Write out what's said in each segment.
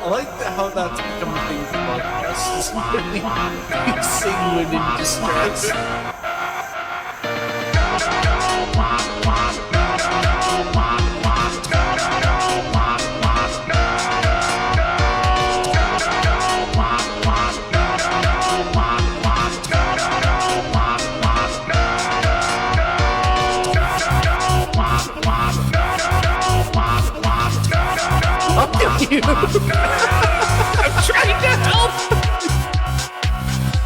I like how that's become a thing for podcasts. Is literally you sing when in distress. You. I'm trying to help.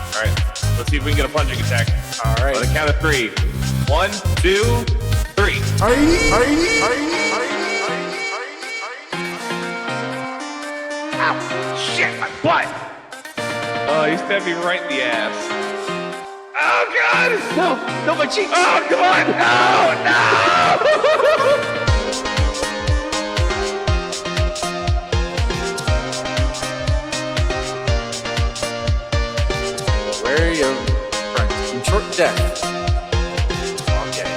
All right, let's see if we can get a plunging attack. All right. On the count of 3. 1, 2, 3. Ow! Shit, my butt! Oh, he stabbed me right in the ass. Oh God! No, my cheeks. Oh, come on! No! Wary of front and short deck. Okay.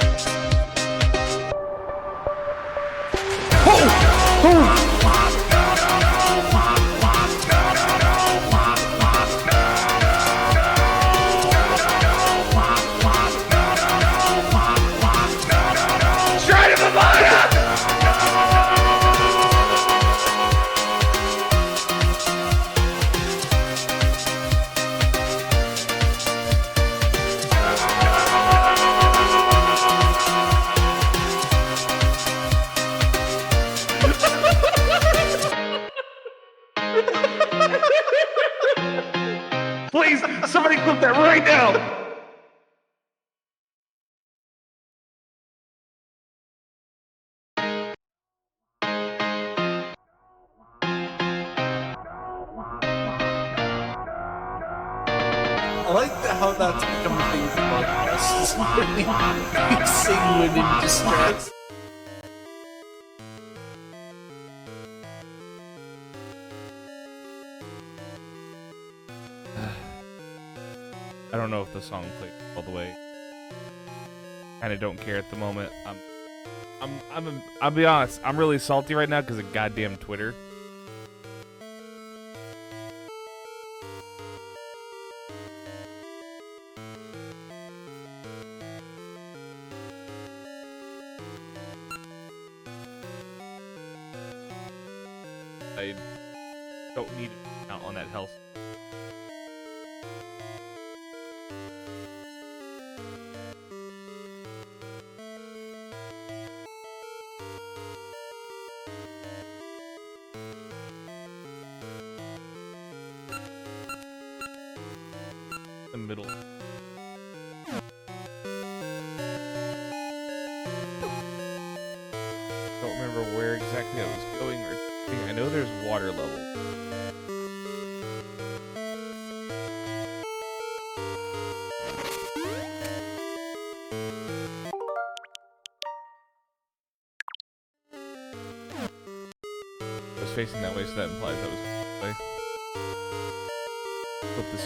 Try to Mamada! Please, somebody clip that right now! I like how that's become a thing for podcasts. Is literally you sing when in distress. I don't know if the song played all the way. Kinda don't care at the moment. I'll be honest, I'm really salty right now because of goddamn Twitter. I don't need to count on that health. The middle. Don't remember where exactly I was going or I know there's water level. I was facing that way, so that implies I was this way. Flip this.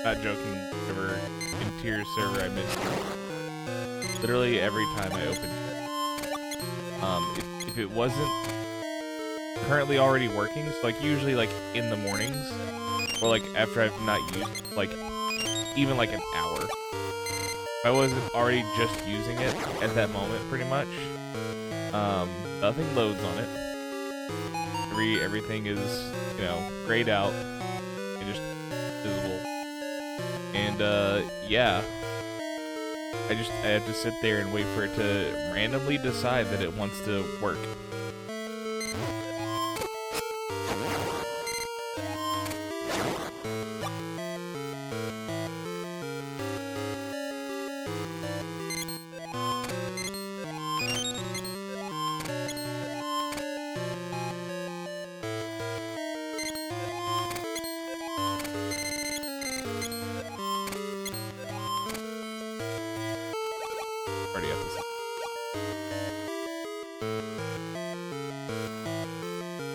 Not joking, whatever interior server I missed. Literally every time I opened it. If it wasn't currently already working, so like usually like in the mornings, or like after I've not used like even like an hour. If I wasn't already just using it at that moment pretty much, nothing loads on it. Everything is, you know, grayed out and just visible. And yeah, I have to sit there and wait for it to randomly decide that it wants to work.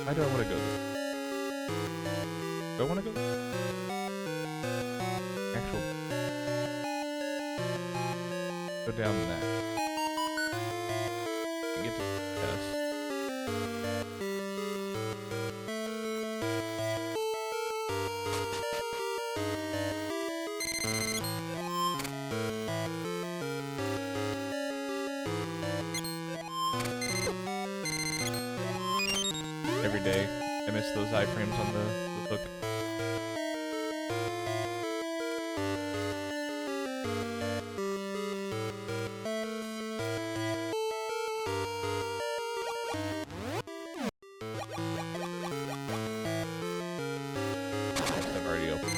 Why do I want to go this way? Do I want to go this way? Actual. Go down that. Get to test. Every day, I miss those iframes on the hook. I've already opened.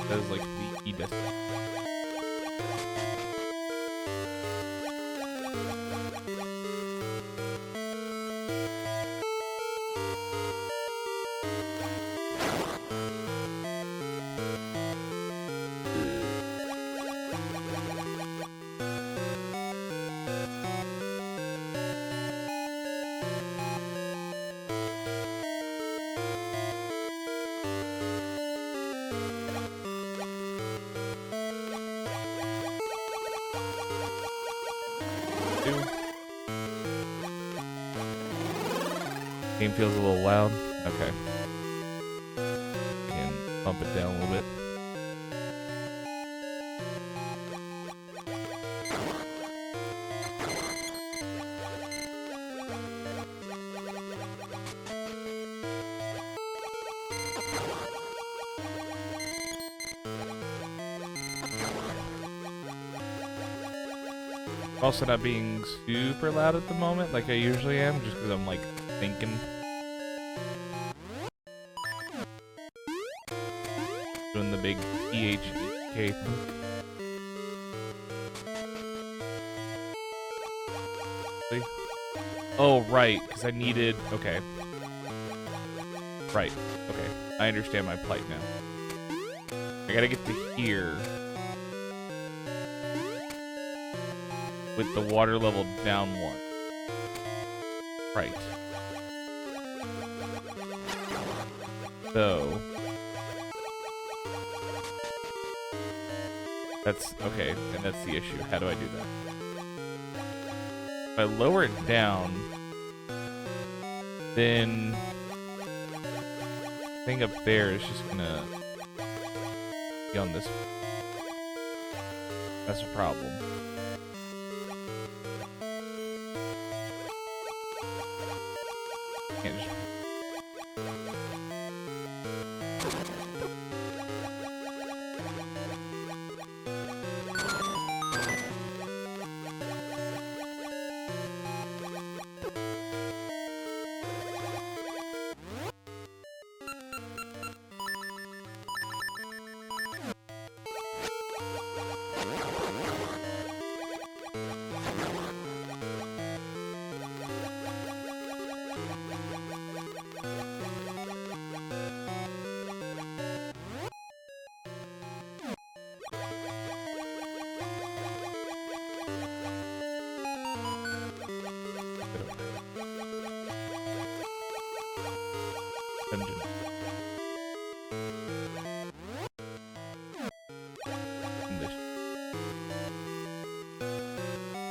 That is like the key distance. Game feels a little loud. Okay. Can bump it down a little bit. Also not being super loud at the moment like I usually am, just because I'm like thinking. Doing the big THK thing. Oh, right, because I needed... Okay. Right, okay. I understand my plight now. I gotta get to here. With the water level down 1. Right. So... That's... Okay, and that's the issue. How do I do that? If I lower it down... Then... The thing up there is just gonna... be on this... That's a problem. Can't just... Dungeon. Condition.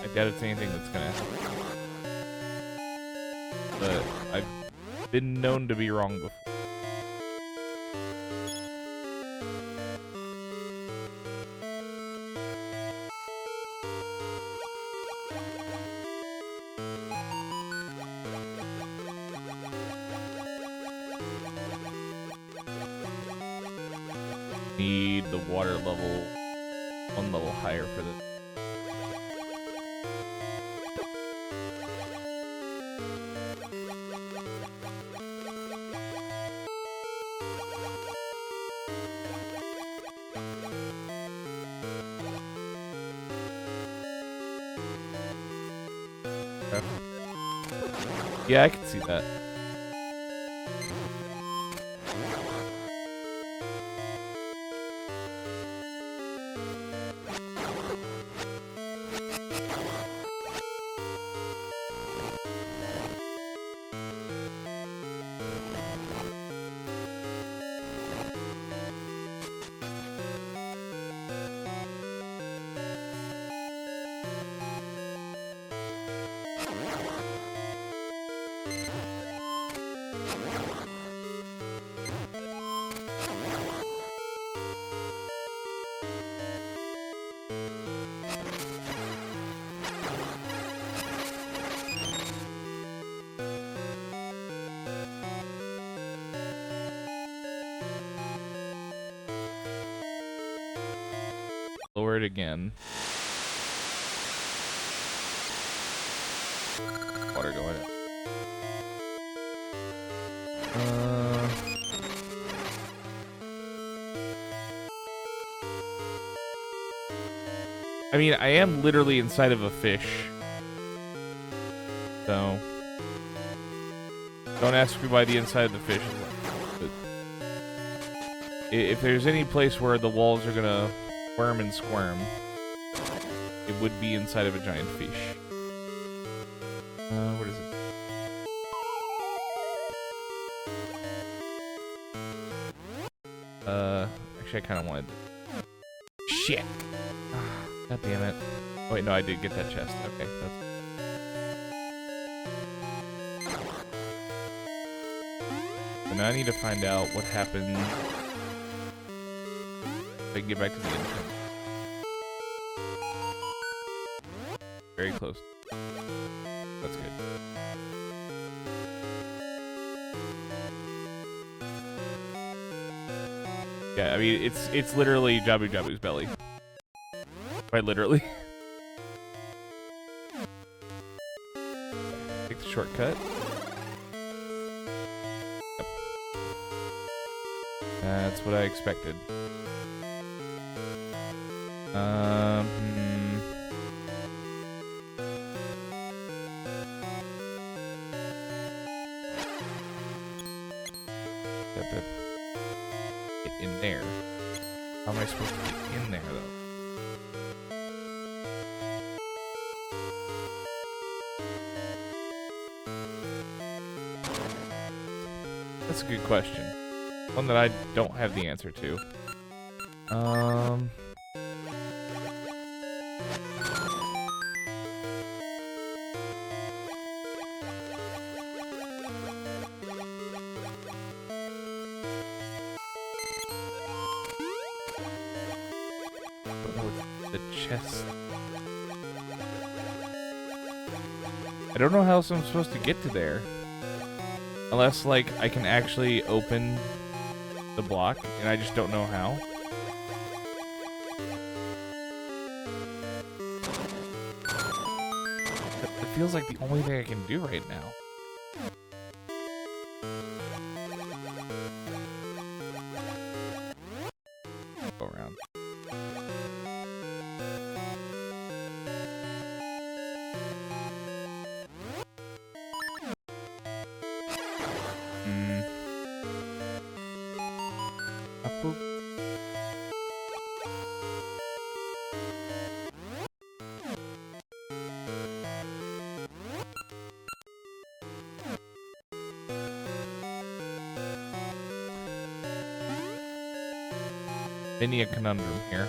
I doubt it's anything that's gonna happen. But I've been known to be wrong before. Need the water level 1 level higher for this. Yeah, I can see that. Lower it again. Water going in. I mean, I am literally inside of a fish. So, don't ask me why the inside of the fish is like this. But if there's any place where the walls are gonna worm and squirm, it would be inside of a giant fish. What is it? Actually, I kind of wanted to... Shit! God damn it. Oh, wait, no, I did get that chest. Okay, that's... So now I need to find out what happened if I can get back to the entrance. Very close. That's good. Yeah, I mean, it's literally Jabu Jabu's belly. Quite literally. Take the shortcut. Yep. That's what I expected. Got to get in there. How am I supposed to get in there, though? That's a good question. One that I don't have the answer to. The chest. I don't know how else I'm supposed to get to there. Unless, like, I can actually open the block, and I just don't know how. It feels like the only thing I can do right now. Go around. Many a conundrum here.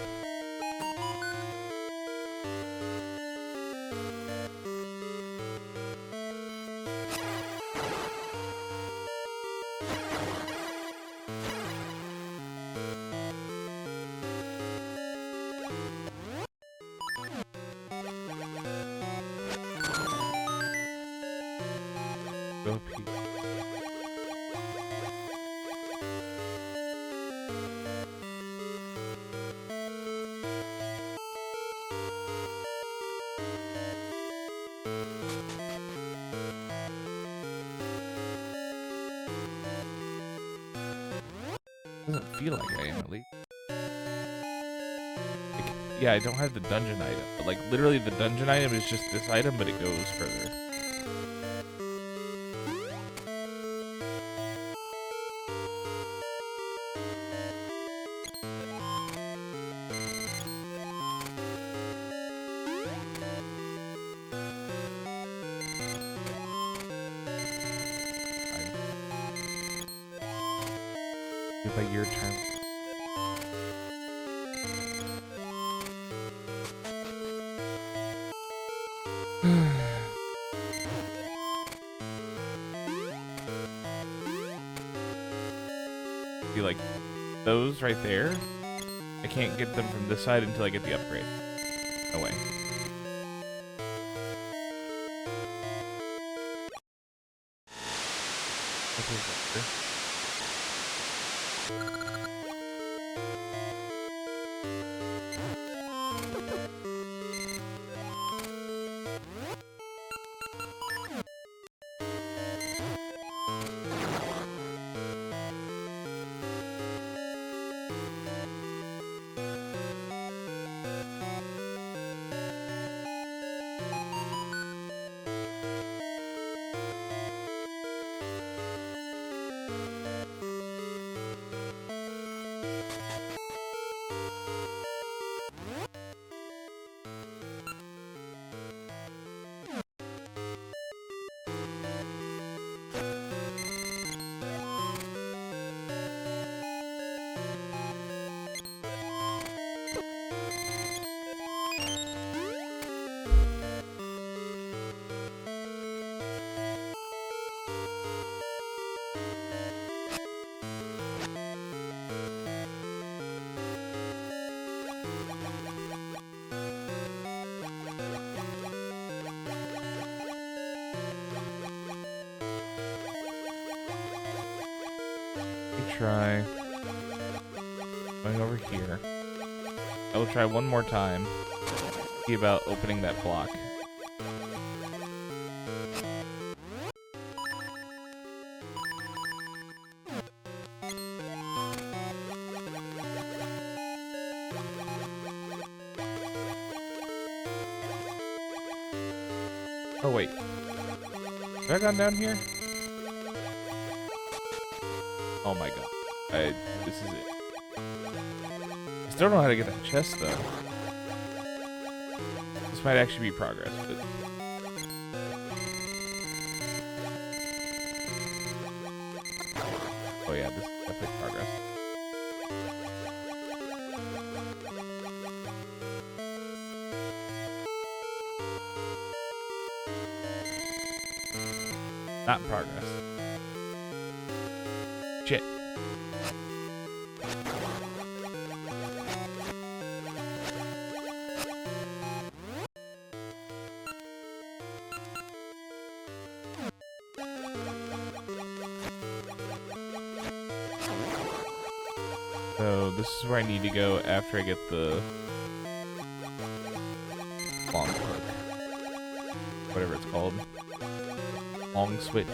Go pee. Doesn't feel like I am, at least. Like, yeah, I don't have the dungeon item, but like literally the dungeon item is just this item, but it goes further. Do it by your turn. See, like, those right there, I can't get them from this side until I get the upgrade. No way. Try going over here. I will try one more time. See about opening that block. Oh wait. Have I gone down here? Oh my god. This is it. I still don't know how to get that chest, though. This might actually be progress, but... Oh yeah, this is definitely progress. Not progress. Shit. So this is where I need to go after I get the long hook. Whatever it's called. Long switch.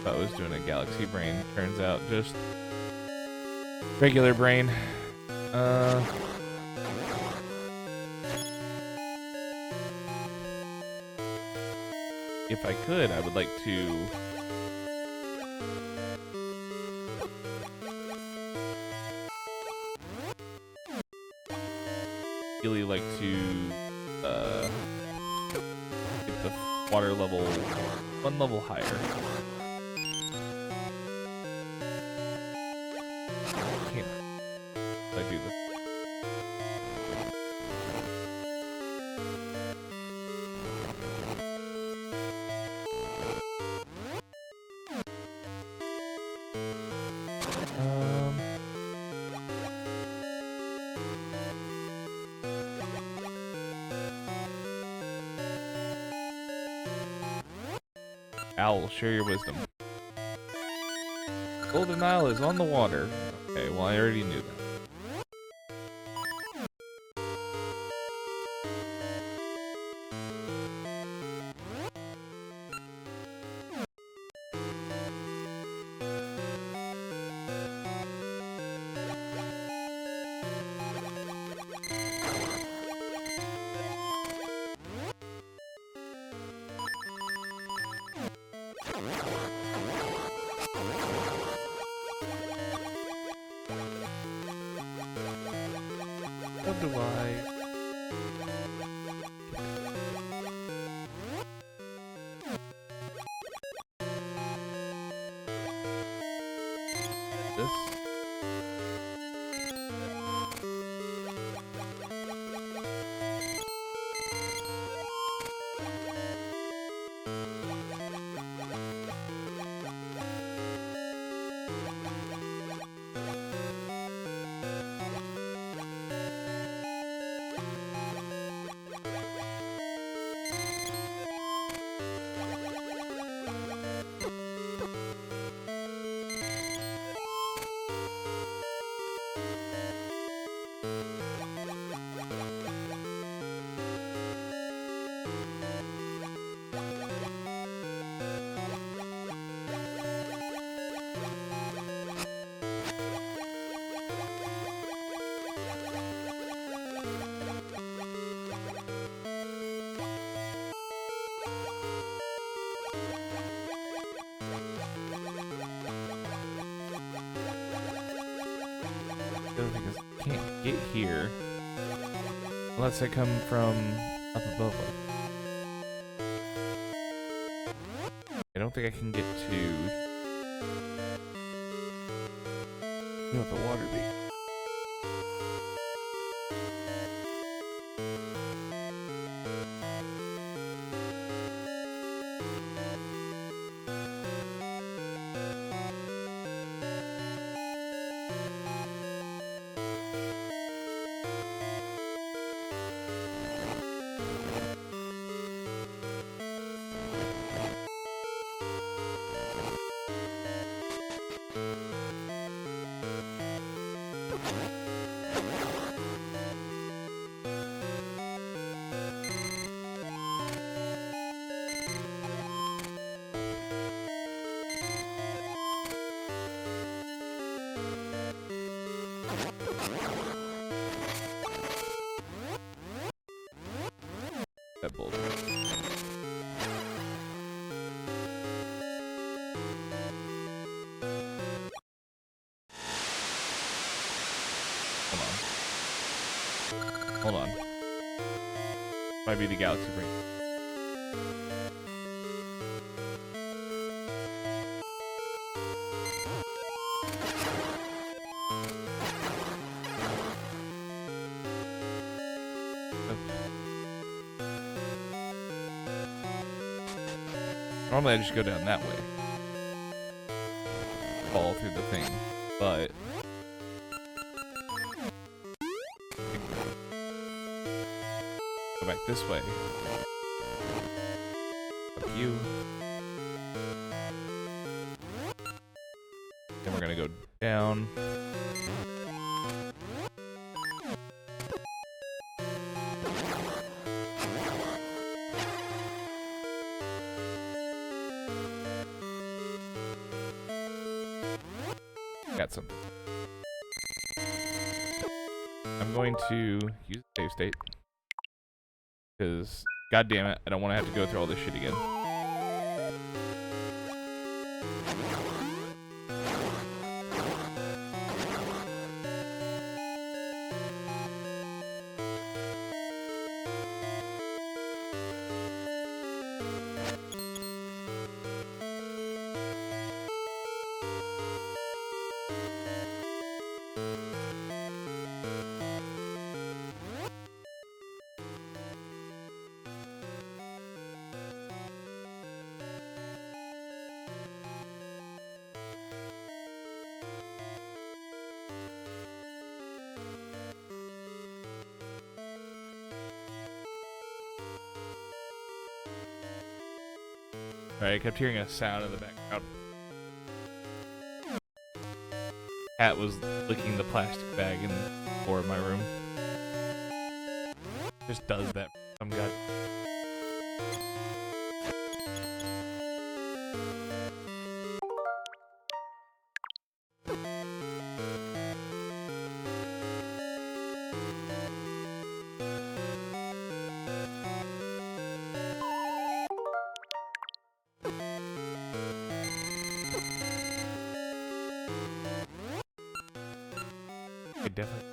Thought I was doing a galaxy brain. Turns out just regular brain. If I could, I would like to really like to get the water level one level higher. Can't I do this? Owl, share your wisdom. Golden Isle is on the water. Okay, well I already knew that. do I... This? The other thing is, I can't get here unless I come from up above. I don't think I can get to. You know, the water be. That boulder. Hold on. Might be the galaxy brain. Normally I just go down that way. Fall through the thing, but go back this way. Fuck you. Then we're gonna go down. Got something. I'm going to use the save state. Because, god damn it, I don't want to have to go through all this shit again. Alright, I kept hearing a sound in the background. Cat was licking the plastic bag in the floor of my room. Just does that for some god. Definitely.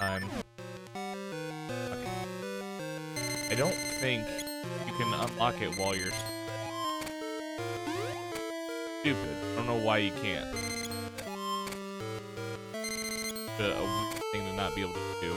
time. Okay. I don't think you can unlock it while you're stupid. I don't know why you can't. It's a weird thing to not be able to do.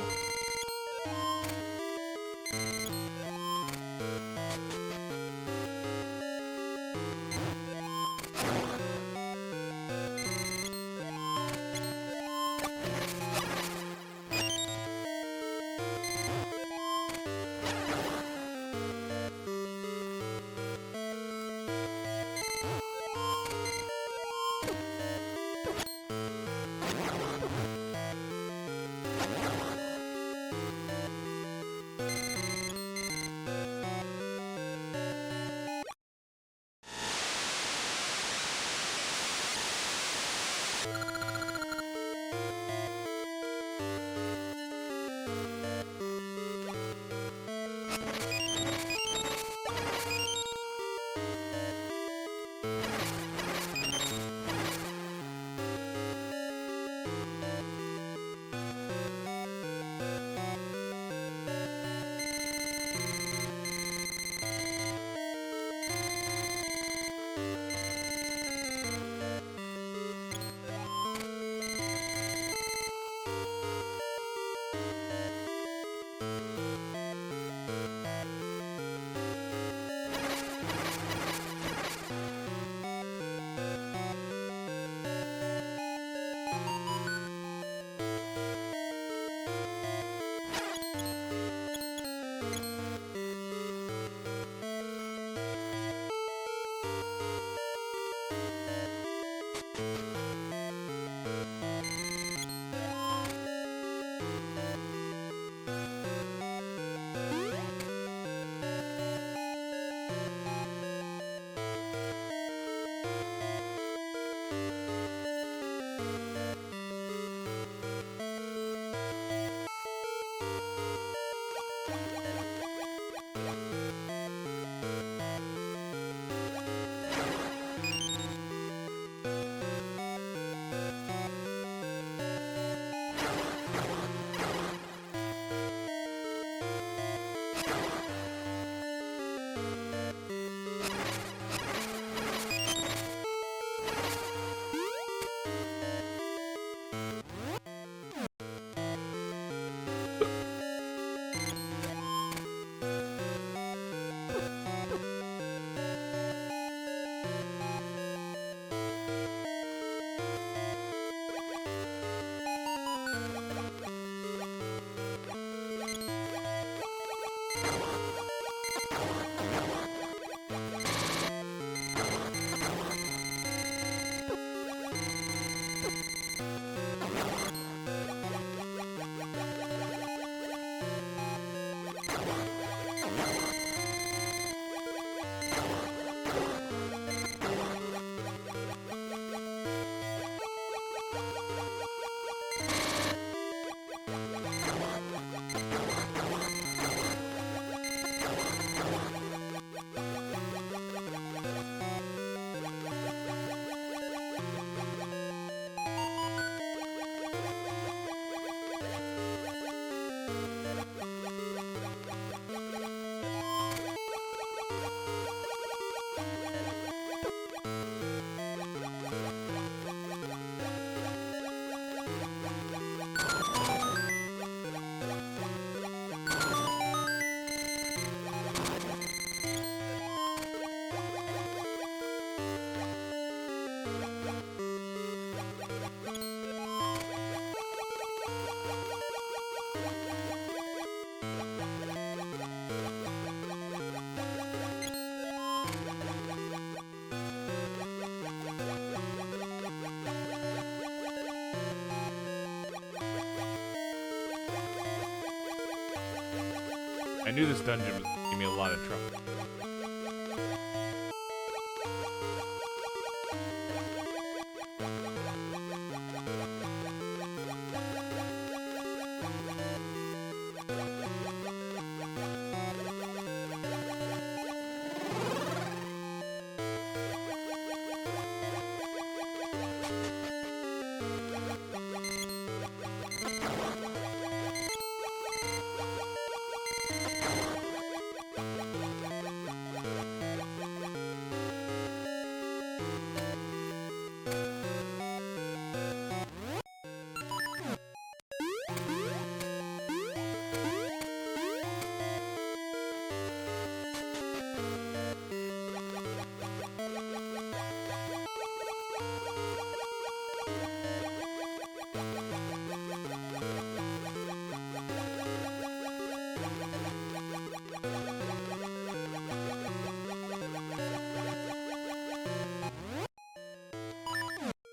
I knew this dungeon was giving me a lot of trouble.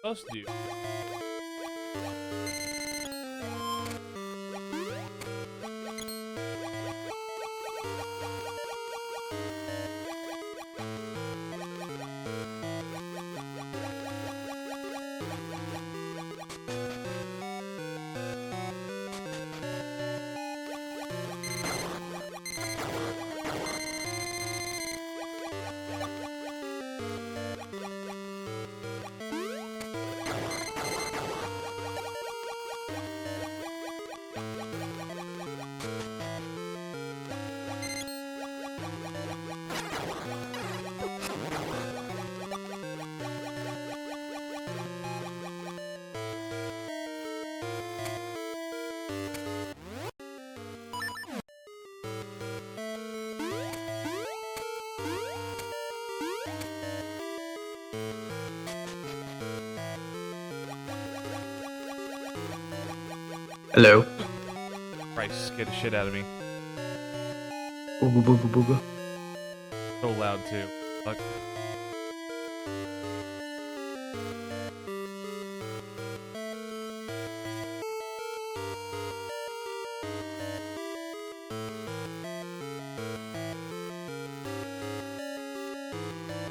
Supposed to do. Hello. Christ, scared the shit out of me. Booga booga booga. So loud too. Fuck.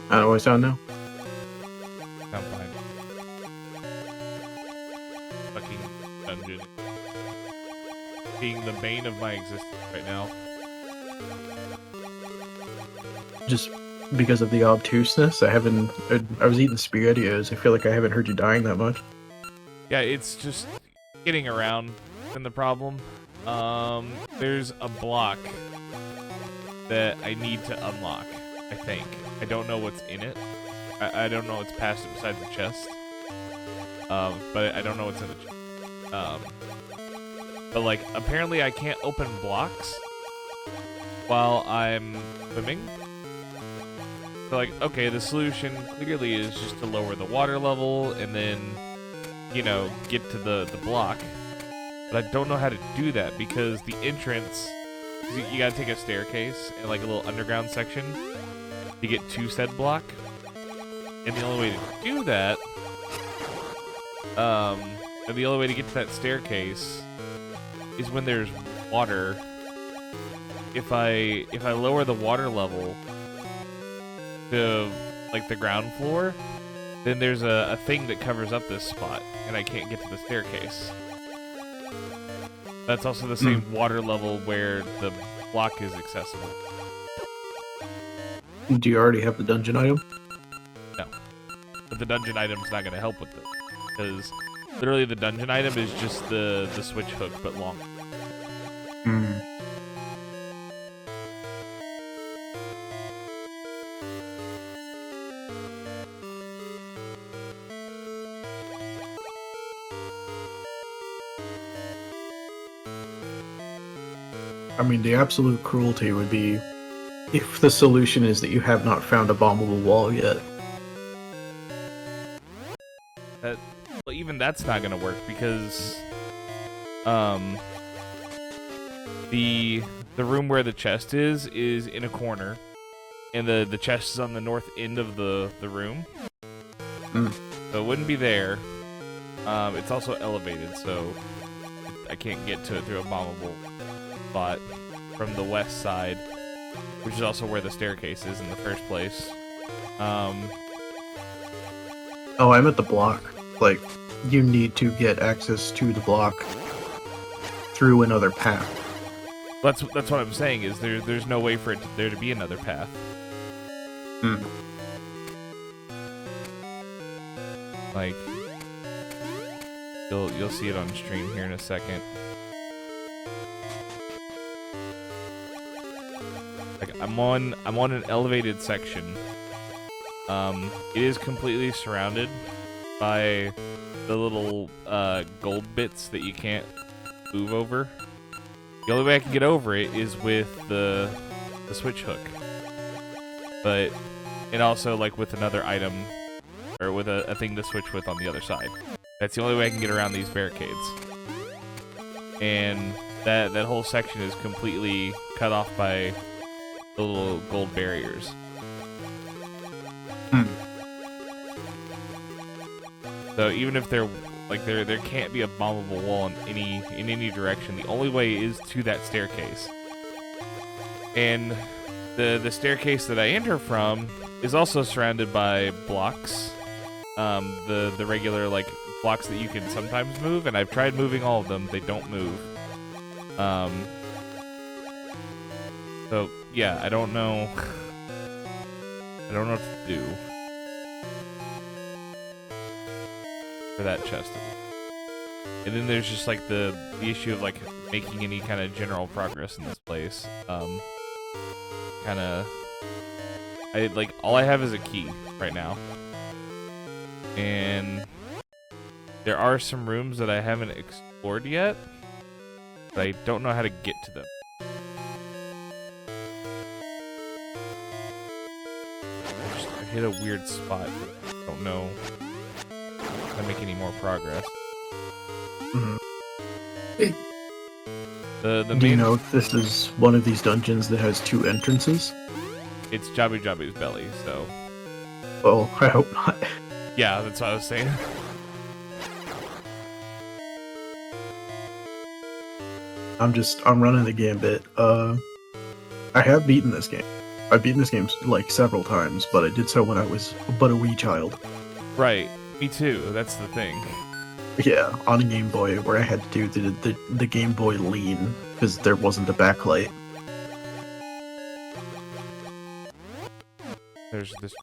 I know what I sound now. I'm fine. Fucking dungeon. Being the bane of my existence right now. Just because of the obtuseness, I was eating SpaghettiOs. I feel like I haven't heard you dying that much. Yeah, it's just getting around been the problem. There's a block that I need to unlock, I think. I don't know what's in it. I don't know what's past it besides the chest. But I don't know what's in the chest. But like, apparently I can't open blocks while I'm swimming. So like, okay, the solution clearly is just to lower the water level and then, you know, get to the block. But I don't know how to do that because the entrance, you gotta take a staircase and like a little underground section to get to said block. And the only way to do that, and the only way to get to that staircase is when there's water. If I lower the water level to like the ground floor, then there's a thing that covers up this spot, and I can't get to the staircase. That's also the same water level where the block is accessible. Do you already have the dungeon item? No. But the dungeon item's not going to help with it. Because literally the dungeon item is just the switch hook, but long. I mean, the absolute cruelty would be if the solution is that you have not found a bombable wall yet. Well, even that's not going to work because the room where the chest is in a corner, and the chest is on the north end of the room. So it wouldn't be there. It's also elevated, so I can't get to it through a bombable spot from the west side, which is also where the staircase is in the first place. Oh, I'm at the block. Like, you need to get access to the block through another path. That's what I'm saying, is there's no way for there to be another path. Like, you'll see it on stream here in a second. Like, I'm on an elevated section. It is completely surrounded by the little gold bits that you can't move over. The only way I can get over it is with the switch hook. But and also like with another item or with a thing to switch with on the other side. That's the only way I can get around these barricades. And that whole section is completely cut off by the little gold barriers. So even if there can't be a bombable wall in any direction. The only way is to that staircase. And the staircase that I enter from is also surrounded by blocks. The regular like blocks that you can sometimes move, and I've tried moving all of them. They don't move. So yeah, I don't know. I don't know what to do for that chest. And then there's just like the issue of like making any kind of general progress in this place. All I have is a key right now. And there are some rooms that I haven't explored yet, but I don't know how to get to them. I hit a weird spot, but I don't know how to make any more progress. Do you know if this is one of these dungeons that has 2 entrances? It's Jabu Jabu's belly, so... Well, I hope not. Yeah, that's what I was saying. I'm running the gambit. I have beaten this game. I've beaten this game like several times, but I did so when I was but a wee child. Right, me too, that's the thing. Yeah, on a Game Boy, where I had to do the Game Boy lean, because there wasn't a backlight. There's this...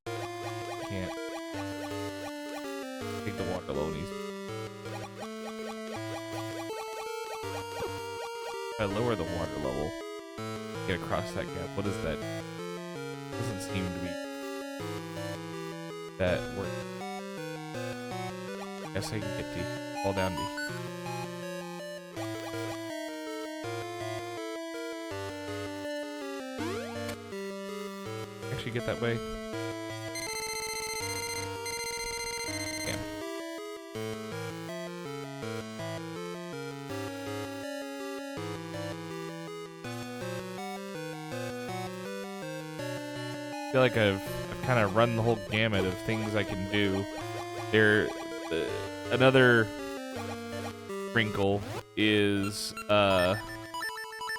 Can't... Take the water level easy. If I lower the water level, get across that gap. What is that? Doesn't seem to be that work. Guess I can get to fall down to. Actually, get that way. Damn. I feel like I've kind of run the whole gamut of things I can do. Another wrinkle is there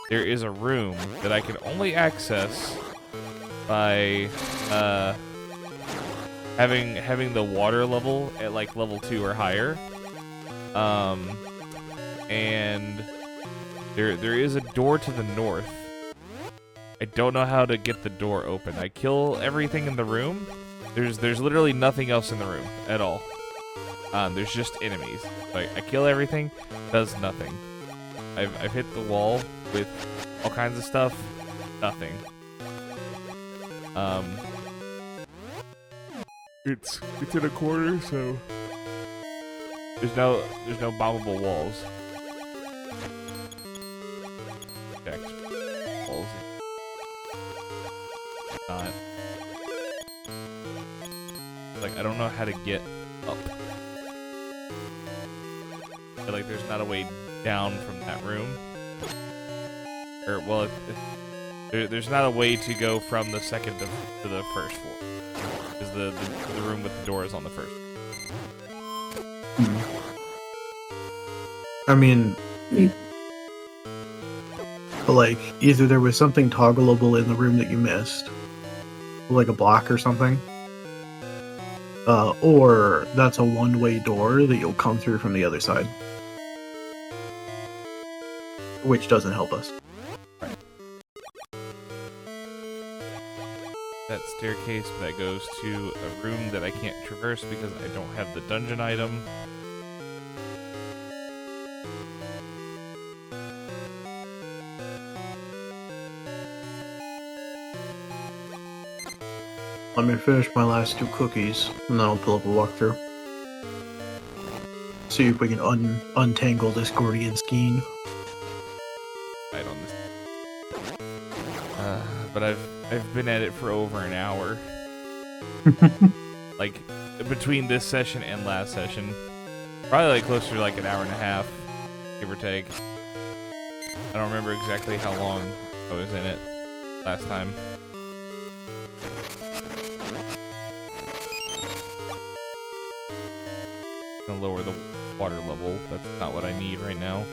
is a room that I can only access by having the water level at like level 2 or higher. And there is a door to the north. I don't know how to get the door open. I kill everything in the room. There's literally nothing else in the room at all. There's just enemies. Like I kill everything, does nothing. I've hit the wall with all kinds of stuff, nothing. It's in a corner, so there's no bombable walls. Check. Walls. Not. Like I don't know how to get up. I feel like there's not a way down from that room. Or well, there's not a way to go from the second to the first floor. Because the room with the door is on the first. I mean, like, either there was something toggleable in the room that you missed, like a block or something, or that's a one-way door that you'll come through from the other side. Which doesn't help us. That staircase that goes to a room that I can't traverse because I don't have the dungeon item. Let me finish my last 2 cookies, and then I'll pull up a walkthrough. See if we can untangle this Gordian skein. Right on this. But I've been at it for over an hour. Like between this session and last session, probably like closer to like an hour and a half, give or take. I don't remember exactly how long I was in it last time. Gonna lower the water level. That's not what I need right now.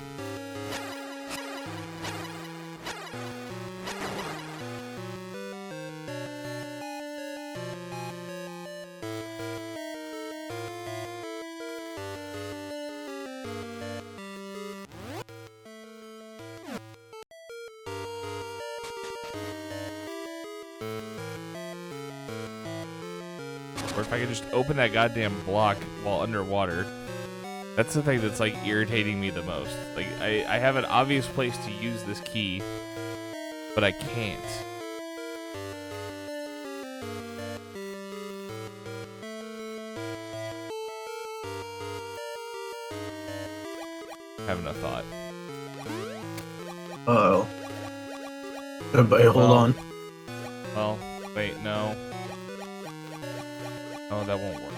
Or if I could just open that goddamn block while underwater. That's the thing that's like irritating me the most. Like I have an obvious place to use this key, but I can't. Having a thought. Uh-oh. Everybody hold on. Well, wait, no. Oh, that won't work.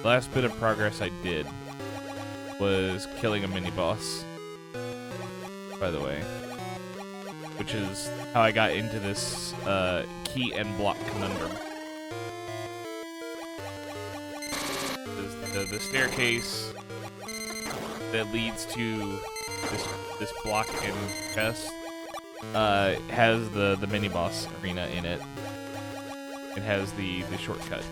The last bit of progress I did was killing a mini-boss, by the way. Which is how I got into this key and block conundrum. The staircase that leads to this block and chest has the mini-boss arena in it. It has the shortcut.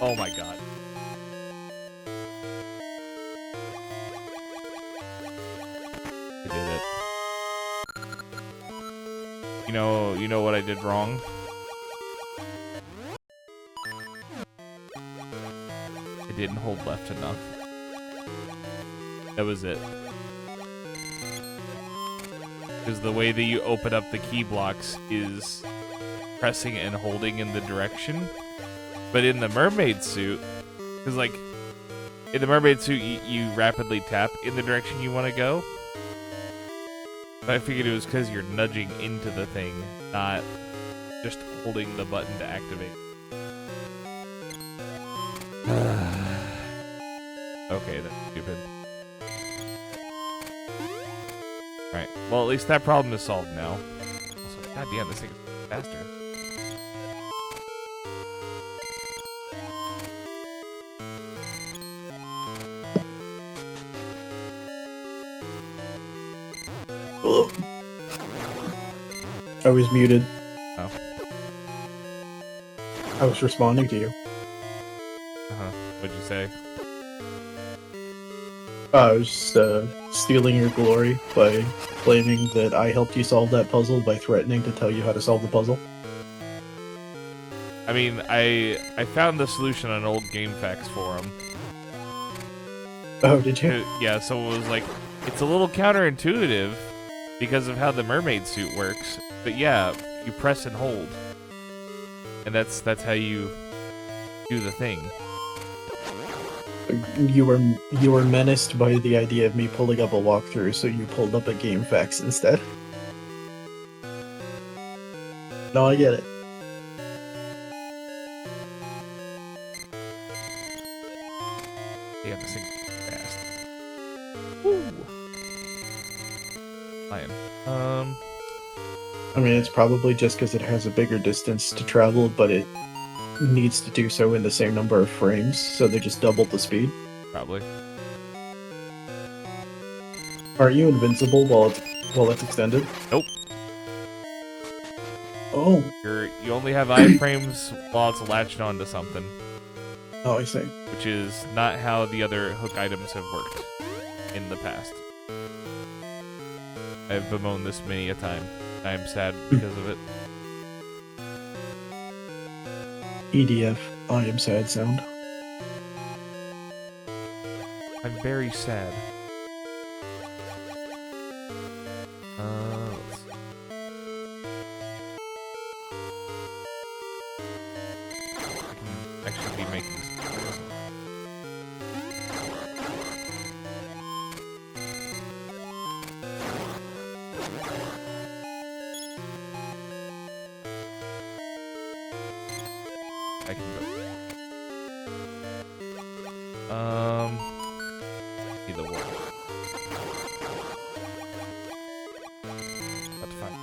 Oh my god. I did it. You know what I did wrong? I didn't hold left enough. That was it. Because the way that you open up the key blocks is pressing and holding in the direction. But in the mermaid suit, because like in the mermaid suit, you rapidly tap in the direction you want to go. But I figured it was because you're nudging into the thing, not just holding the button to activate. Okay, that's stupid. Alright, well at least that problem is solved now. Also, god damn, this thing is faster. I was muted. Oh. I was responding to you. Uh-huh. What'd you say? I was stealing your glory by claiming that I helped you solve that puzzle by threatening to tell you how to solve the puzzle. I mean, I found the solution on an old GameFAQs forum. Oh, did you? Yeah, so it was like, It's a little counterintuitive because of how the mermaid suit works. But yeah, you press and hold. And that's how you do the thing. You were menaced by the idea of me pulling up a walkthrough, so you pulled up a GameFAQs instead. No, I get it. Yeah, this thing fast. Woo! Lion. I mean, it's probably just because it has a bigger distance to travel, but it needs to do so in the same number of frames, so they just doubled the speed. Probably. Are you invincible while it's extended? Nope. Oh, You only have iframes while it's latched onto something, oh, I see. which is not how the other hook items have worked in the past. I've bemoaned this many a time. I am sad because of it. EDF, I am sad sound. I'm very sad. Let's see. I can actually be making this comparison. I can go. Either one. That's fine.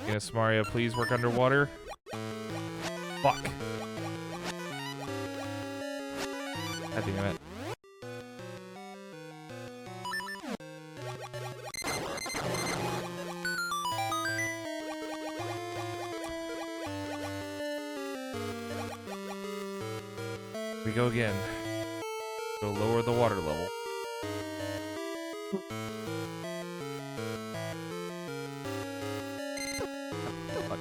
Yes, Mario, please work underwater. Fuck. God damn it. We go again. Go lower the water level. Fuck.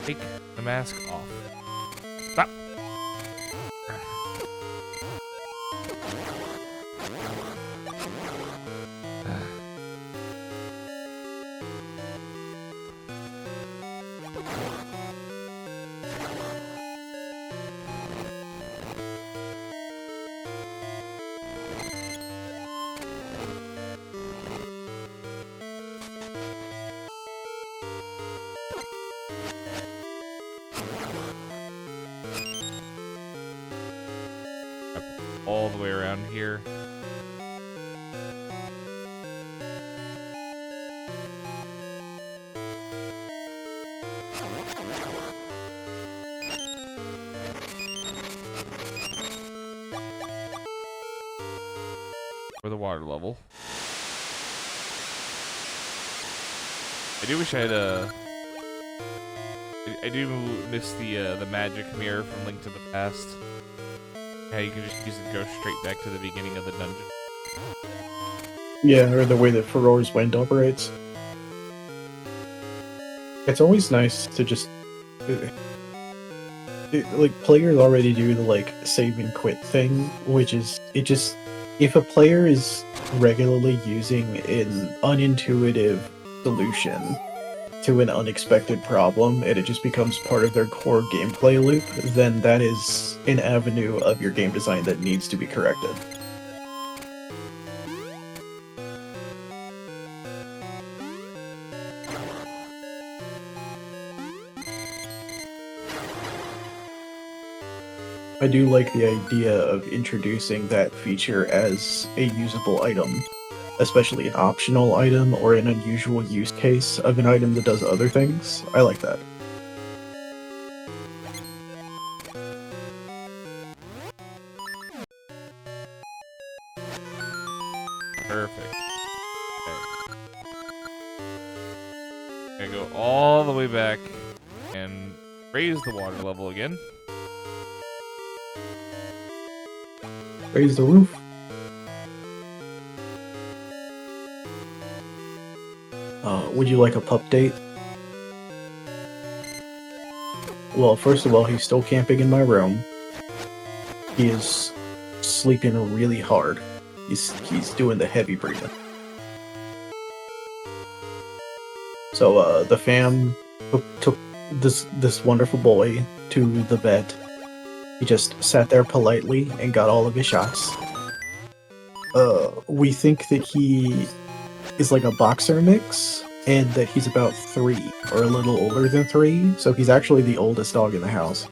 Take the mask off. Stop. All the way around here. For the water level. I do wish I had I do miss the magic mirror from Link to the Past. How you can just use it to go straight back to the beginning of the dungeon. Yeah, or the way that Farore's Wind operates. It's always nice to just... like, players already do the, like, save and quit thing, which is... If a player is regularly using an unintuitive solution to an unexpected problem, and it just becomes part of their core gameplay loop, then that is an avenue of your game design that needs to be corrected. I do like the idea of introducing that feature as a usable item, especially an optional item or an unusual use case of an item that does other things. I like that. Perfect. I go all the way back and raise the water level again. Raise the roof. Would you like a pup date? Well, first of all, he's still camping in my room. He is sleeping really hard. He's doing the heavy breathing. So the fam took this wonderful boy to the vet. He just sat there politely and got all of his shots. We think that he is like a boxer mix, and that he's about 3 or a little older than 3. So he's actually the oldest dog in the house.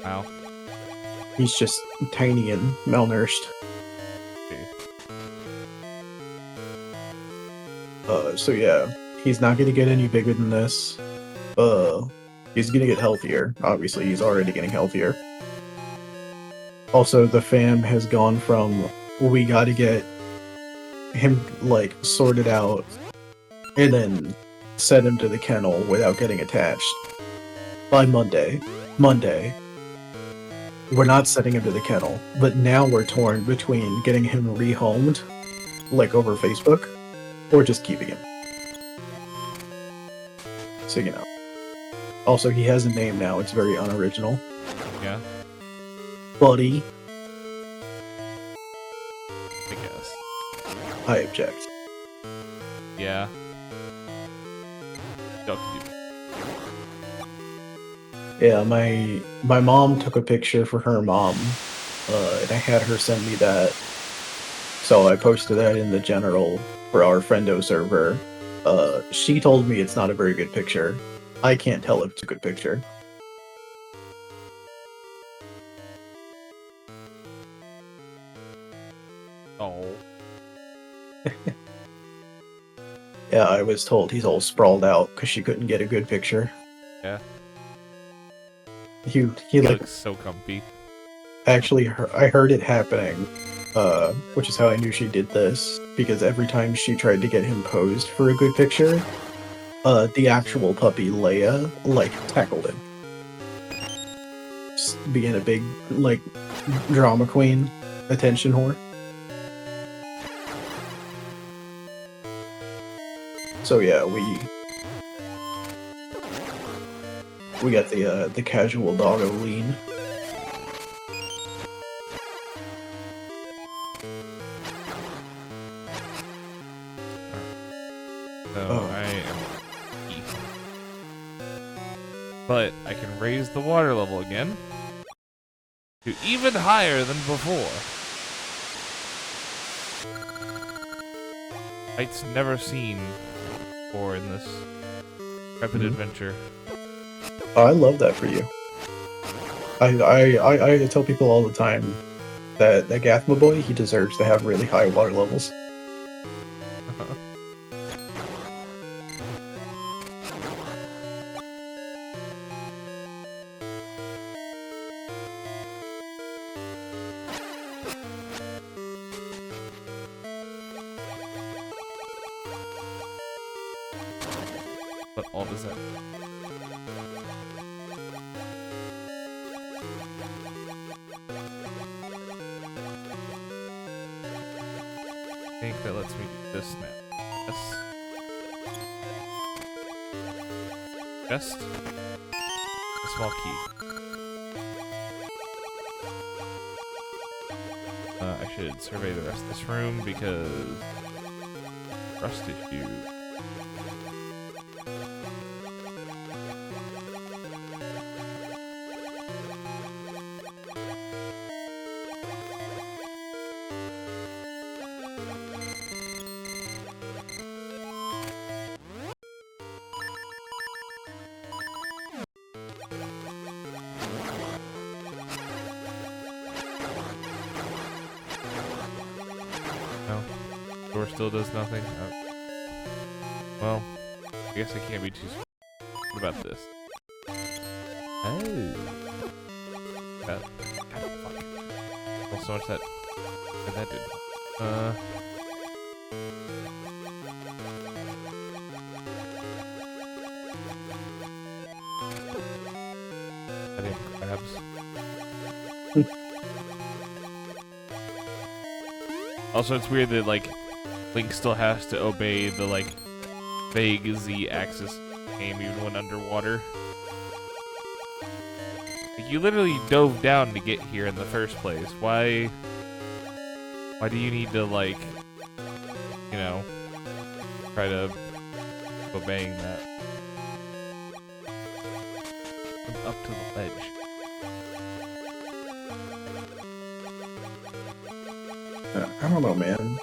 Wow. He's just tiny and malnourished. So yeah, he's not gonna get any bigger than this. He's gonna get healthier. Obviously, he's already getting healthier. Also, the fam has gone from, we gotta get him, like, sorted out, and then send him to the kennel without getting attached. By Monday. We're not sending him to the kennel, but now we're torn between getting him rehomed, like over Facebook, or just keeping him. So, you know. Also, he has a name now, it's very unoriginal. Yeah, Buddy. I guess. I object. Yeah. Duck dude. Yeah, my mom took a picture for her mom, and I had her send me that. So I posted that in the general for our friendo server. She told me it's not a very good picture. I can't tell if it's a good picture. Oh. Yeah, I was told he's all sprawled out because she couldn't get a good picture. Yeah. He He like looks so comfy. actually I heard it happening, which is how I knew she did this, because every time she tried to get him posed for a good picture, the actual puppy Leia like tackled him, just being a big like drama queen, attention whore. So yeah, we got the casual doggo lean. So Oh. I am east. But I can raise the water level again to even higher than before. Heights never seen before in this rapid adventure. Oh, I love that for you. I tell people all the time that Gathma boy, he deserves to have really high water levels. But all does that? I think that lets me do this now. Yes. Just a small key. I should survey the rest of this room because rust issue. No, door still does nothing. Well, I guess I can't be too. What about this? Oh, God, fuck. Well, so much that did. Also, it's weird that like Link still has to obey the like vague Z-axis aim even when underwater. Like, you literally dove down to get here in the first place. Why do you need to like, you know, try to obeying that? I'm up to the ledge. I don't know, man.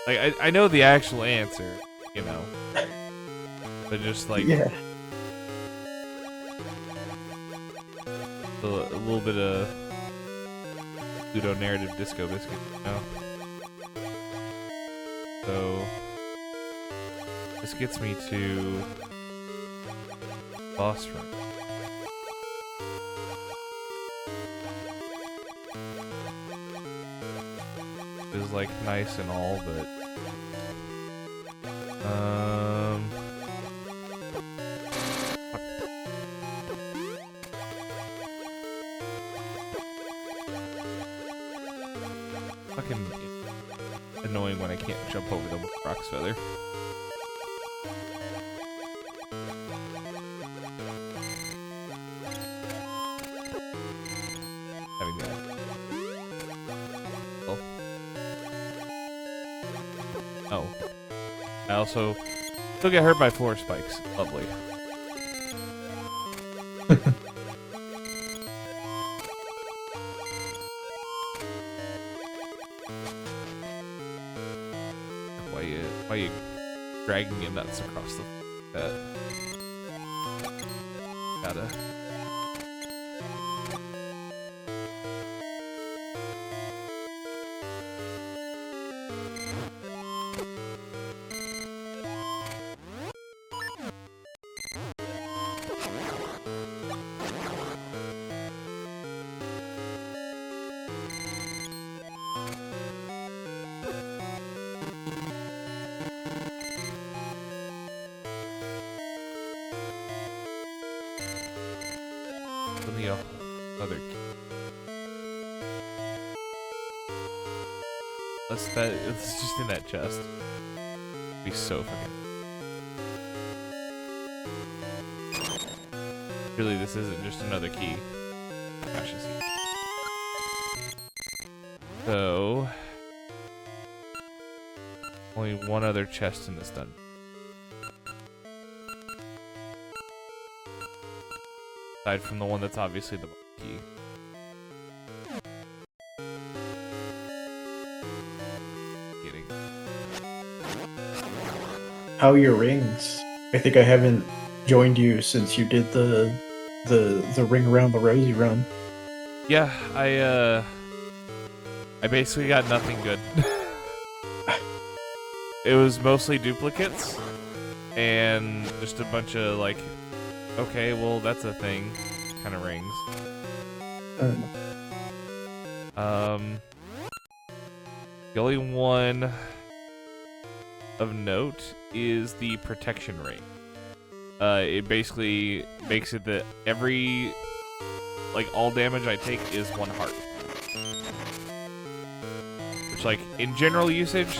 Like, I know the actual answer, you know. But just like Yeah. a little bit of pseudo-narrative disco biscuit, you know? So, this gets me to boss room. Is like nice and all, but fucking annoying when I can't jump over them with Rock's Feather. Having that. Oh. I also still get hurt by floor spikes. Lovely. Why you dragging your nuts across the gotta. Let me other key. It's just in that chest. It'd be so fucking. Really, this isn't just another key. Gosh, I see. So, only one other chest in this dungeon. Aside from the one that's obviously the key. Kidding. How are your rings? I think I haven't joined you since you did the ring around the rosy run. Yeah, I basically got nothing good. It was mostly duplicates and just a bunch of like, okay, well that's a thing, kind of rings. The only one of note is the protection ring. It basically makes it that every, like, all damage I take is 1 heart. Which, like, in general usage,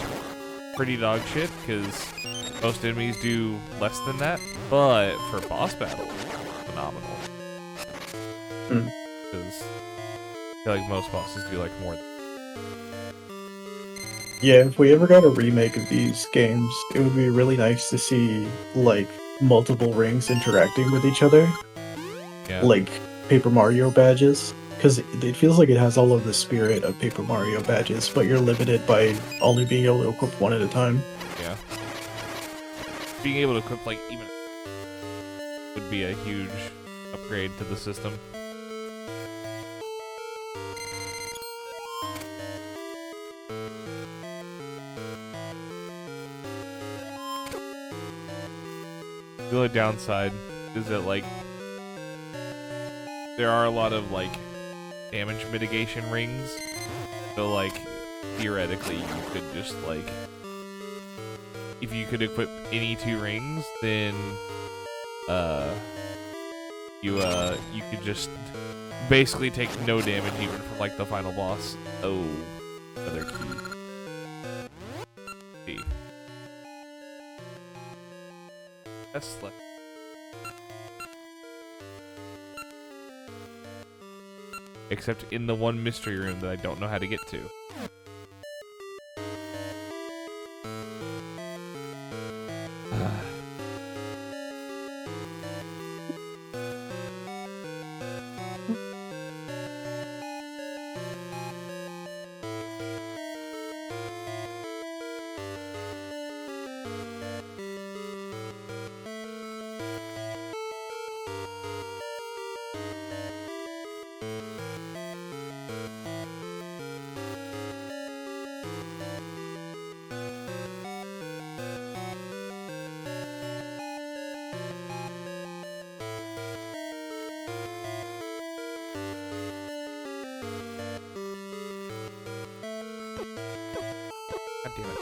pretty dog shit, because most enemies do less than that. But for boss battle, phenomenal. Because I feel like most bosses do, like, more than. Yeah, if we ever got a remake of these games, it would be really nice to see, like, multiple rings interacting with each other. Yeah. Like Paper Mario badges. Because it feels like it has all of the spirit of Paper Mario badges, but you're limited by only being able to equip one at a time. Yeah. Being able to equip, like, even would be a huge upgrade to the system. The only downside is that, like, there are a lot of, like, damage mitigation rings. So, like, theoretically, you could just, like, if you could equip any 2 rings, then, you could just basically take no damage even from, like, the final boss. Oh, other key. That's left. Except in the one mystery room that I don't know how to get to. God damn it.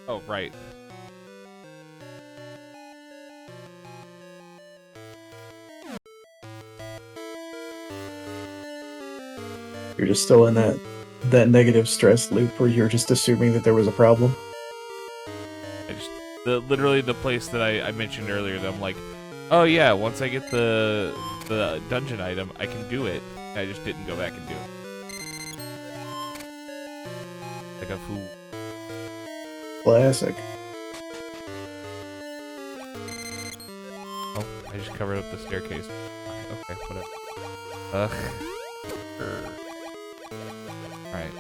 Oh, right. You're just still in that negative stress loop where you're just assuming that there was a problem. I just literally the place that I mentioned earlier that I'm like, oh yeah, once I get the dungeon item, I can do it. And I just didn't go back and do it. Like a fool. Classic. Oh, I just covered up the staircase. Okay, whatever. Ugh. Alright.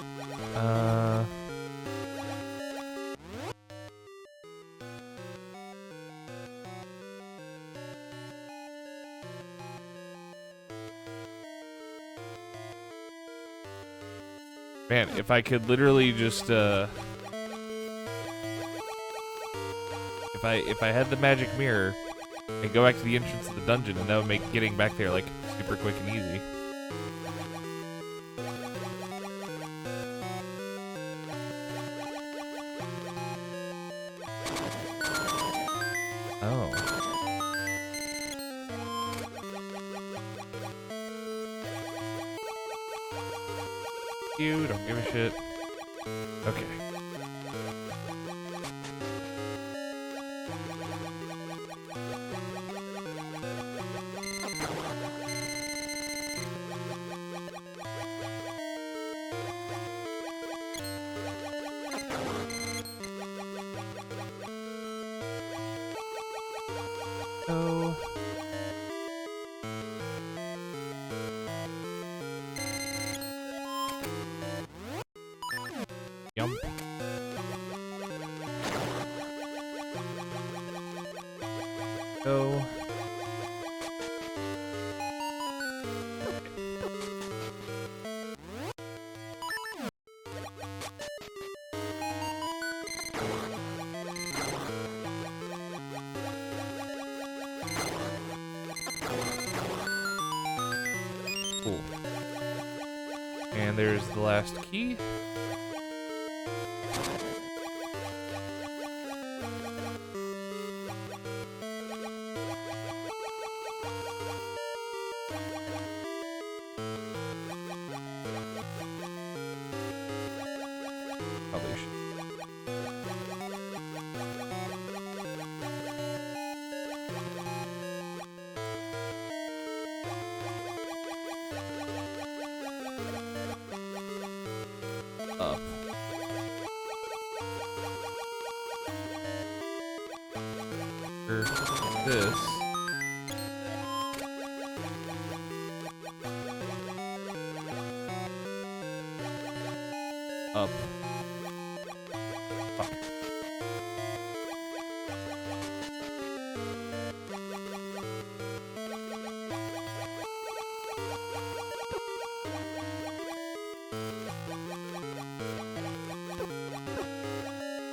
Man, if I could literally just, if I had the magic mirror and go back to the entrance of the dungeon, and that would make getting back there, like, super quick and easy. Oh. You don't give a shit. Okay. So yum. So cool. And there's the last key. Probably should. Up. Or this. up. Fuck.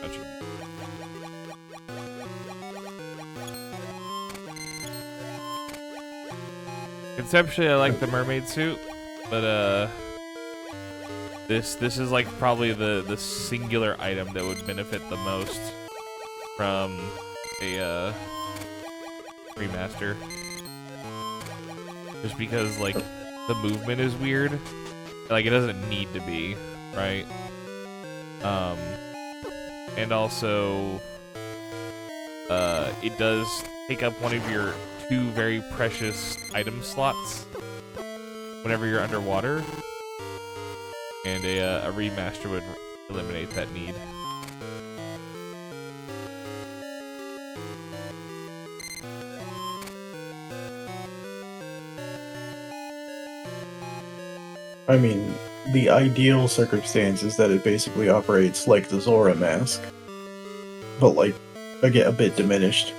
Gotcha. Conceptually, I like the mermaid suit, but this is like probably the singular item that would benefit the most from a remaster. Just because like the movement is weird, like it doesn't need to be, right? And also, it does take up one of your 2 very precious item slots whenever you're underwater, and a remaster would eliminate that need. I mean, the ideal circumstance is that it basically operates like the Zora mask, but like, again, a bit diminished.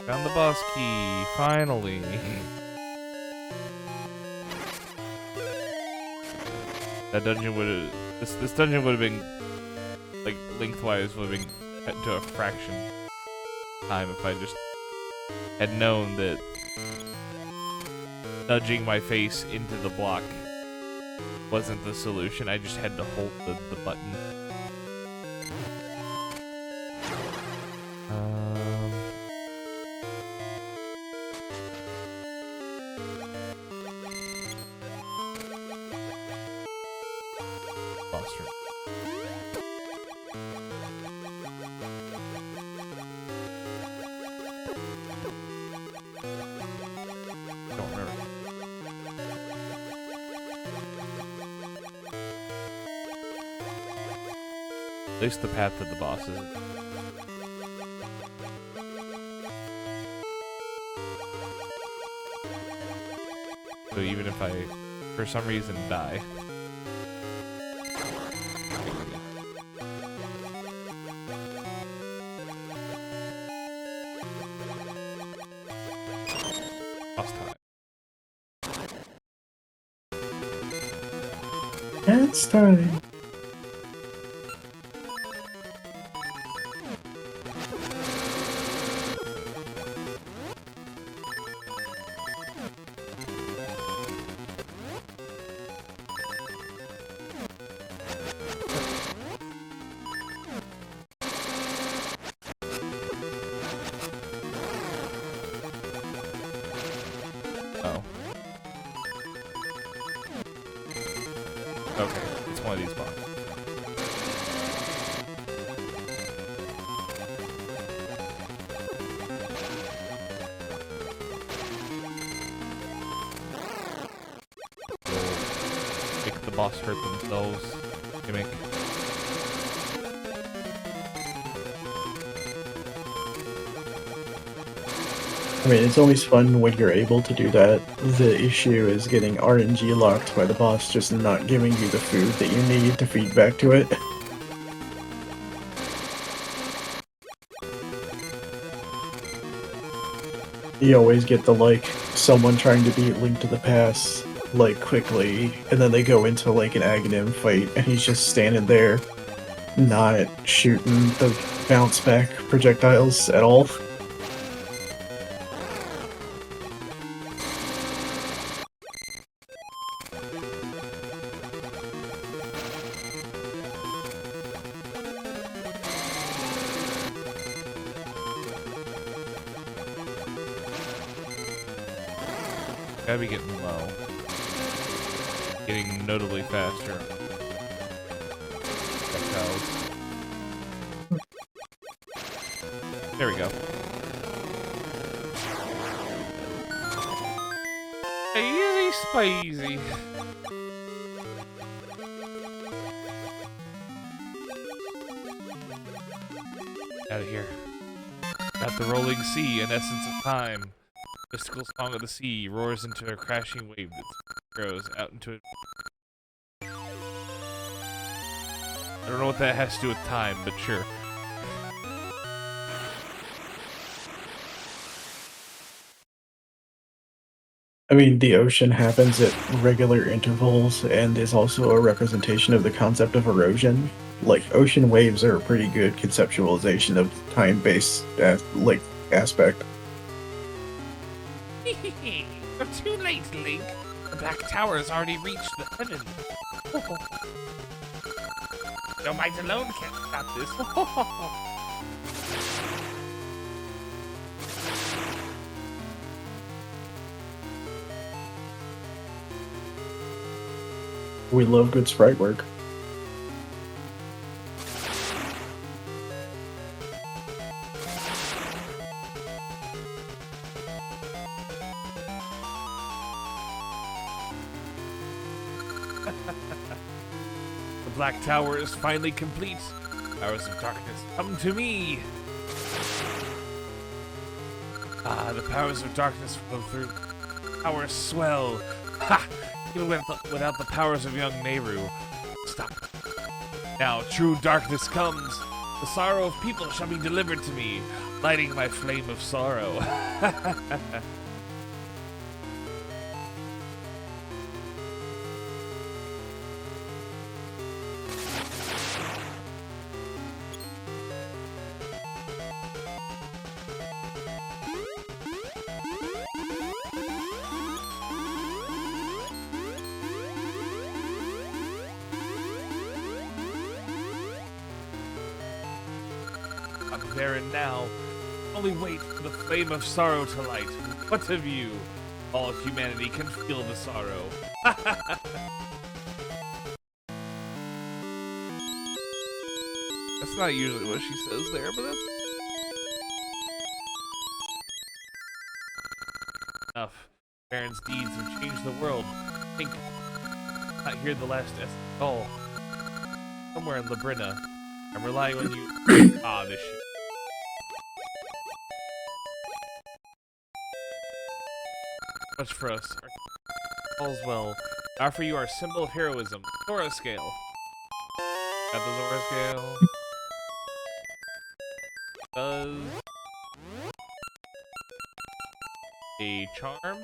Found the boss key, finally. That dungeon would this dungeon would have been like lengthwise would have been cut into a fraction time if I just had known that nudging my face into the block wasn't the solution. I just had to hold the button. Boss room. Don't remember. At least the path to the boss is. So even if I, for some reason, die. Boss time. It's time. Oh. Okay, it's one of these boxes. Make the boss hurt themselves. Gimmick. I mean, it's always fun when you're able to do that. The issue is getting RNG locked by the boss just not giving you the food that you need to feed back to it. You always get the, like, someone trying to beat Link to the Past, like, quickly, and then they go into, like, an Aghanim fight, and he's just standing there, not shooting the bounce back projectiles at all. Gotta be getting low. Getting notably faster. Projectiles. There we go. Easy spicy. Out of here. Got the rolling sea, an essence of time. Mystical song of the sea roars into a crashing wave that grows out into it. I don't know what that has to do with time, but sure. I mean, the ocean happens at regular intervals and is also a representation of the concept of erosion. Like, ocean waves are a pretty good conceptualization of time-based, aspect. You're too late, Link. The Black Tower has already reached the heavens. Your might alone can't stop this. We love good sprite work. The Black Tower is finally complete. Powers of darkness, come to me! Ah, the powers of darkness flow through. Powers swell. Ha! Even without the powers of young Nehru. Stop. Now true darkness comes. The sorrow of people shall be delivered to me, lighting my flame of sorrow. I'm there and now. Only wait for the flame of sorrow to light. What of you? All humanity can feel the sorrow. That's not usually what she says there, but that's enough. Baron's deeds have changed the world. Think, not hear the last S at all. Somewhere in Labrina. I'm relying on you. Ah, this shit. Much for us. All's well. I offer you our symbol of heroism, Zora Scale. Got the Zora Scale. Does a charm?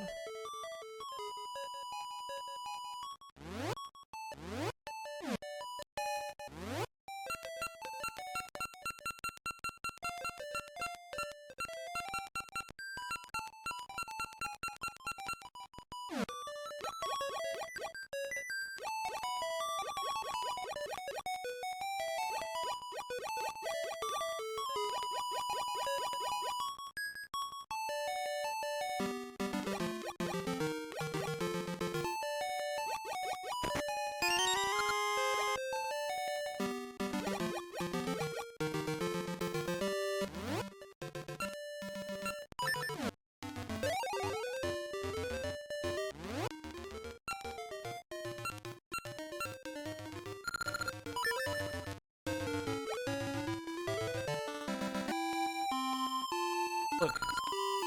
Look,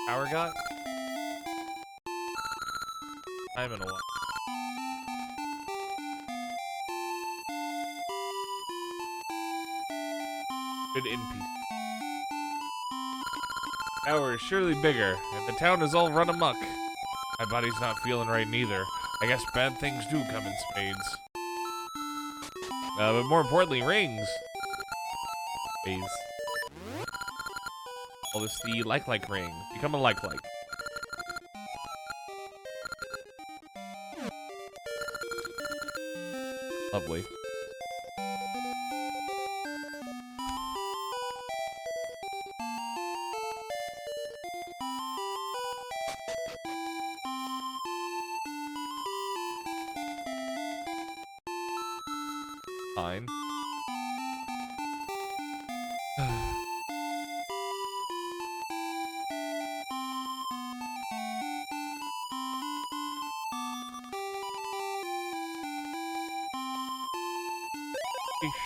power got. I'm in a while. Good in peace. Tower is surely bigger, and the town is all run amok. My body's not feeling right neither. I guess bad things do come in spades. But more importantly, rings. Phase. Call this the like ring. Become a like. Lovely. Fine.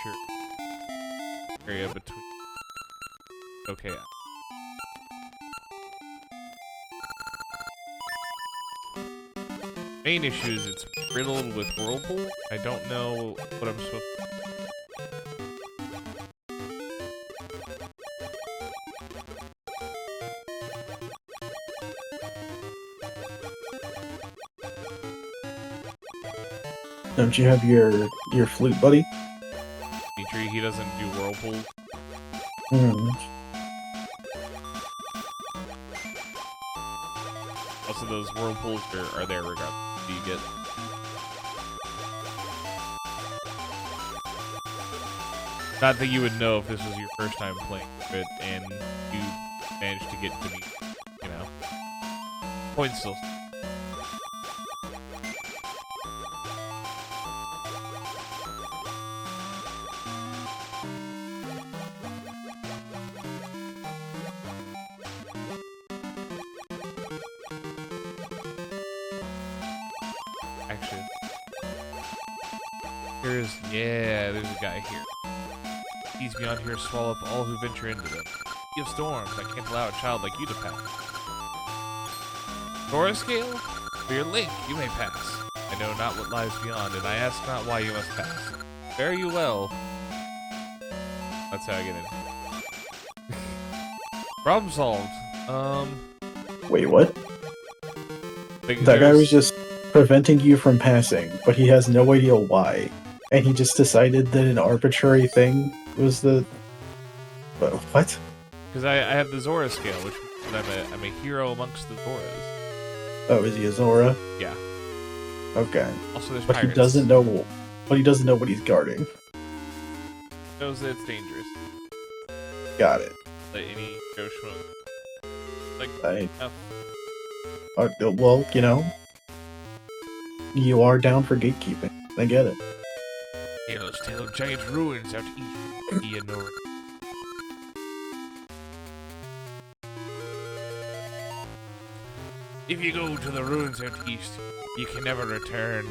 Sure. Area between. Okay. Main issue is it's riddled with whirlpool. I don't know what I'm supposed to. Don't you have your flute buddy? Dimitri, he doesn't do whirlpool. Hmm. Also, those whirlpools are there regardless. Do you get? Not that you would know if this was your first time playing it and you managed to get to me, you know. Point still. Actually, there's a guy here. These beyond here swallow up all who venture into them. Sea of storms, I can't allow a child like you to pass. Zora scale? For your link, you may pass. I know not what lies beyond, and I ask not why you must pass. Fare you well. That's how I get in. Problem solved. Wait, what? Think That guy there's- was just preventing you from passing, but he has no idea why. And he just decided that an arbitrary thing was the... What? Because I have the Zora scale, which means I'm a hero amongst the Zoras. Oh, is he a Zora? Yeah. Okay. Also, there's But pirates. he doesn't know... But he doesn't know what he's guarding. Knows that it's dangerous. Got it. Like any Joe Schmo. Like, I... oh, well, you know... You are down for gatekeeping. I get it. Heroes tale of giant ruins out east. Ianor. If you go to the ruins out east, you can never return.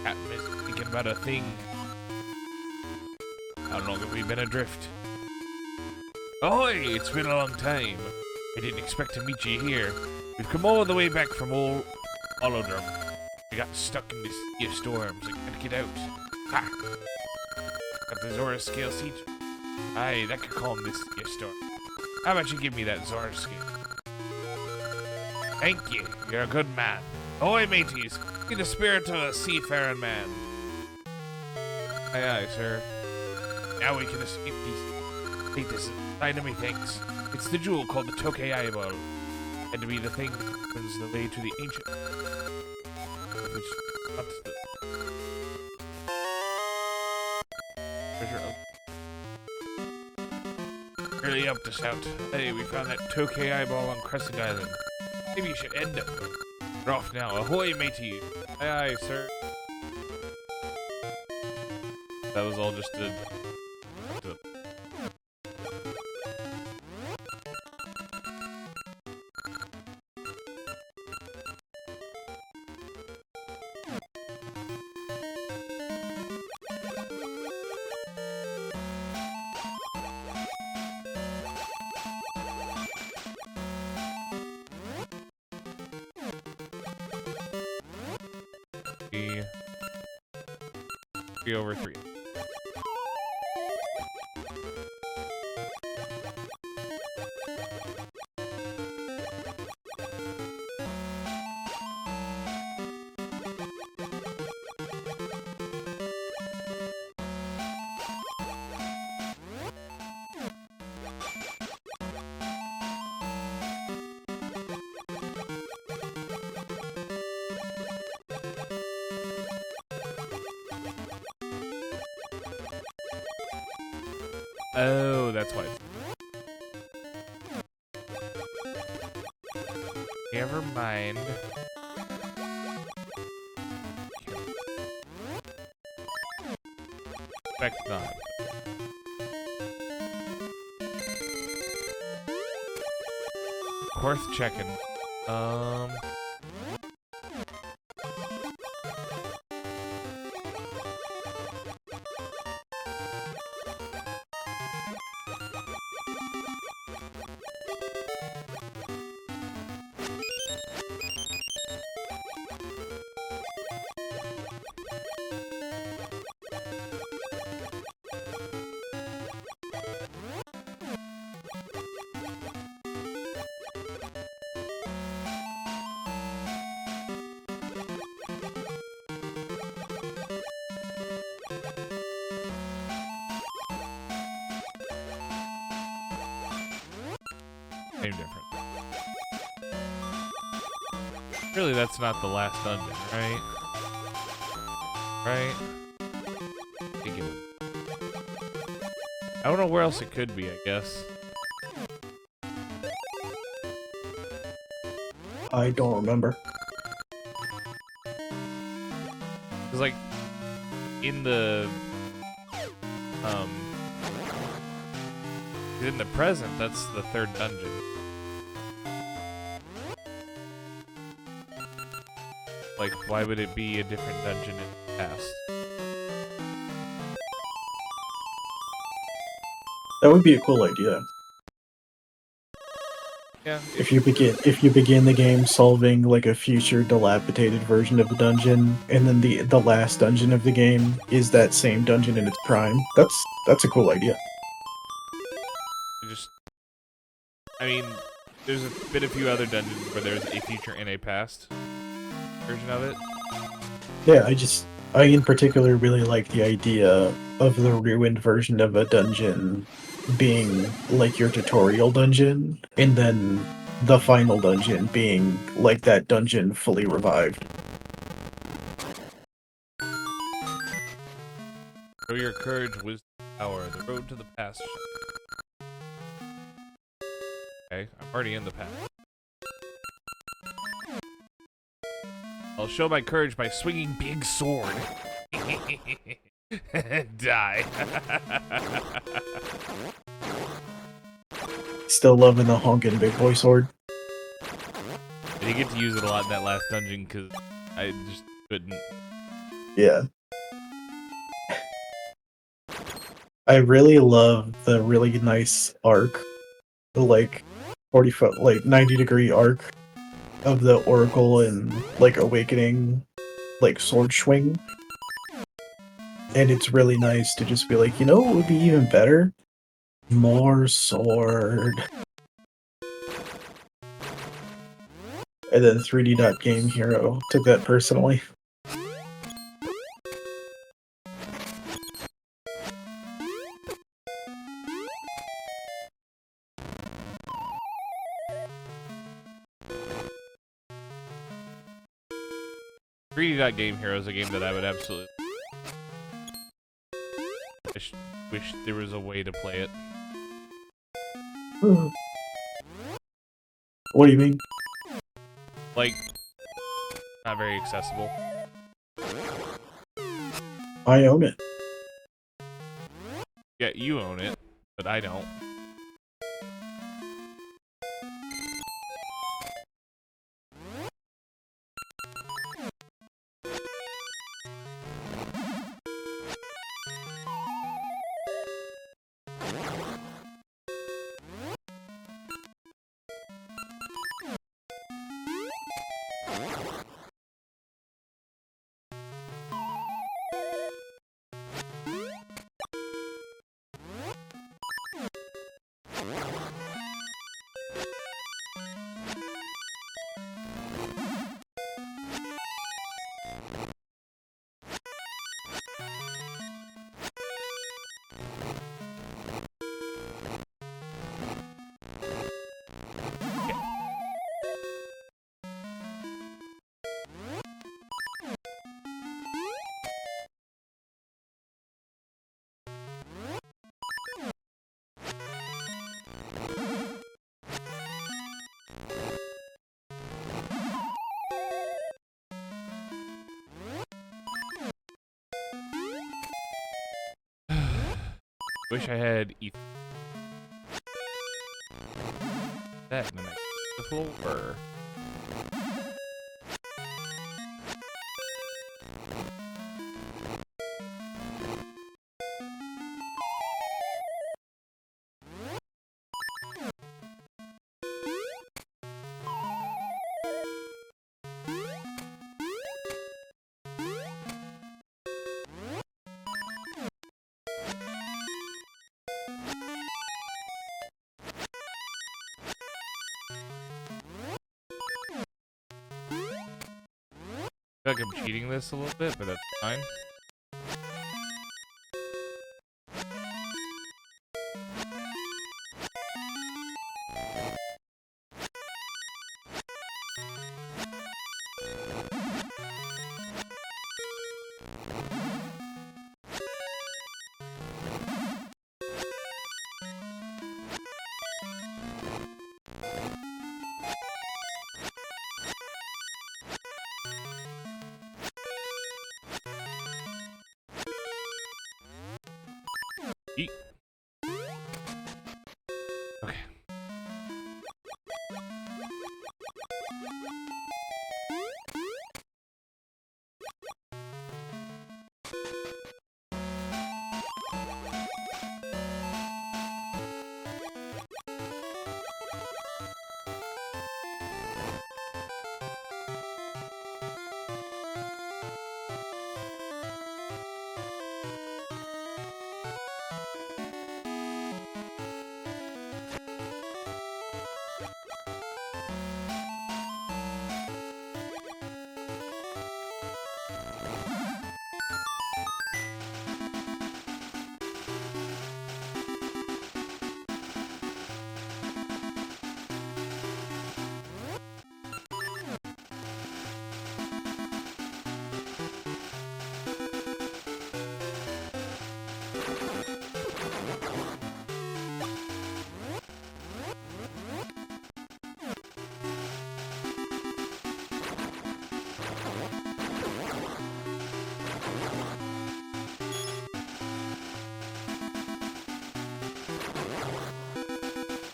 Captain is thinking about a thing. How long have we been adrift? Ahoy! It's been a long time. I didn't expect to meet you here. We've come all the way back from old Holodrum. We got stuck in this sea of storms and can't get out. Ha! Got the Zora scale seat. Aye, that could calm this sea of storm. How about you give me that Zora scale? Thank you. You're a good man. Ahoy, mateys. Be the spirit of a seafaring man. Aye, aye, sir. Now we can escape these. Take this sign of me thanks. It's the jewel called the Tokei Eyeball. And to be the thing that opens the way to the ancient. Which, what's the treasure of? Really helped us out. Hey, we found that Tokei Eyeball on Crescent Island. Maybe you should end up. We're off now. Ahoy, matey! Aye, aye, sir. That was all just a... Three over 3. Oh, that's why. Never mind. Expect not. Worth checking. Same difference. Really, that's not the last dungeon, right? Right? I think it is. I don't know where else it could be, I guess. I don't remember. Cause like, in the, in the present, that's the third dungeon. Like, why would it be a different dungeon in the past? That would be a cool idea. Yeah. If you begin the game solving like a future dilapidated version of a dungeon, and then the last dungeon of the game is that same dungeon in its prime, that's a cool idea. I mean, there's been a few other dungeons where there's a future and a past version of it. Yeah, I in particular really like the idea of the ruined version of a dungeon being like your tutorial dungeon, and then the final dungeon being like that dungeon fully revived. Show your courage, wisdom, power, the road to the past. Okay, I'm already in the past. I'll show my courage by swinging big sword. Die. Still loving the honkin' big boy sword. And you get to use it a lot in that last dungeon because I just couldn't. Yeah. I really love the really nice arc, the like 40-foot, like 90-degree arc of the Oracle and like Awakening, like sword swing. And it's really nice to just be like, you know what would be even better? More sword. And then 3D Game Hero took that personally. Game Hero is a game that I would absolutely. I wish there was a way to play it. What do you mean? Like, not very accessible. I own it. Yeah, you own it, but I don't. Wish I had ether. That and then the floor. I feel like I'm cheating this a little bit, but that's fine.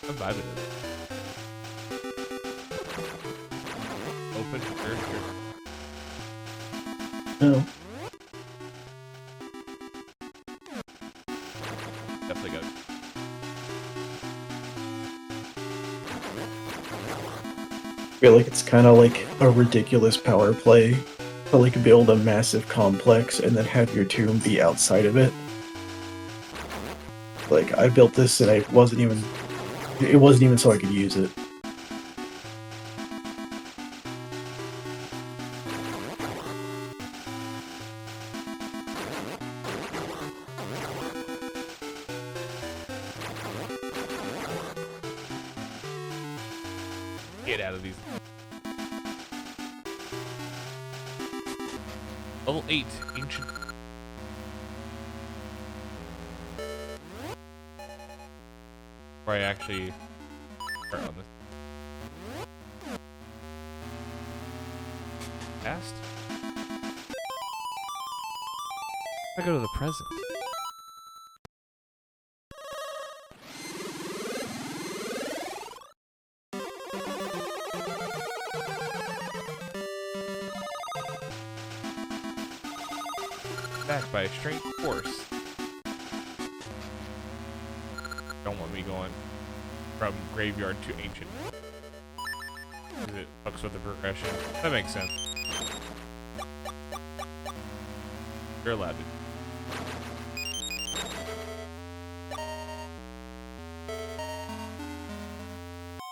I'm vibing with it. Open, sure. No. Definitely got. I feel like it's kind of like a ridiculous power play to like build a massive complex and then have your tomb be outside of it. Like I built this and it wasn't even so I could use it. Get out of these. Level 8, ancient. Where I actually start on this. Fast? I go to the present. Backed by a strange force. Don't want me going from graveyard to ancient. Because it fucks with the progression. That makes sense. You're allowed to.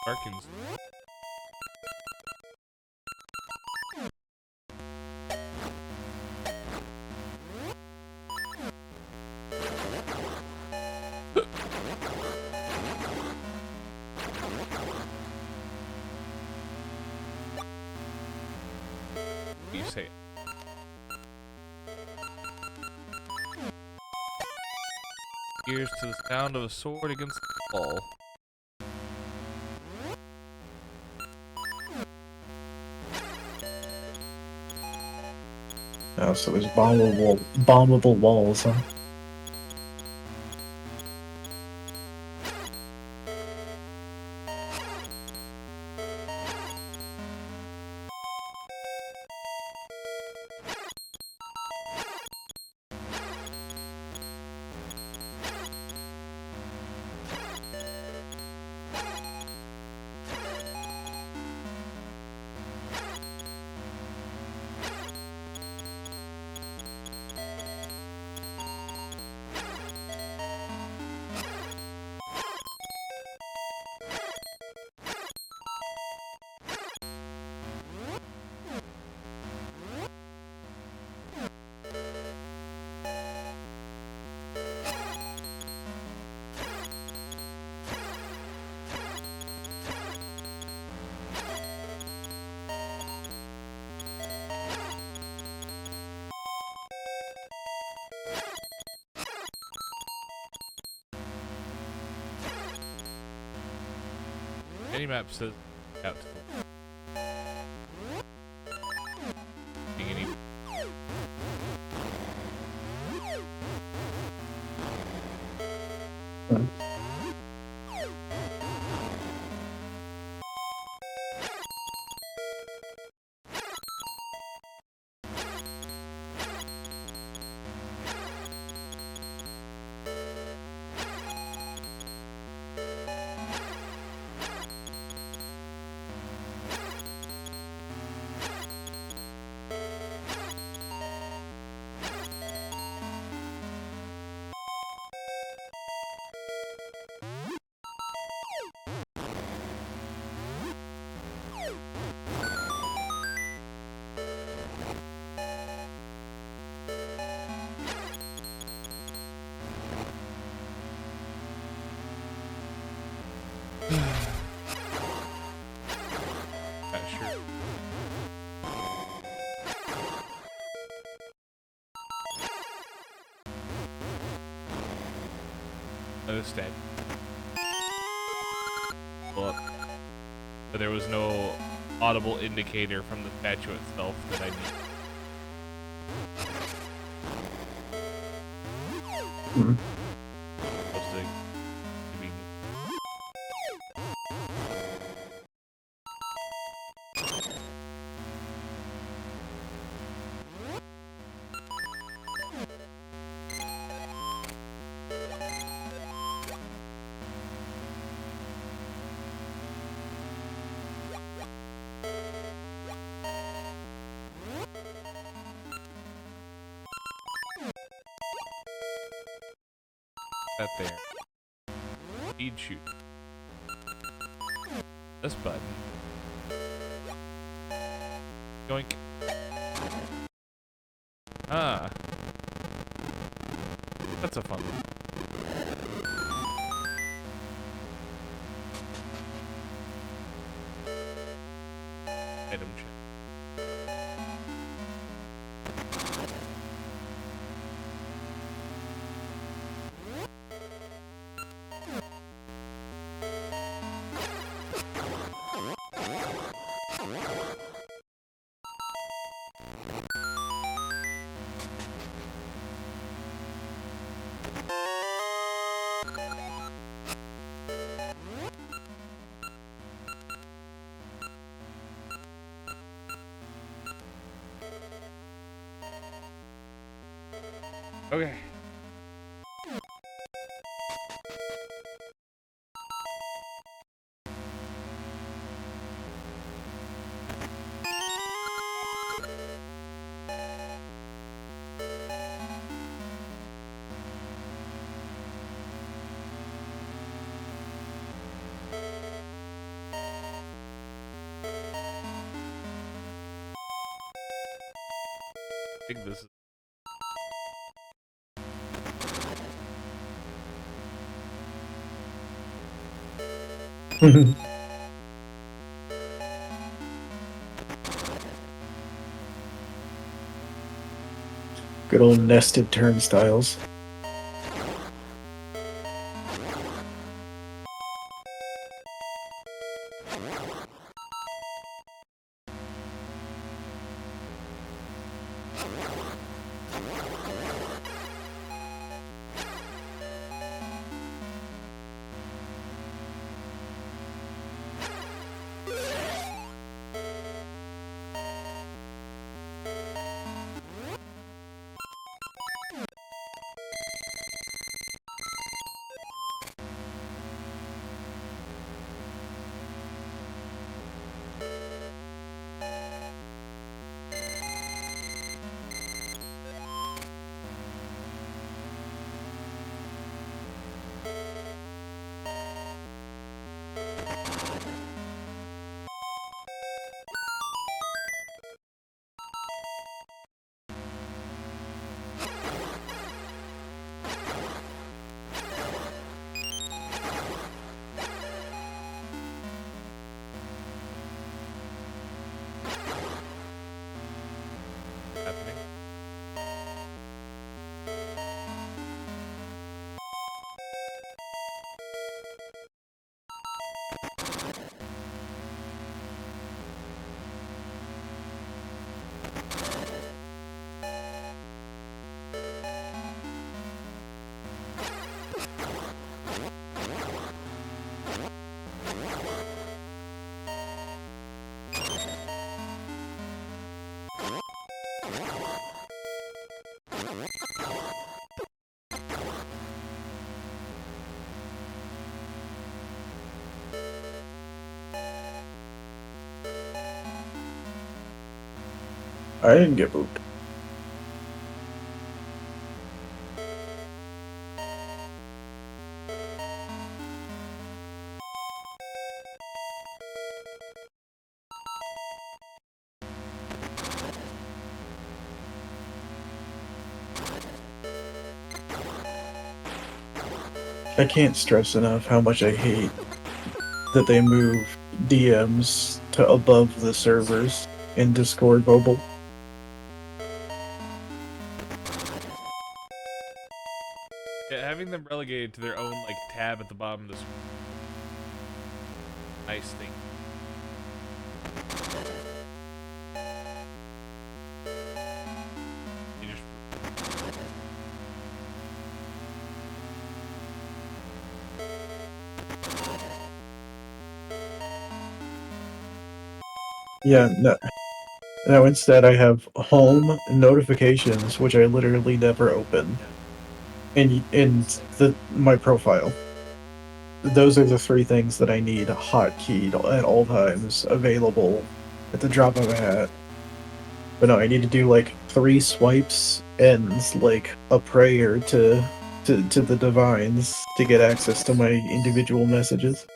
Darkens. You say it. Ears to the sound of a sword against the wall. Oh, so there's bombable walls, huh? Any map says out. Any. Sure. Understand. Well, but there was no audible indicator from the statue itself that I need. Mm-hmm. Supposed to be That there. Speed shoot. This button. Yoink. Ah. That's a fun one. Item check. Okay. I think this is Good old nested turnstiles. happening. I didn't get booped. I can't stress enough how much I hate that they move DMs to above the servers in Discord mobile. Yeah, having them relegated to their own like tab at the bottom of the screen. Nice thing. You just Yeah, no. Now instead I have home notifications, which I literally never open, and in my profile. Those are the three things that I need hotkeyed at all times, available at the drop of a hat. But no, I need to do like 3 swipes and like a prayer to to the divines to get access to my individual messages.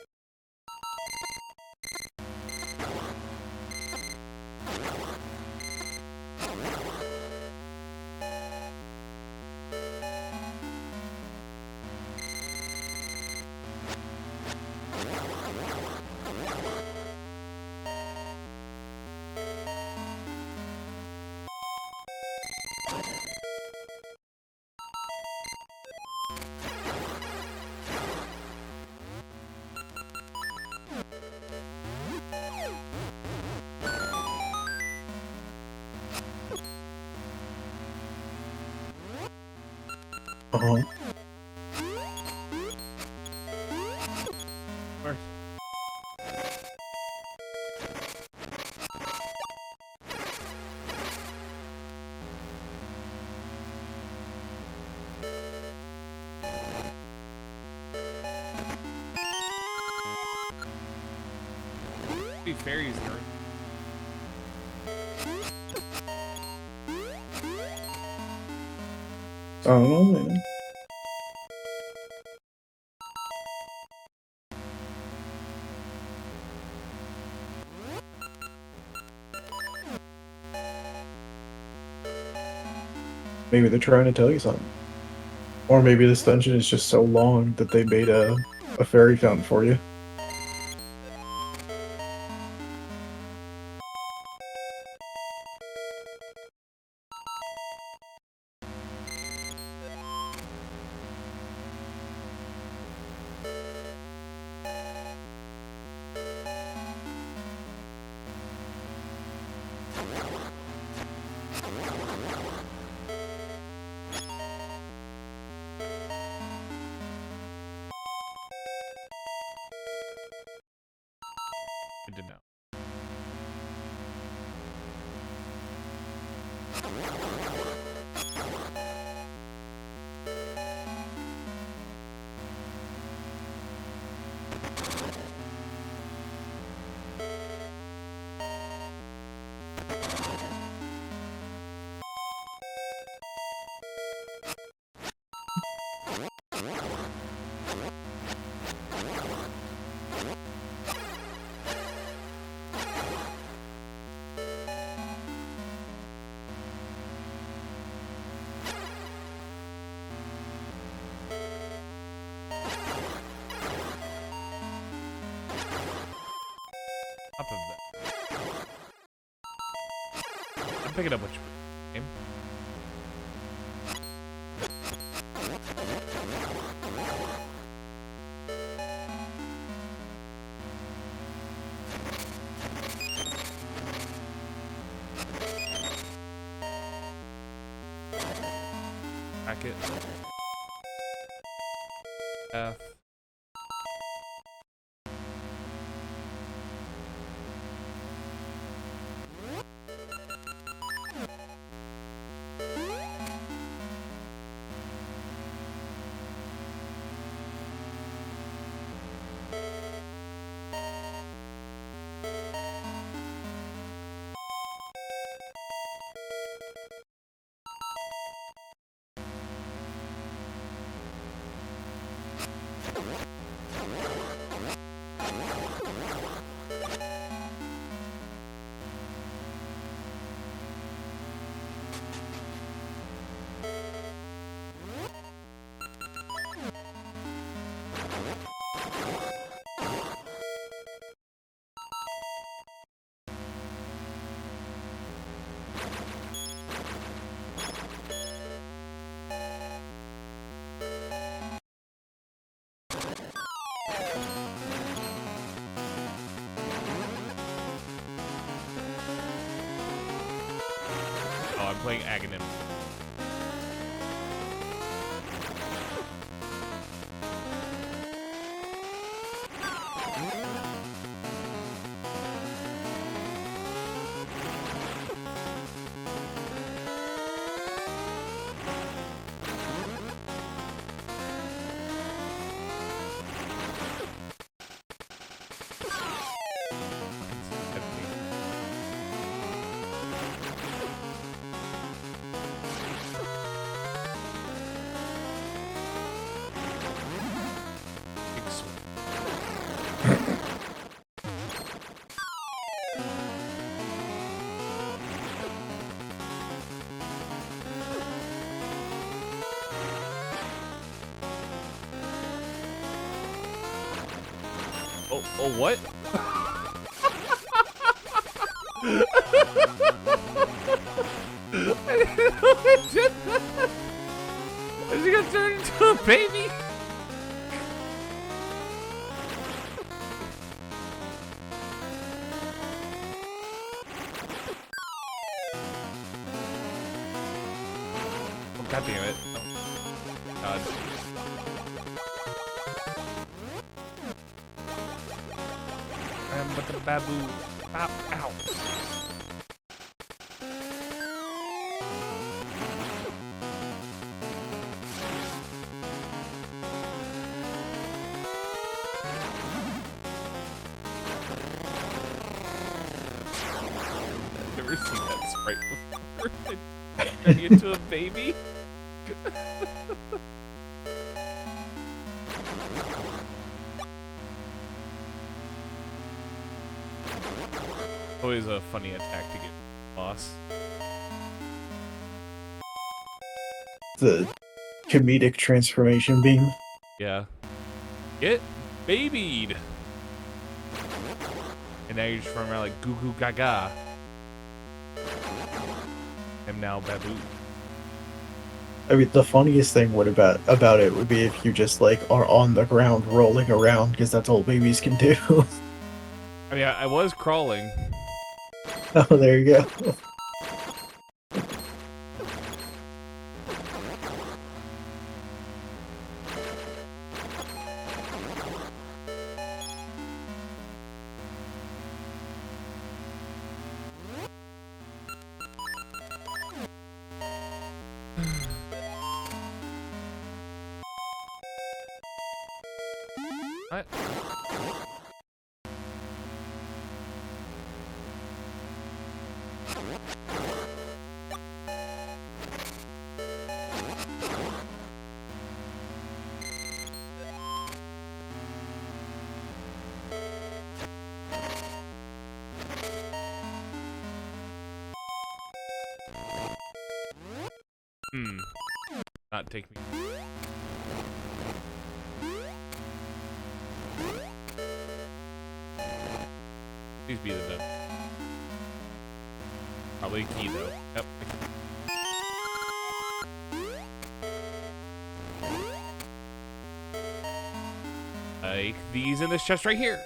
Uh-huh. Or- Be fairies turn. I don't know, man. Maybe they're trying to tell you something. Or maybe this dungeon is just so long that they made a fairy fountain for you. Good to know. Top of that. I'm picking up what you game. Packet. F. Oh, I'm playing Aghanim. Oh, what? I didn't know it did that. Is he gonna turn into a baby? Oh, God damn it. Oh, God. But the baboo. Ow. Ow. Never seen that sprite before. Turning into a baby. Always a funny attack to get boss. The comedic transformation beam. Yeah. Get babied. And now you're just running around like goo goo gaga. I'm now Babu. I mean, the funniest thing about it would be if you just like are on the ground rolling around, because that's all babies can do. I mean, I was crawling. Oh, there you go. What? Not take me. Please be the done. Probably a key though. Yep. Like these in this chest right here.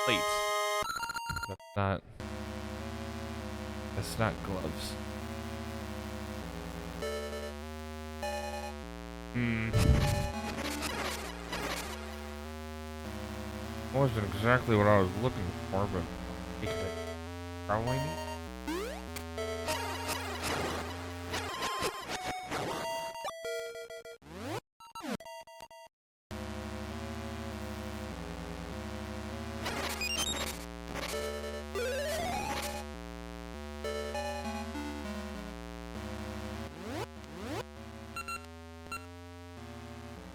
Plate. That's not gloves. Wasn't exactly what I was looking for, but because I probably need.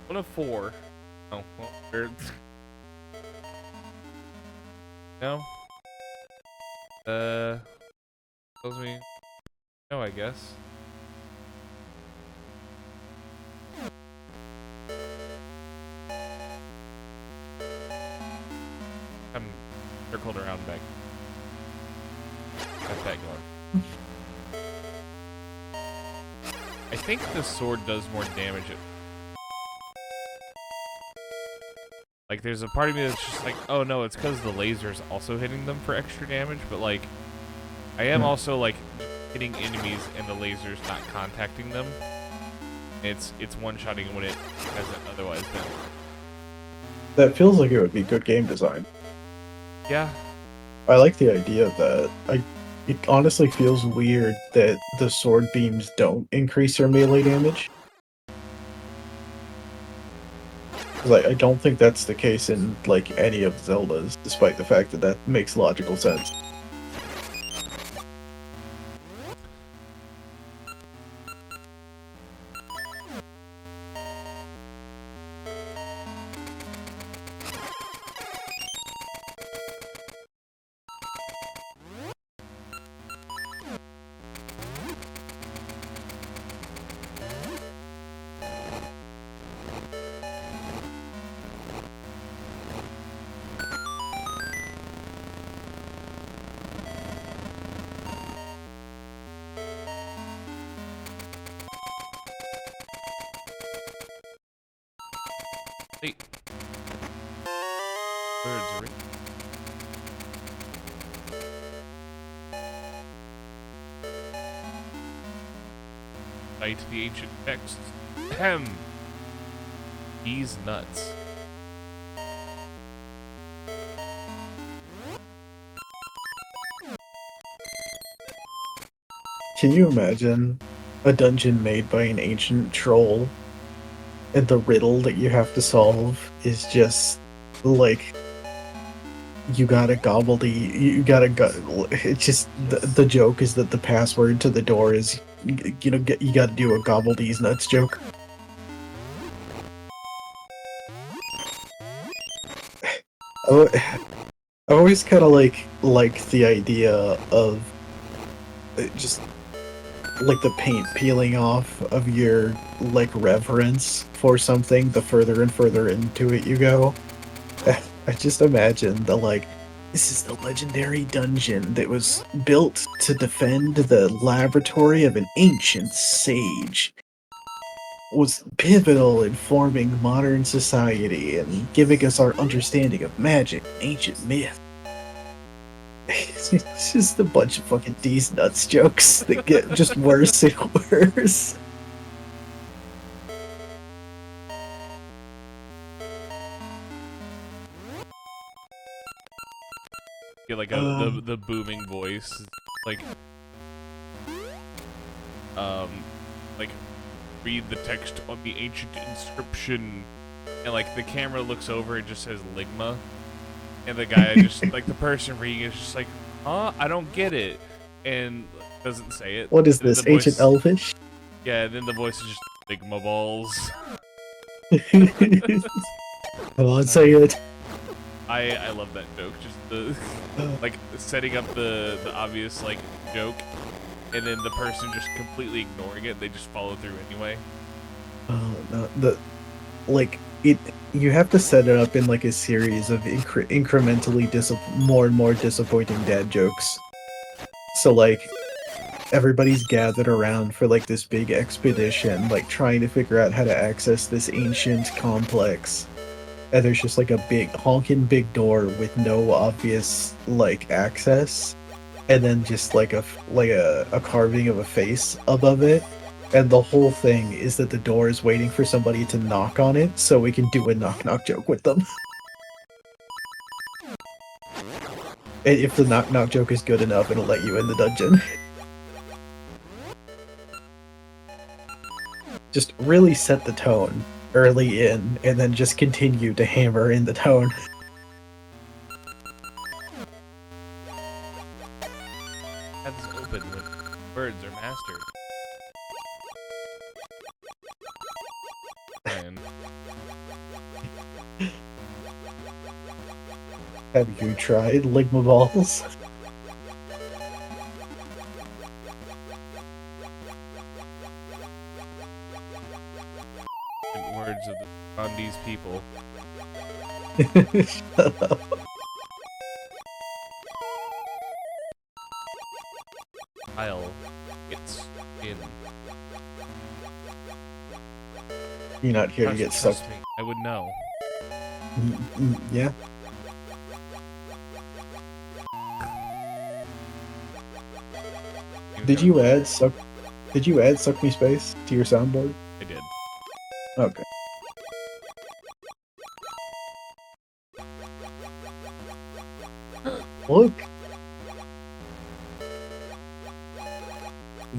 One of 4. Oh, well, there. No? Tells me no, I guess. I'm circled around back. Got that going. I think the sword does more damage. Like, there's a part of me that's just like, oh no, it's because the laser's also hitting them for extra damage, but like, I am also like hitting enemies and the laser's not contacting them. It's one-shotting when it hasn't otherwise been. That feels like it would be good game design. Yeah. I like the idea of that. It honestly feels weird that the sword beams don't increase their melee damage. Like, I don't think that's the case in like any of Zelda's, despite the fact that that makes logical sense. Hey. Birds are Cite the ancient texts. Ahem. He's nuts. Can you imagine a dungeon made by an ancient troll, and the riddle that you have to solve is just like you gotta it's just the joke is that the password to the door is you gotta do a gobble these nuts joke. Oh, I always kind of like the idea of just like the paint peeling off of your like reverence for something the further and further into it you go. I just imagine this is the legendary dungeon that was built to defend the laboratory of an ancient sage. Was pivotal in forming modern society and giving us our understanding of magic, ancient myth. It's just a bunch of fucking these nuts jokes that get just worse and worse. Yeah, like the booming voice, like like read the text on the ancient inscription, and like the camera looks over and just says Ligma, and the guy just like the person reading is just like, huh, I don't get it, and doesn't say it. What is And this, the voice- ancient elvish? Yeah, and then the voice is just Ligma balls. Come on, say it. I love that joke. Just the like setting up the obvious like joke, and then the person just completely ignoring it. They just follow through anyway. Oh no, you have to set it up in like a series of incrementally more and more disappointing dad jokes. So like everybody's gathered around for like this big expedition, like trying to figure out how to access this ancient complex. And there's just like a big honking big door with no obvious like access, and then just like a carving of a face above it, and the whole thing is that the door is waiting for somebody to knock on it so we can do a knock knock joke with them. And if the knock knock joke is good enough, it'll let you in the dungeon. Just really set the tone early in, and then just continue to hammer in the tone. Paths open when birds are mastered. And Have you tried Ligma balls? in words of the Gandhi's people, Shut up. I'll it's in. You're not here to get Trust sucked. me, I would know. Yeah. Did you add suck me space to your soundboard? I did. Okay. Look.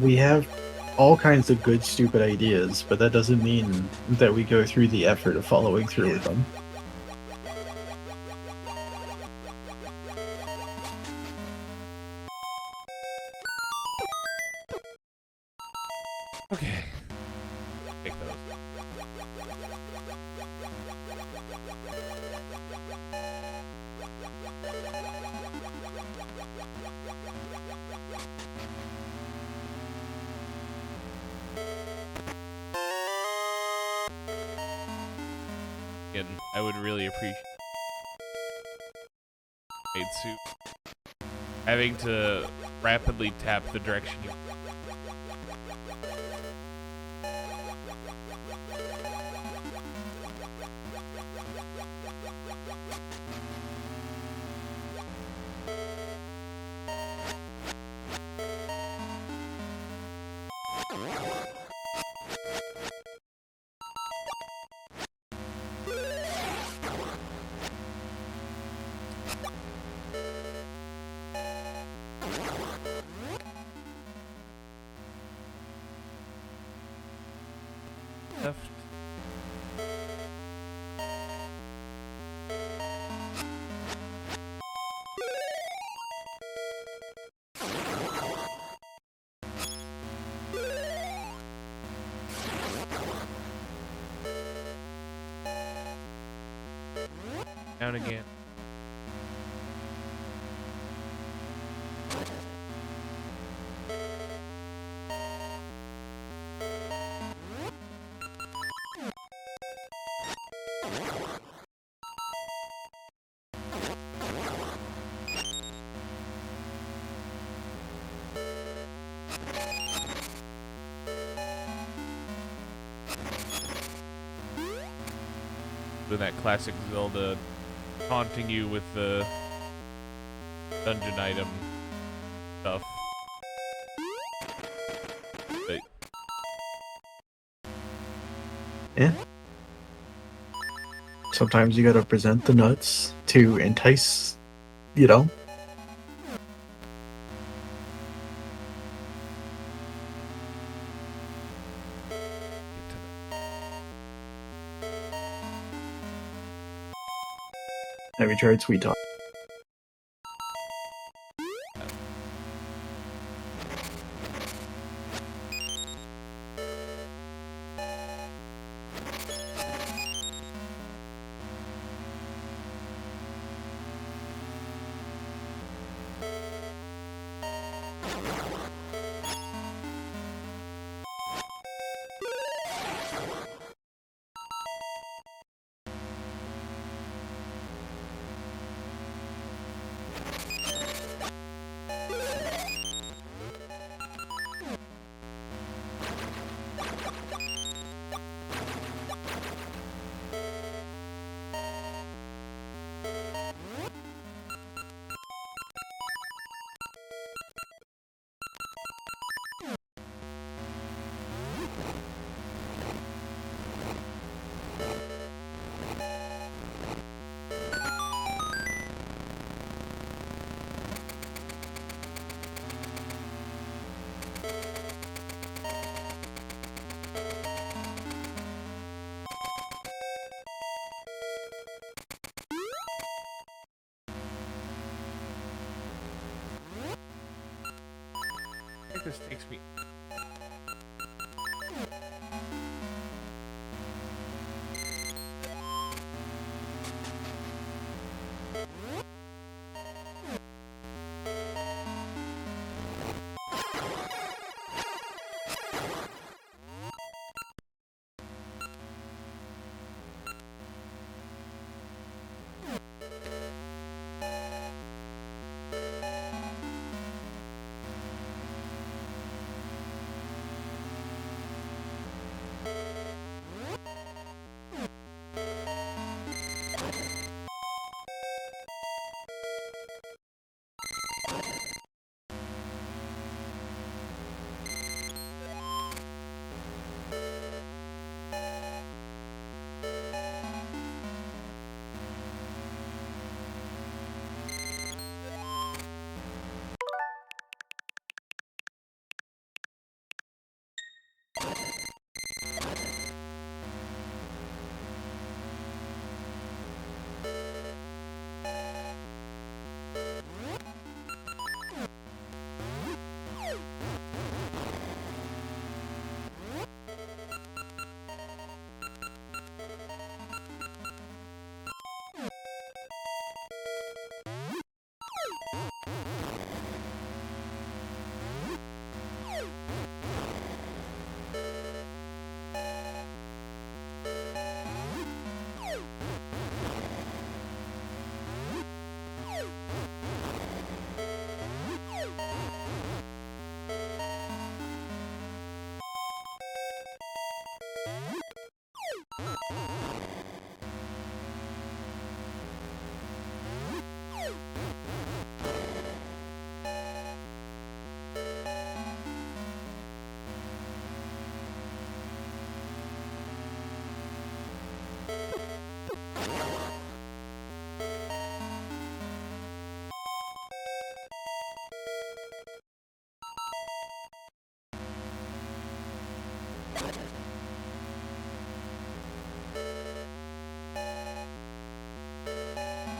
We have all kinds of good stupid ideas, but that doesn't mean that we go through the effort of following through with them. Okay. Take those. Again, I would really appreciate soup. Having to rapidly tap the direction you Left. Down again. Doing that classic Zelda taunting you with the dungeon item stuff. But Yeah. Sometimes you gotta present the nuts to entice, you know. Have you tried Sweet Talk? I think this takes me.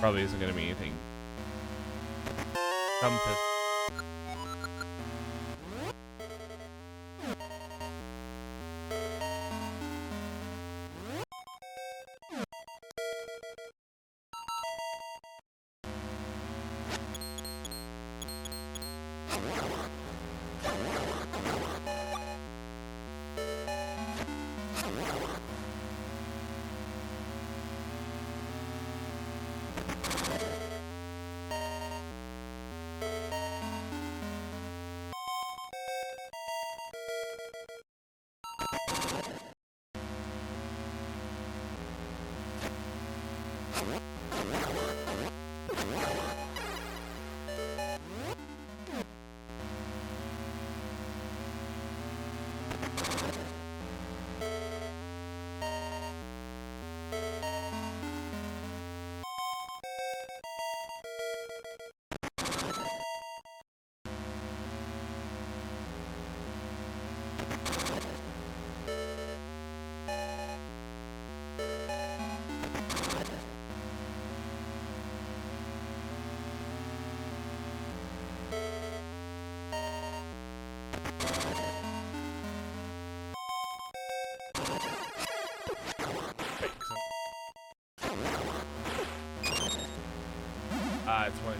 Probably isn't gonna be anything. Compass. It's fine.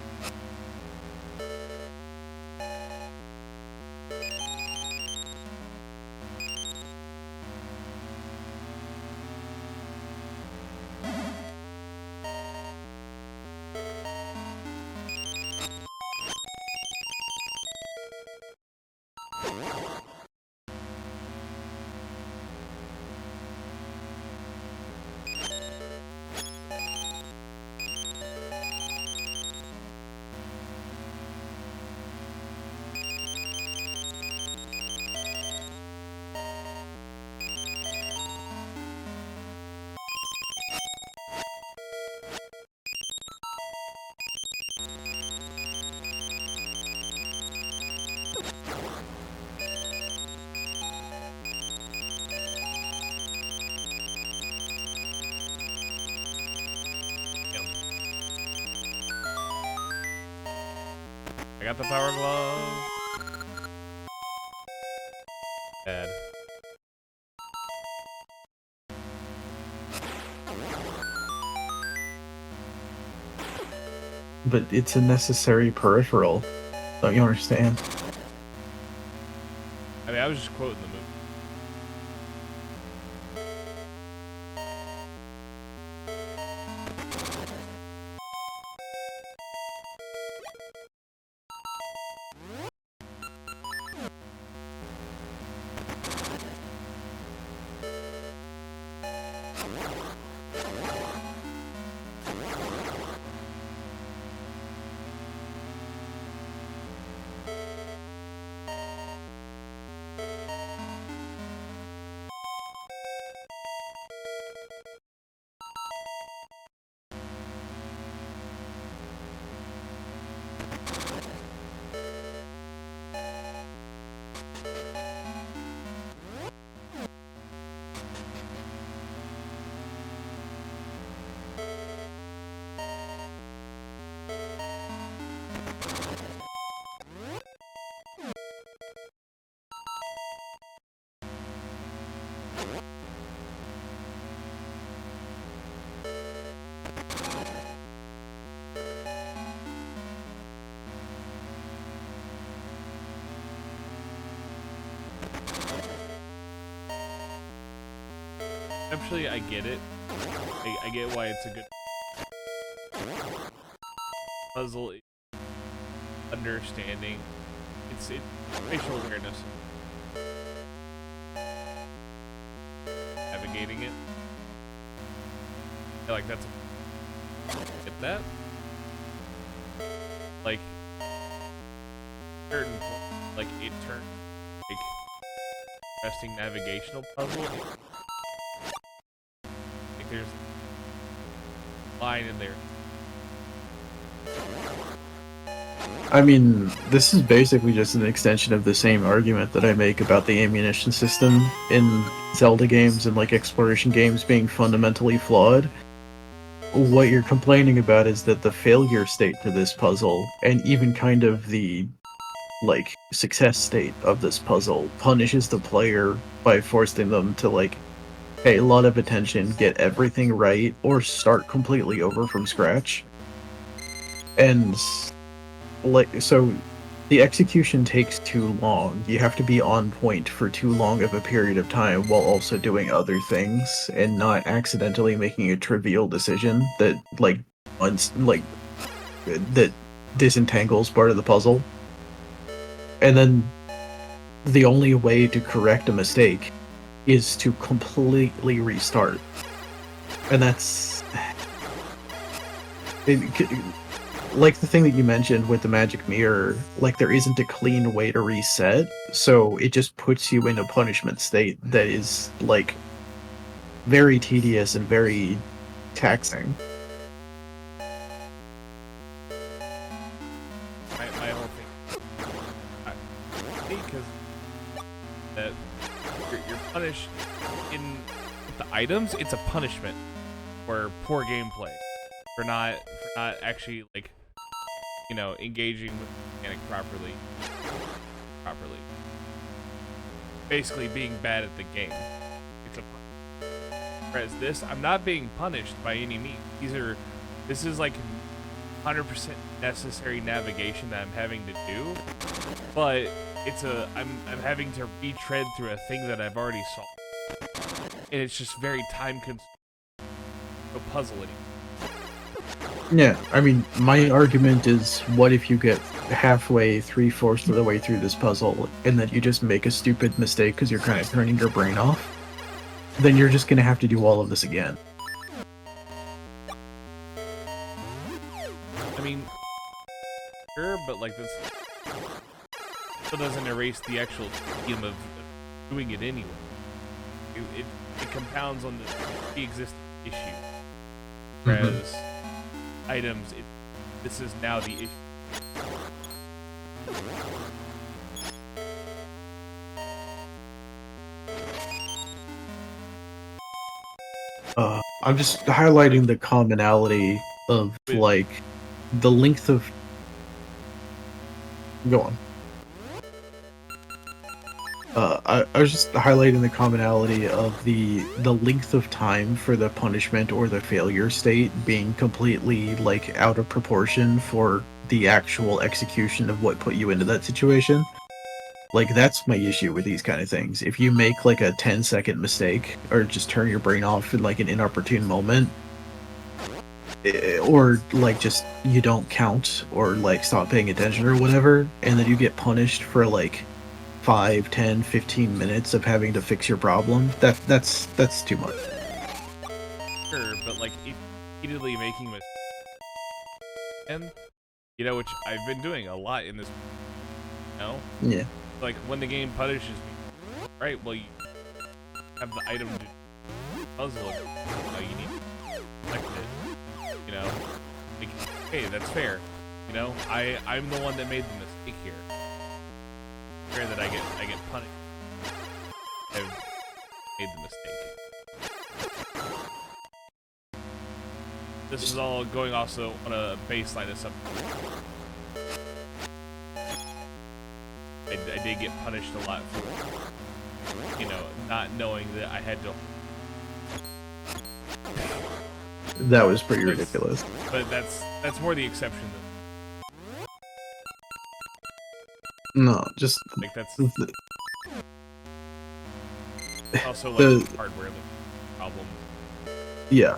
I got the power glove. Bad. But it's a necessary peripheral. Don't you understand? I mean, I was just quoting the movie. Actually, I get it. I get why it's a good puzzle. Understanding. It's facial awareness. Navigating it. I feel like that's get that. Like certain point, like it turns like interesting navigational puzzle. Like there's a line in there. I mean, this is basically just an extension of the same argument that I make about the ammunition system in Zelda games and like exploration games being fundamentally flawed. What you're complaining about is that the failure state to this puzzle, and even kind of the like success state of this puzzle, punishes the player by forcing them to like pay a lot of attention, get everything right, or start completely over from scratch. And like, so the execution takes too long. You have to be on point for too long of a period of time while also doing other things and not accidentally making a trivial decision that that disentangles part of the puzzle. And then the only way to correct a mistake is to completely restart. And that's like the thing that you mentioned with the magic mirror, like there isn't a clean way to reset, so it just puts you in a punishment state that is like very tedious and very taxing. My whole thing, because that you're punished in the items. It's a punishment for poor gameplay, for not actually like, you know, engaging with the mechanic properly. Basically being bad at the game. It's a punishment. Whereas this, I'm not being punished by any means. This is like 100% necessary navigation that I'm having to do, but I'm having to retread through a thing that I've already solved. And it's just very time consuming. So puzzling. Yeah, I mean, my argument is, what if you get halfway, 3/4 of the way through this puzzle, and then you just make a stupid mistake because you're kind of turning your brain off? Then you're just gonna have to do all of this again. I mean, sure, but like this still doesn't erase the actual theme of doing it anyway. It compounds on the existing issue. Whereas items, this is now the issue. I'm just highlighting the commonality of like the length of. Go on. I was just highlighting the commonality of the length of time for the punishment or the failure state being completely like out of proportion for the actual execution of what put you into that situation. Like, that's my issue with these kind of things. If you make like a 10-second mistake or just turn your brain off in like an inopportune moment, or like just you don't count or like stop paying attention or whatever, and then you get punished for like 5, 10, 15 minutes of having to fix your problem, that's too much. Sure, but like repeatedly making mistakes, and you know, which I've been doing a lot in this, you know? Yeah. Like when the game punishes me, right? Well, you have the item to puzzle it. You know, you need to select it. You know, like, hey, that's fair. You know, I'm the one that made the mistake here. Fair that I get punished. I've made the mistake. This is all going also on a baseline of something. I did get punished a lot for, you know, not knowing that I had to. That was pretty ridiculous. But that's more the exception than No, just like that's the, also like the hardware problem. yeah.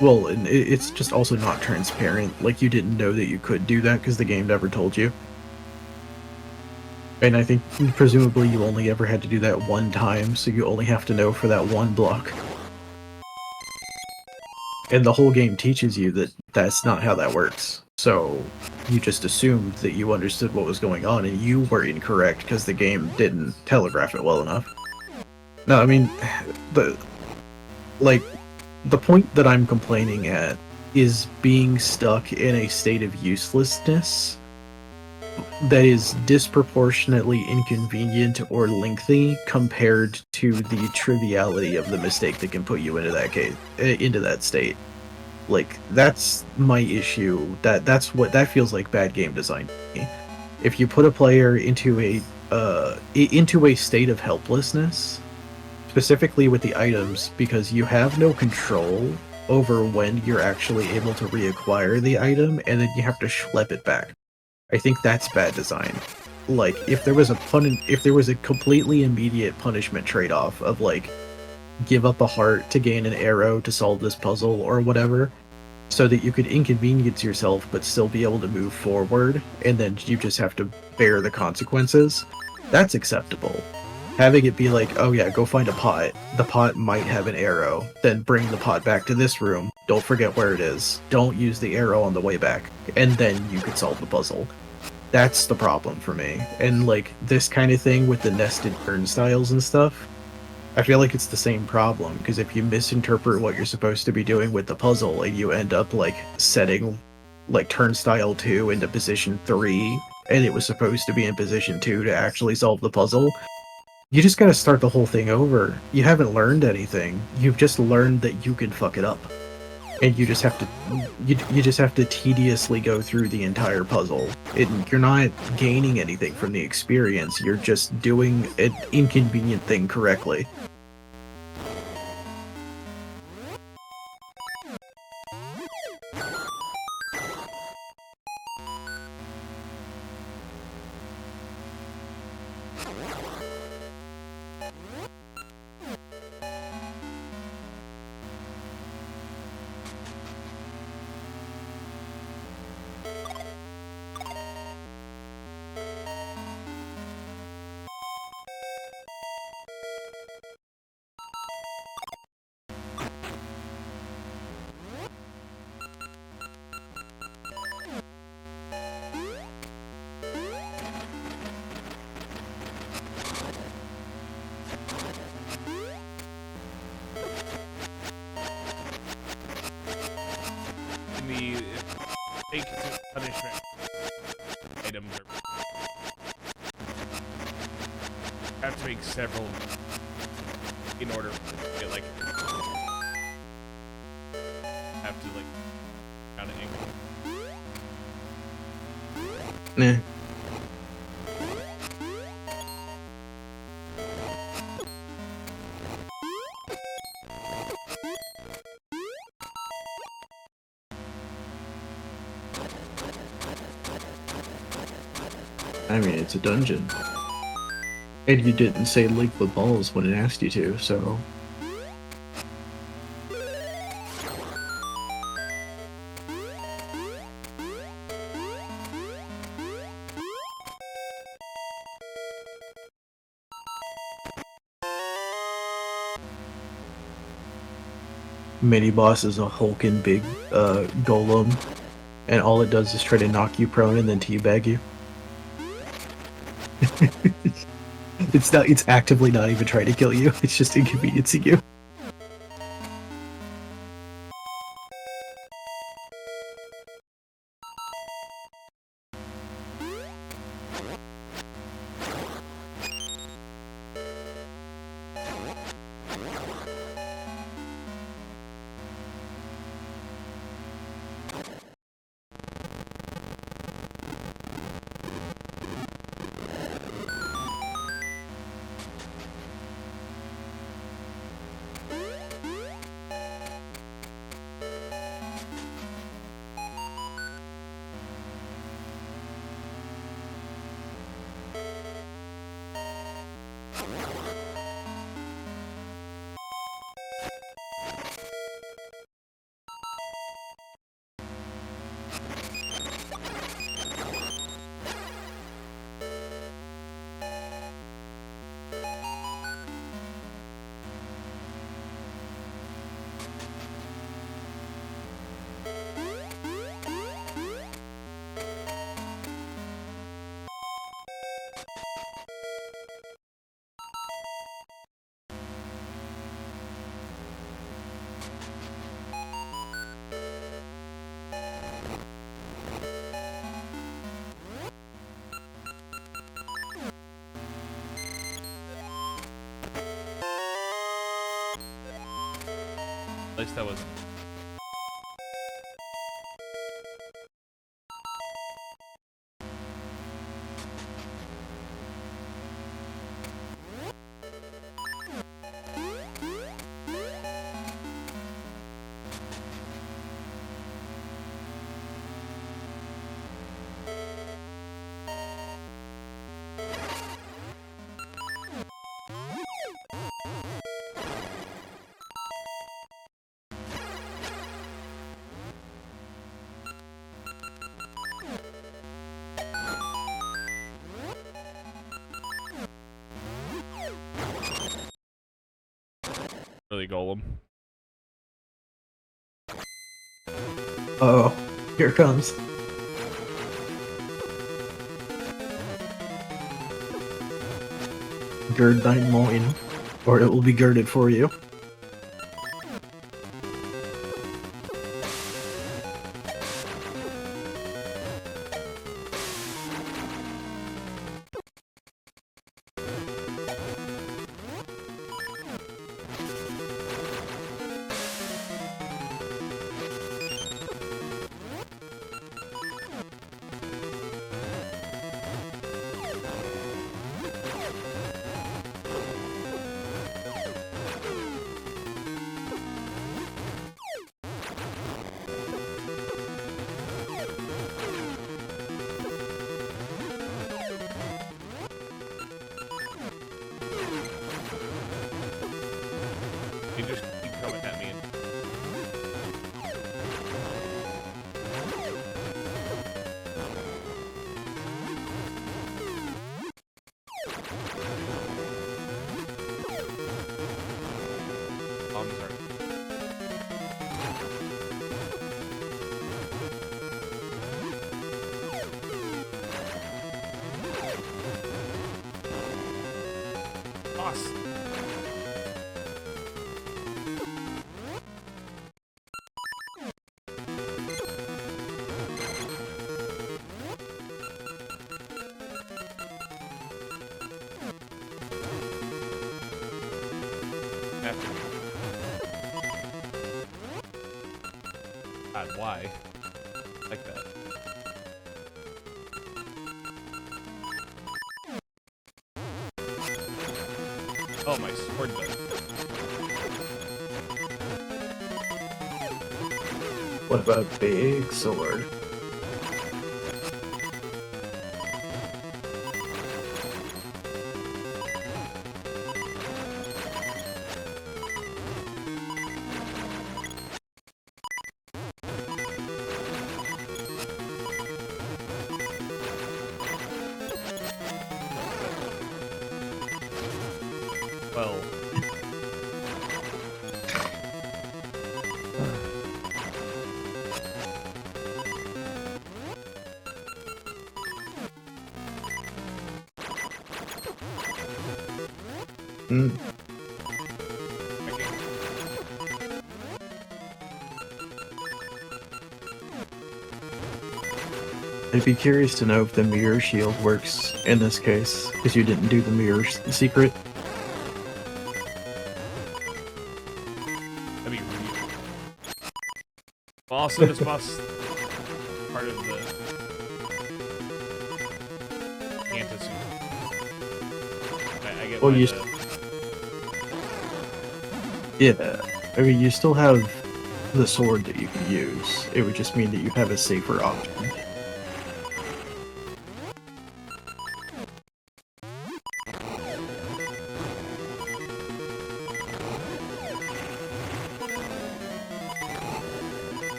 Well, and it's just also not transparent. Like, you didn't know that you could do that because the game never told you. And I think presumably you only ever had to do that one time, so you only have to know for that one block. And the whole game teaches you that that's not how that works. So you just assumed that you understood what was going on, and you were incorrect because the game didn't telegraph it well enough. No, I mean, the point that I'm complaining at is being stuck in a state of uselessness that is disproportionately inconvenient or lengthy compared to the triviality of the mistake that can put you into that case, into that state. Like, that's my issue. That feels like bad game design to me. If you put a player into a state of helplessness, specifically with the items, because you have no control over when you're actually able to reacquire the item, and then you have to schlep it back. I think that's bad design. Like, if there was a completely immediate punishment trade-off of like, give up a heart to gain an arrow to solve this puzzle or whatever, so that you could inconvenience yourself but still be able to move forward, and then you just have to bear the consequences, that's acceptable. Having it be like, oh yeah, go find a pot. The pot might have an arrow. Then bring the pot back to this room. Don't forget where it is. Don't use the arrow on the way back. And then you could solve the puzzle. That's the problem for me. And like, this kind of thing with the nested turnstiles and stuff, I feel like it's the same problem, because if you misinterpret what you're supposed to be doing with the puzzle and you end up like setting like turnstile 2 into position 3, and it was supposed to be in position 2 to actually solve the puzzle, you just gotta start the whole thing over. You haven't learned anything. You've just learned that you can fuck it up. And you just have to tediously go through the entire puzzle. You're not gaining anything from the experience. You're just doing an inconvenient thing correctly. The fake punishment items are have to make several in order to get like have to like kind of angle. Nah. I mean, it's a dungeon. And you didn't say lick the balls when it asked you to, so... Mini-boss is a hulking big golem, and all it does is try to knock you prone and then teabag you. It's actively not even trying to kill you, it's just inconveniencing you. At least that was. Really golem. Oh, here it comes. Gird thine loin, or it will be girded for you. You just keep coming at me. Bombs are. Boss. After me. God, why? Like that. Oh, my sword does. What about a big sword? Well. Hmm. I'd be curious to know if the mirror shield works in this case, because you didn't do the mirror secret. That'd be rude. Well, also, this boss part of the Antis. I get Well, why you the- Yeah, I mean, you still have the sword that you can use. It would just mean that you have a safer option.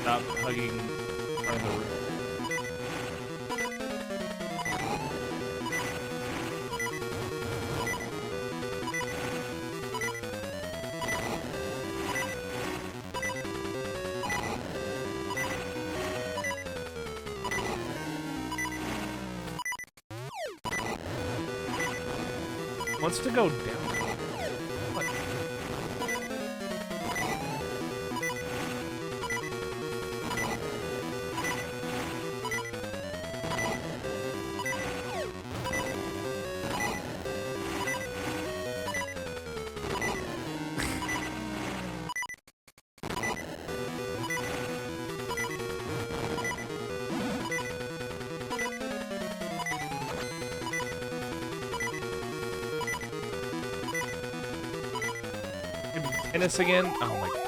Stop hugging front of the room. Wants to go down. What? Minus again? Oh my god.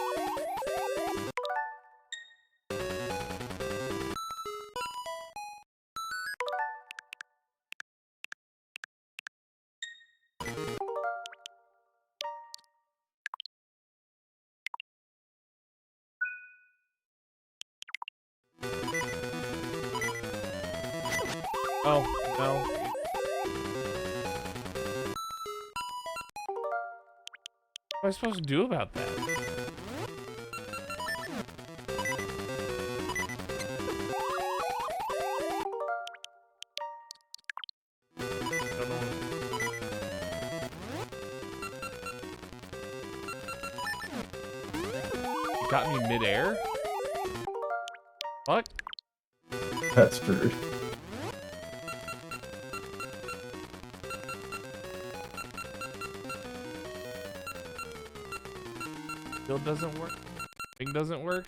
Oh, no. What am I supposed to do about that? Don't know. You got me midair? What? That's rude. Still doesn't work. Thing doesn't work.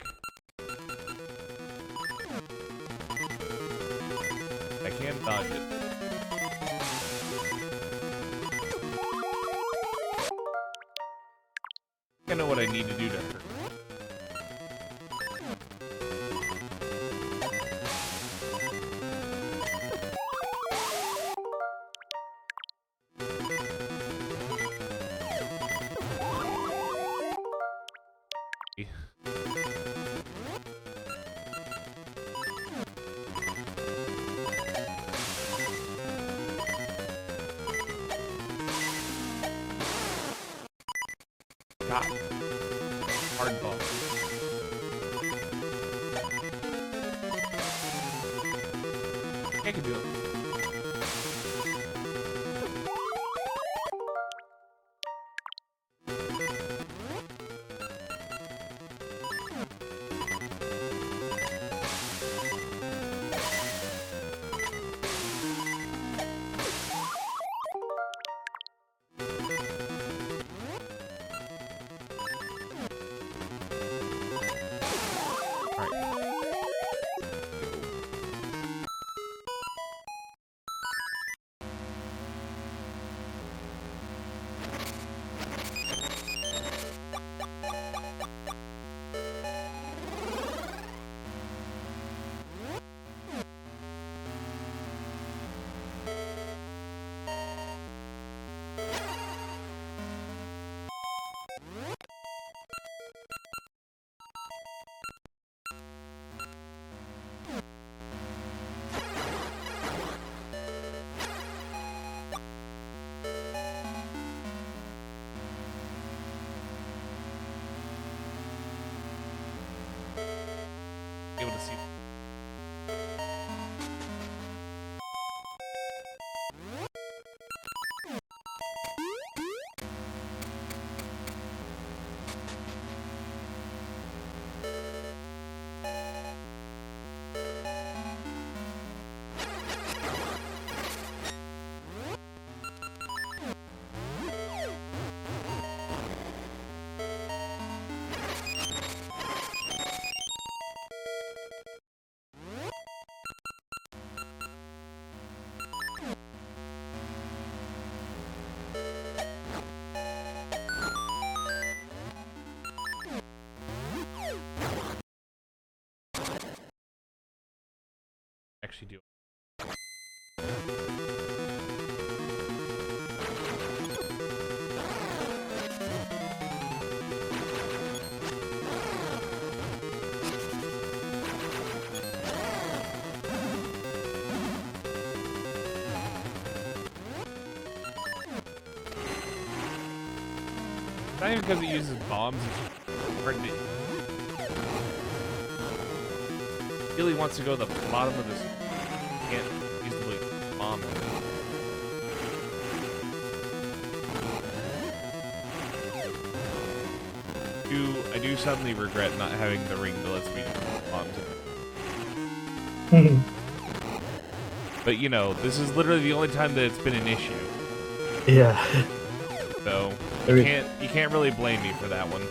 I can't dodge it. I know what I need to do to her. God. Hard ball. I can do it. Able to see. Actually do. Not even because it uses bombs. It's hard to... Really wants to go to the bottom of this. Can't easily bomb it. I do suddenly regret not having the ring that lets me bomb it. But you know, this is literally the only time that it's been an issue. Yeah. So I mean, you can't really blame me for that one.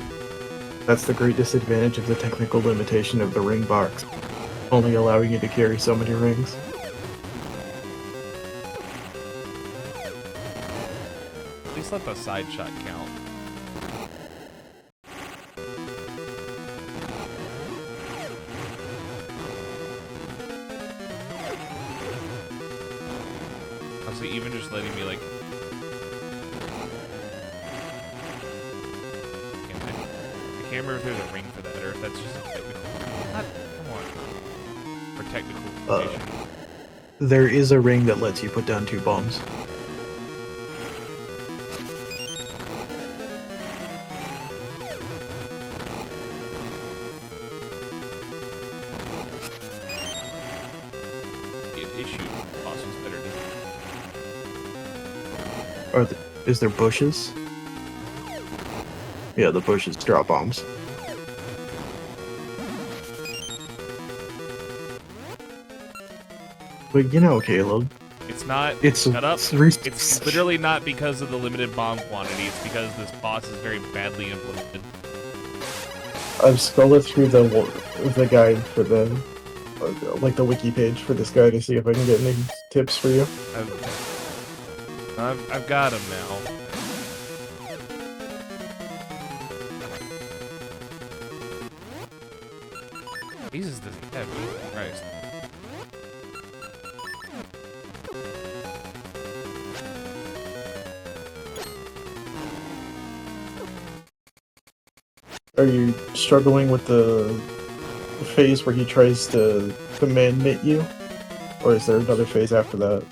that's the great disadvantage of the technical limitation of the ring box, only allowing you to carry so many rings. At least let the side shot count. just letting me like. I can't remember if there's a ring for that or if that's just a technical. Come on. For technical condition. There is a ring that lets you put down 2 bombs. Is there bushes? Yeah, the bushes drop bombs. But you know, Caleb, It's not. it's Shut up. three- It's literally not because of the limited bomb quantity. It's because this boss is very badly implemented. I've scrolled through the guide for the like the wiki page for this guy to see if I can get any tips for you. I've got him now. Jesus, does he have me? Christ. Are you struggling with the phase where he tries to command knit you? Or is there another phase after that?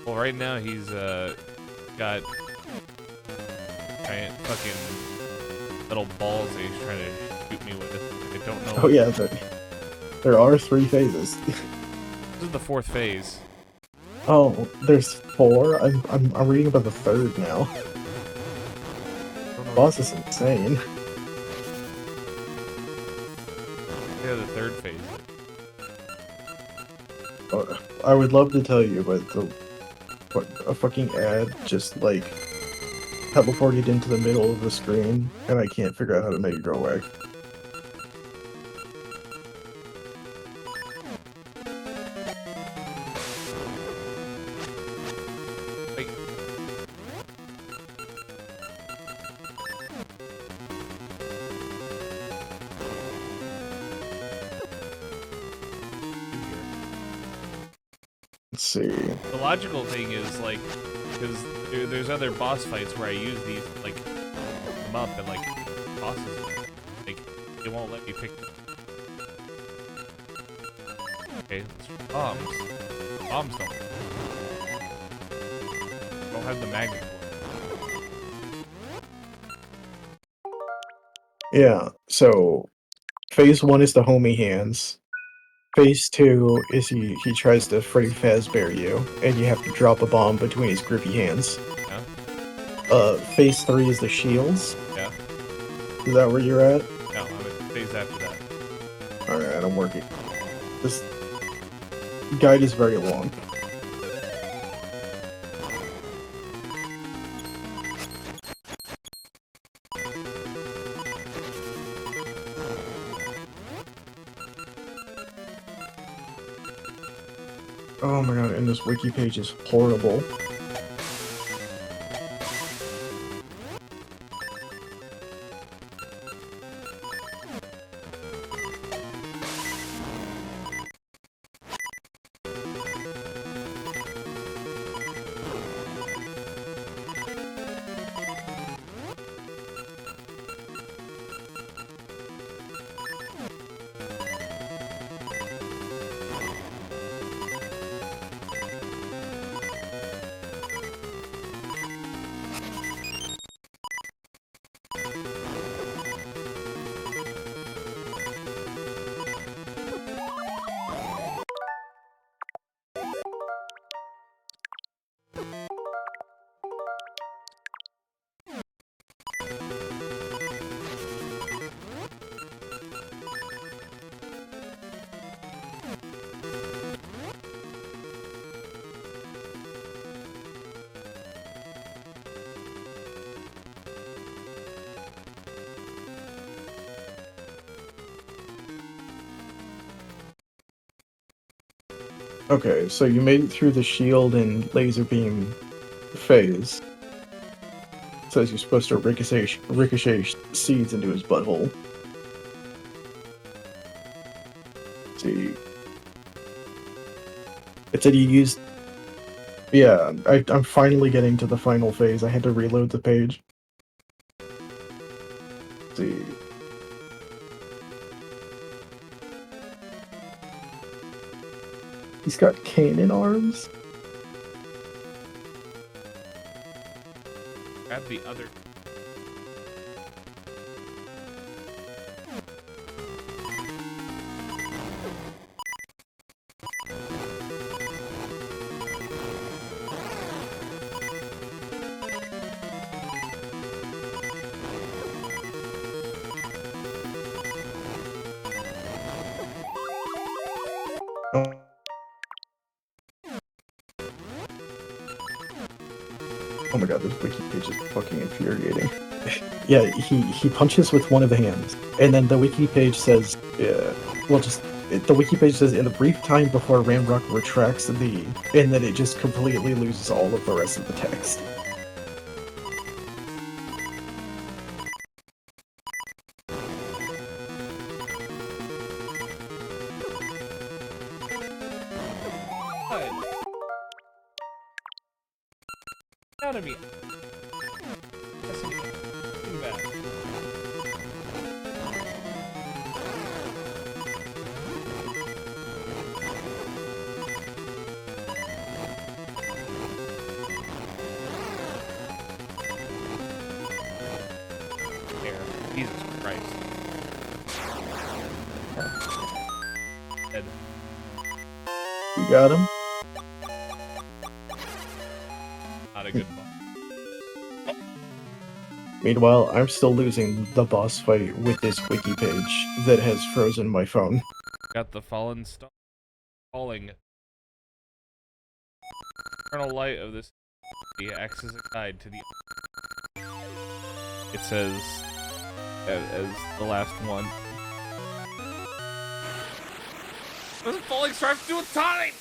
Well, right now he's got giant fucking little balls that he's trying to shoot me with. I don't know. Oh yeah, there are 3 phases. This is the 4th phase. Oh, there's 4? I'm reading about the 3rd now. Boss is insane. Yeah, the 3rd phase. I would love to tell you, but a fucking ad just like teleported into the middle of the screen, and I can't figure out how to make it go away. Wait. Let's see. The logical thing is like, because there's other boss fights where I use these like them up and like bosses like it won't let me pick. Okay, let's try bombs. Bombs don't have the magnet for it. Yeah, so phase 1 is the homie hands. Phase 2 is he tries to Freddy Fazbear you, and you have to drop a bomb between his grippy hands. Yeah. Phase 3 is the shields. Yeah. Is that where you're at? No, I'm at phase after that. Alright, I'm working. This guide is very long. Oh my god, and this wiki page is horrible. Okay, so you made it through the shield and laser beam phase. It says you're supposed to ricochet seeds into his butthole. Let's see. It said you used Yeah, I'm finally getting to the final phase. I had to reload the page. Let's see. He's got cannon arms. Grab the other. Oh. Oh my god, this wiki page is fucking infuriating. Yeah, he punches with one of the hands, and then the wiki page says, the wiki page says in the brief time before Ramrock retracts the, and then it just completely loses all of the rest of the text. Out of me. Listen, think about it. There. Jesus Christ. Dead. You got him? Not a good one. Meanwhile, I'm still losing the boss fight with this wiki page that has frozen my phone. Got the fallen star falling. Eternal light of this acts as a guide to the. It says as the last one. What does falling star have to do with time?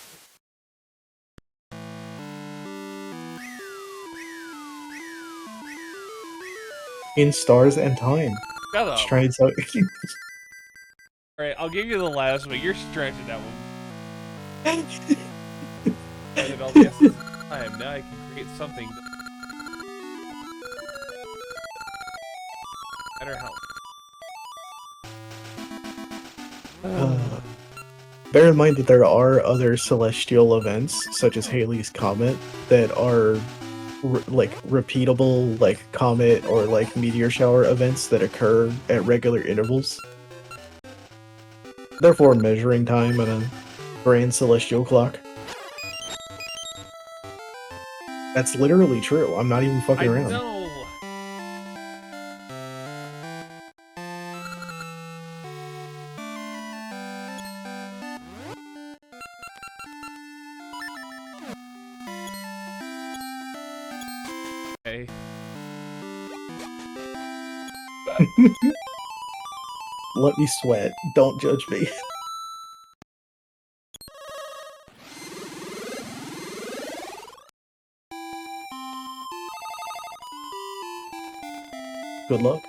In Stars and Time. Shut up. Just trying to Alright, I'll give you the last one. You're stretching that one. And it all the essence of time. Now I can create something that better help. Bear in mind that there are other celestial events, such as Halley's Comet, that are repeatable, like comet or like meteor shower events that occur at regular intervals. Therefore, measuring time on a grand celestial clock. That's literally true. I'm not even fucking I around. know. Okay. Let me sweat. Don't judge me. Good luck.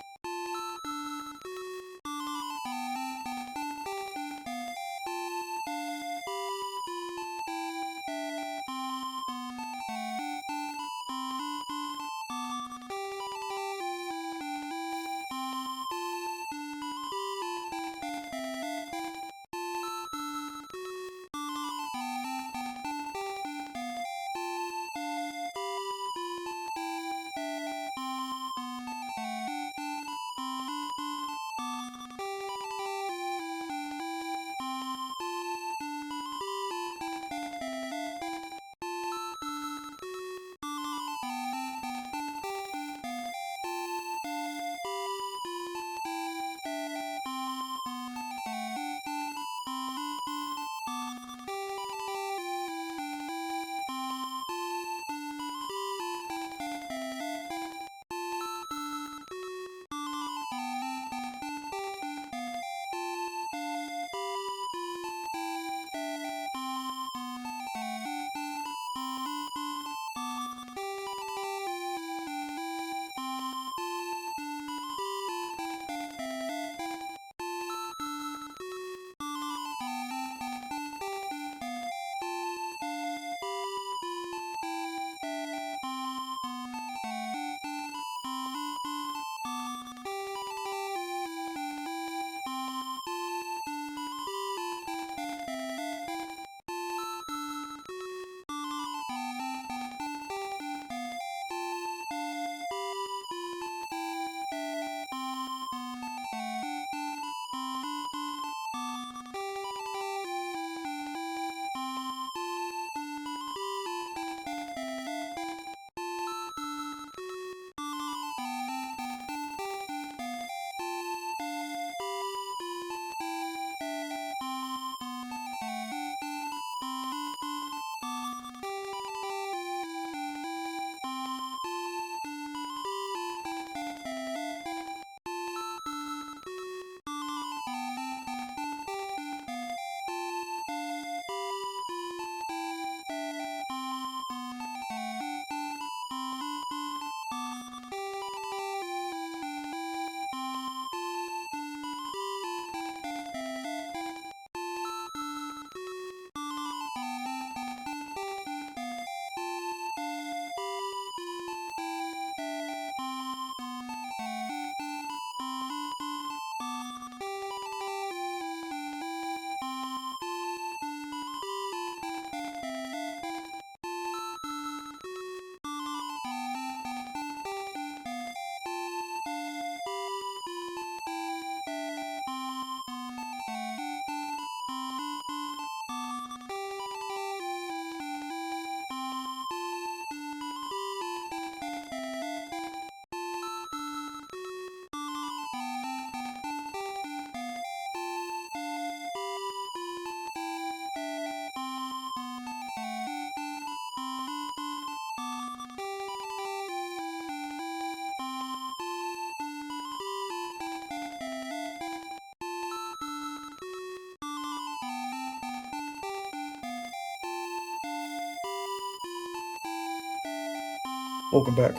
Welcome back.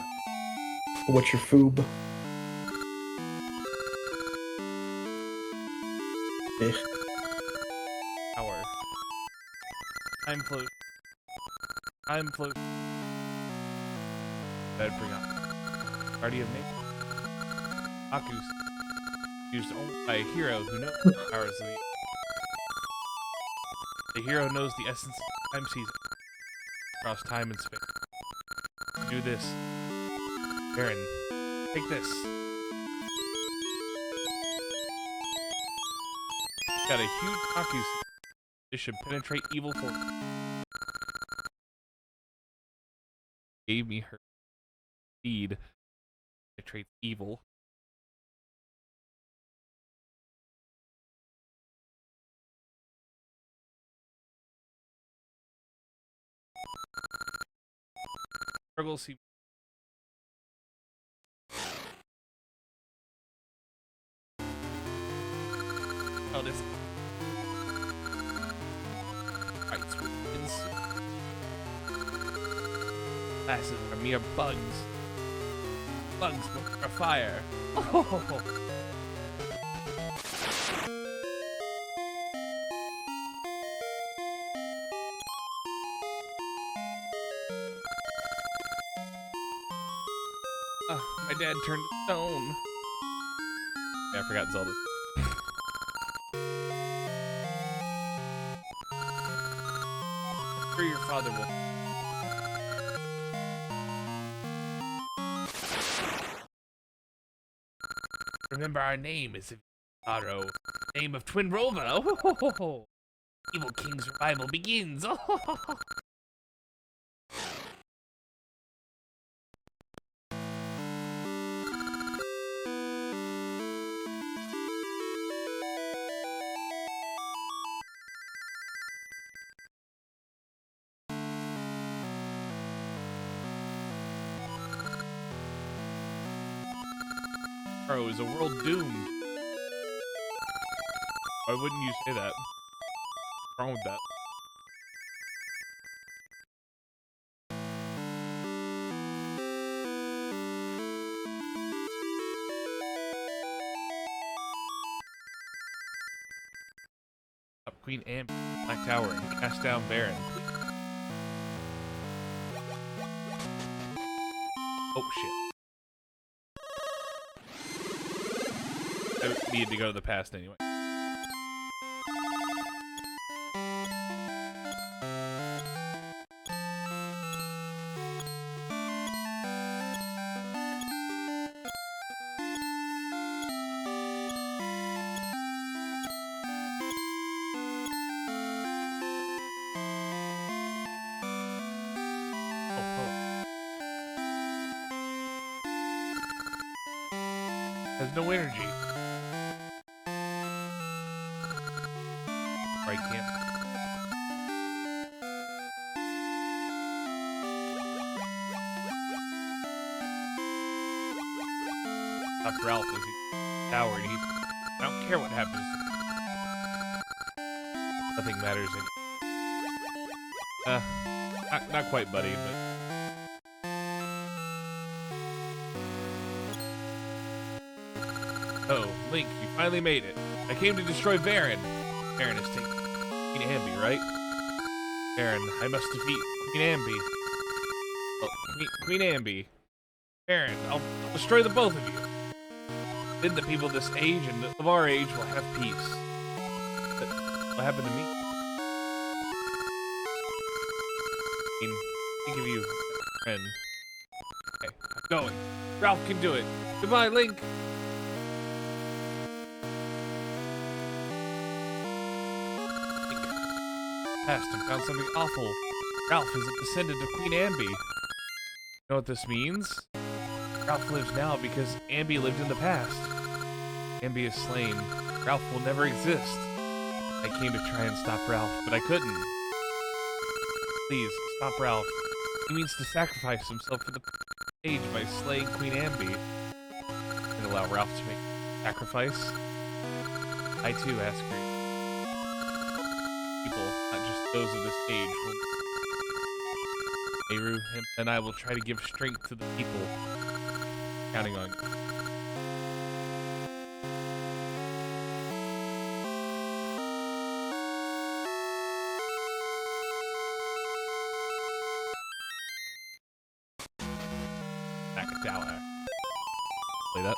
What's your foob? Eh. Power. Time float. Time float. I'd forgotten. Guardian of Nature. Aku's. Used only by a hero who knows the powers of the hero knows the essence of time season across time and space. Do this. Baron, take this. Got a huge Aku's. This should penetrate evil force. Gave me her speed. Penetrates evil. Struggle see. Oh, this. Fights with insect. Classes are mere bugs. Bugs are fire. Oh. My dad turned to stone. Yeah, I forgot Zelda. Sure, your father will. Remember, our name is Aro, name of Twin Rova. Oh, Evil King's revival begins. Oh. Aro is a world doomed. Why wouldn't you say that? What's wrong with that? Up Queen Amber, Black Tower, and cast down Baron. Oh shit. I needed to go to the past anyway. Has no energy. Right, can't. Dr. Ralph is a coward. I don't care what happens. Nothing matters anymore. Not quite, buddy, but. Oh, Link, you finally made it. I came to destroy Baron. Baron is taken. Queen Amby, right? Baron, I must defeat Queen Amby. Oh, Queen Amby. Baron, I'll destroy the both of you. Then the people of this age and of our age will have peace. But what happened to me? I mean, think of you, friend. Okay, I'm going. Ralph can do it. Goodbye, Link. Past and found something awful. Ralph is a descendant of Queen Amby. You know what this means? Ralph lives now because Amby lived in the past. Amby is slain. Ralph will never exist. I came to try and stop Ralph, but I couldn't. Please, stop Ralph. He means to sacrifice himself for the age by slaying Queen Amby. And allow Ralph to make sacrifice. I too ask for you. People, not just those of this age, will Eru, and I will try to give strength to the people. Counting on you. Nakatawa. Play that.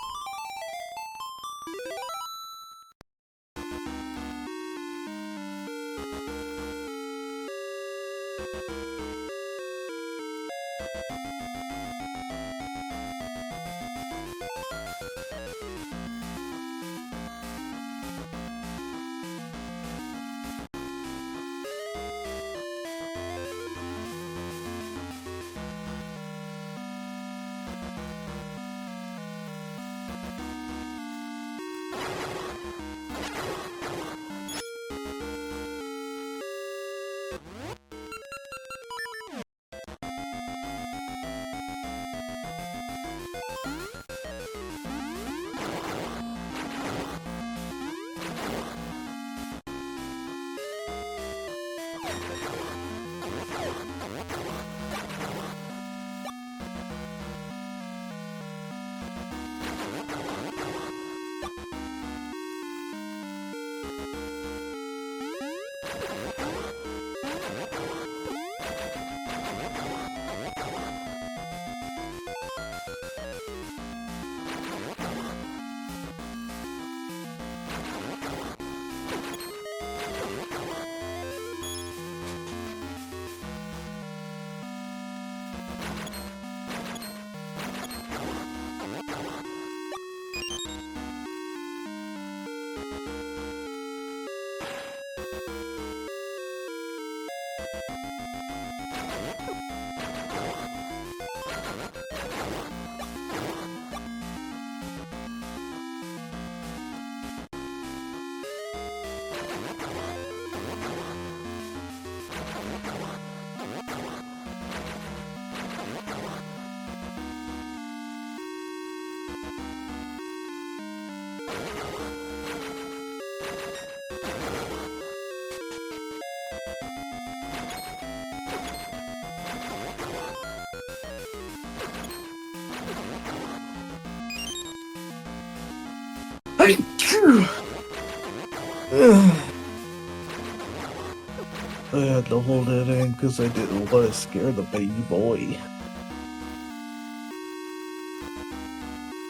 I had to hold it in because I didn't want to scare the baby boy.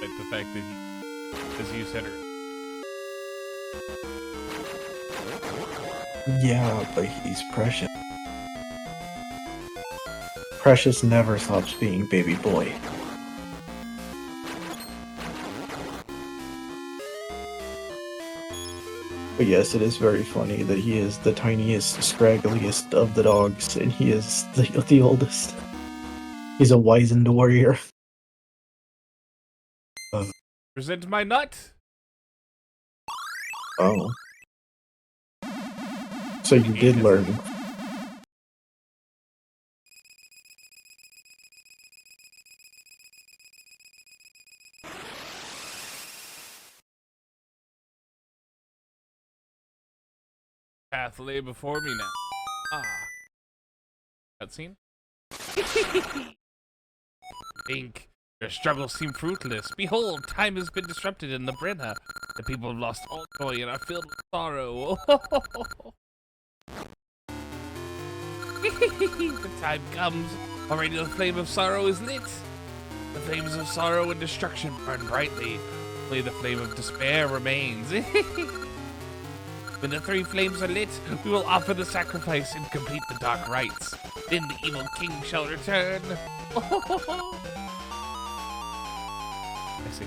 Like the fact that he, as you said, Yeah, but he's Precious. Precious never stops being baby boy. But yes, it is very funny that he is the tiniest, scraggliest of the dogs, and he is the oldest. He's a wizened warrior. present my nut. Oh. So you did learn. Path lay before me now. Ah. Cutscene? Think. Your struggles seem fruitless. Behold, time has been disrupted in the Brenna. The people have lost all joy and are filled with sorrow. The time comes. Already the flame of sorrow is lit. The flames of sorrow and destruction burn brightly. Only the flame of despair remains. When the three flames are lit, we will offer the sacrifice and complete the dark rites. Then the evil king shall return. I see.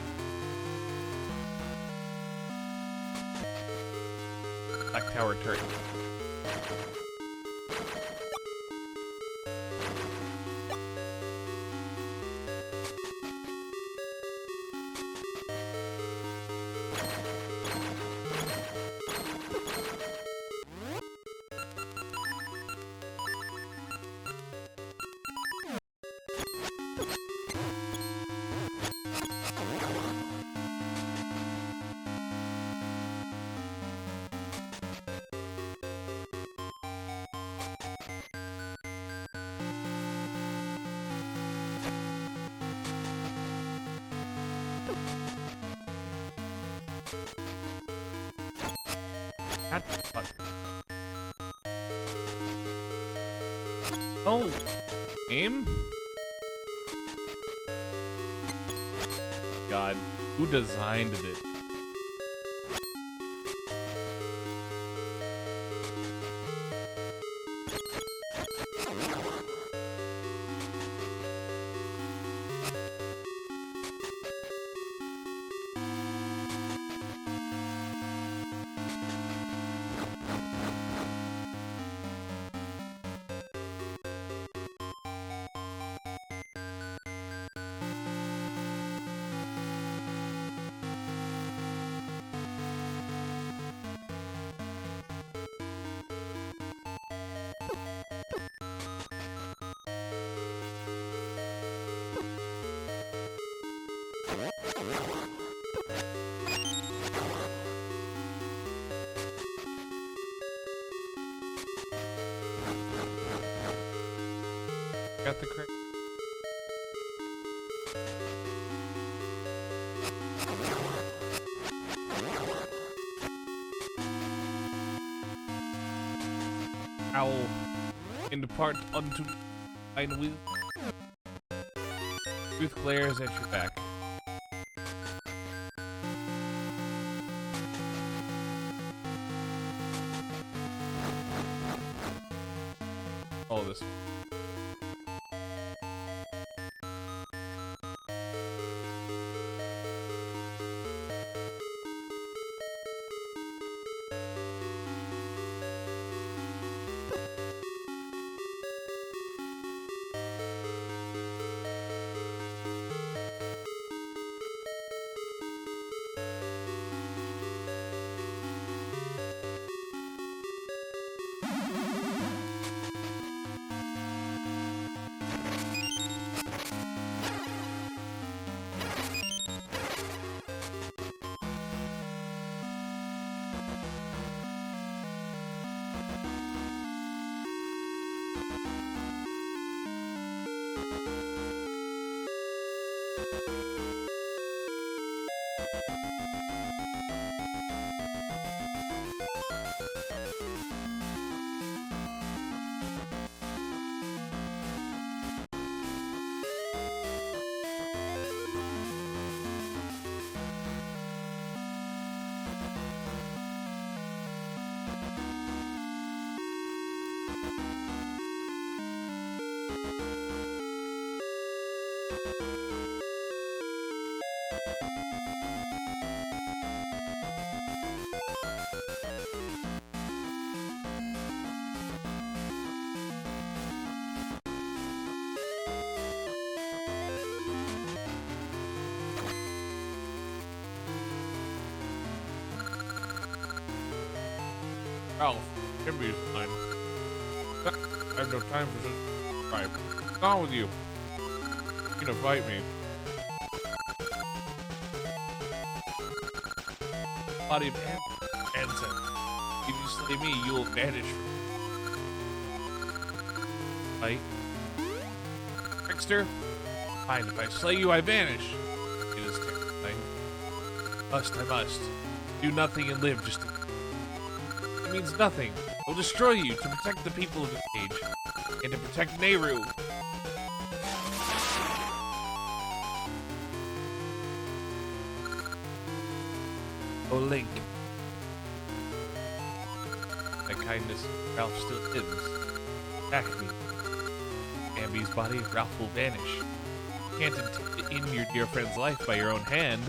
Black Tower turret. God, fuck. Oh, game? God, who designed it? Got the correct. Owl, and depart unto thine will. Truth glares at your back. All this. Ralph, give me some time. I have no time for this. Right. What's wrong with you? You're gonna fight me. Body of Ansem. If you slay me, you will vanish. Fight. Trickster? Fine, if I slay you, I vanish. It is terrifying. I must. Do nothing and live, just it means nothing. I'll destroy you to protect the people of this age. And to protect Nehru. Oh, Link. My kindness, Ralph still lives. Attack me. Ambi's body, Ralph will vanish. You can't end your dear friend's life by your own hand.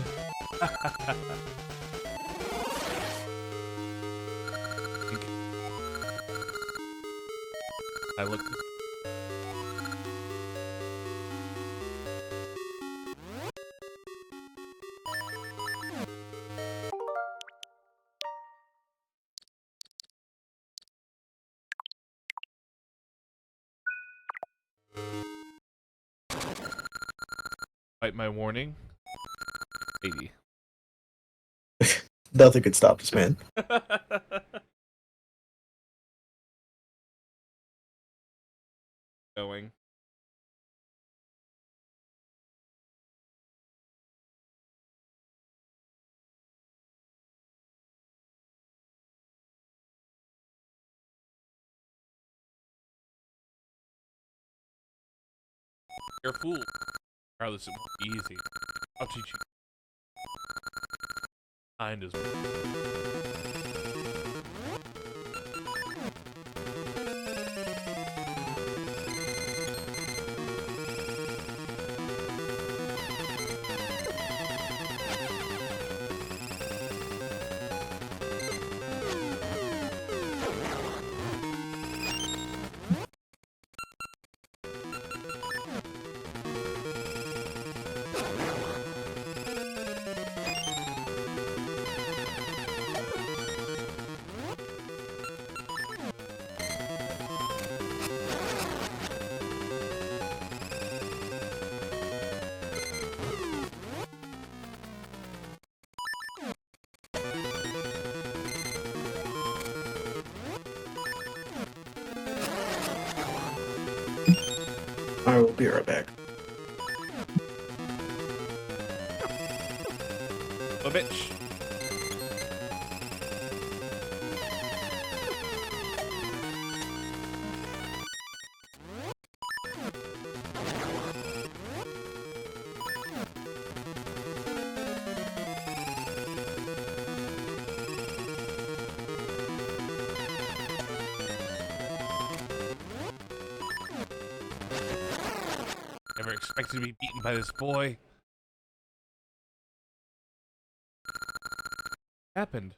I look. Fight my warning. 80. Nothing could stop this man. Going. You're a fool. Regardless, it won't be easy. I'll teach you. Kind as well. I will be right back. A bitch. Never expected to be beaten by this boy. Happened.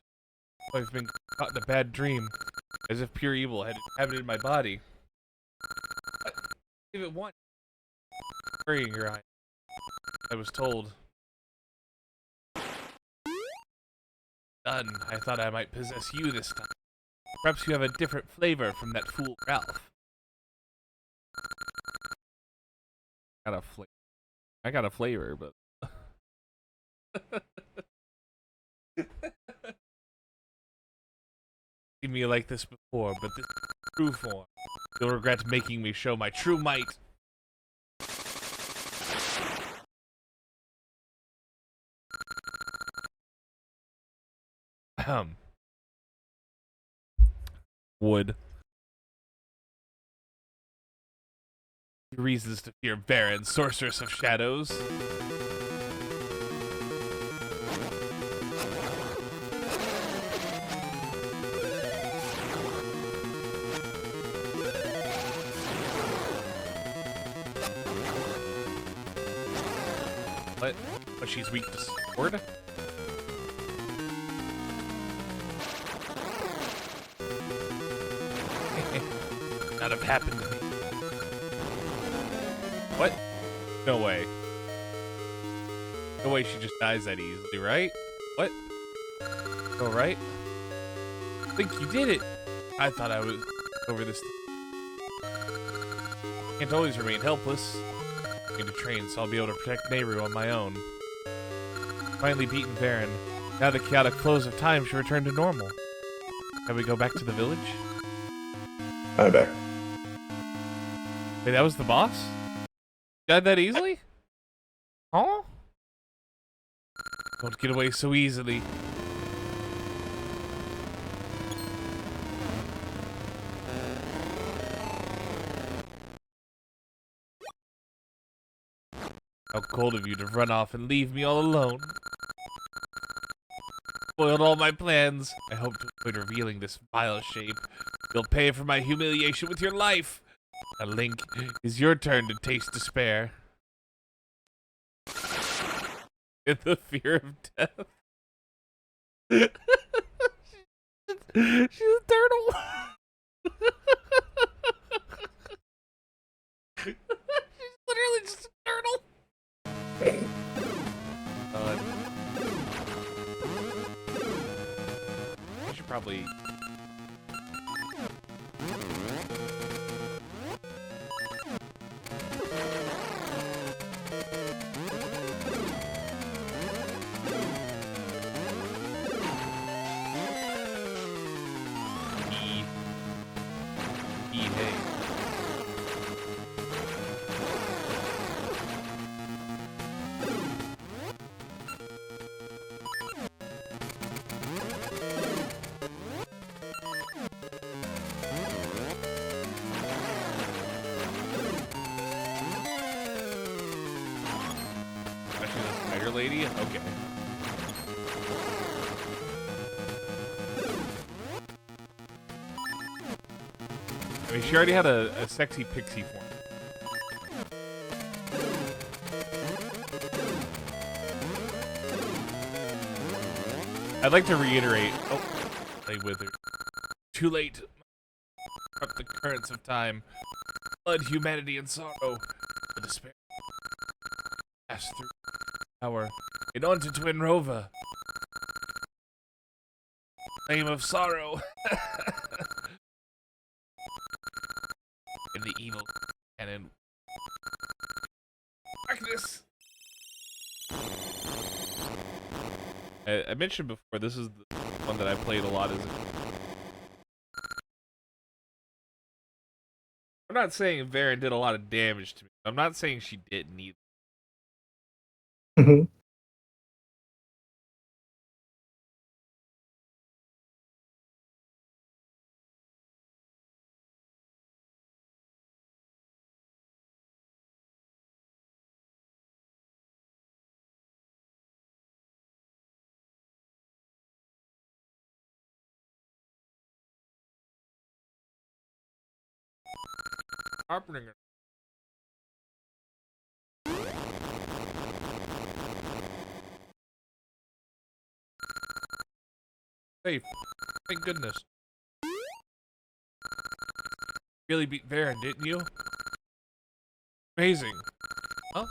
I've been caught in a bad dream, as if pure evil had inhabited my body. What? Give it one. Burying your eye. I was told. Done. I thought I might possess you this time. Perhaps you have a different flavor from that fool Ralph. I got a flavor, but seen me like this before, but this is true form. You'll regret making me show my true might. Wood. Reasons to fear Baron, Sorceress of Shadows. What? But she's weak to sword? Not have happened to me. What? No way. No way she just dies that easily, right? What? All right. I think you did it. I thought I was over this. Can't always remain helpless. I need to train so I'll be able to protect Nehru on my own. Finally beaten Baron. Now the chaotic flows of time should return to normal. Can we go back to the village? I'm back. Wait, that was the boss? Died that easily? Huh? Don't get away so easily. How cold of you to run off and leave me all alone. Spoiled all my plans. I hope to avoid revealing this vile shape. You'll pay for my humiliation with your life. Now, Link, it's your turn to taste despair. In the fear of death. She's a turtle. She's literally just a turtle. I should probably... lady? Okay. I mean, she already had a sexy pixie form. I'd like to reiterate. Oh, they withered. Too late. Up the currents of time. Blood, humanity, and sorrow. The despair. Pass through power. And on to Twin Rova. Flame of sorrow. And the evil cannon. Darkness. I mentioned before, this is the one that I played a lot as I'm not saying Varen did a lot of damage to me. I'm not saying she didn't either. Mhm. Harbinger. Safe. Thank goodness. Really beat Varen, didn't you? Amazing. Huh?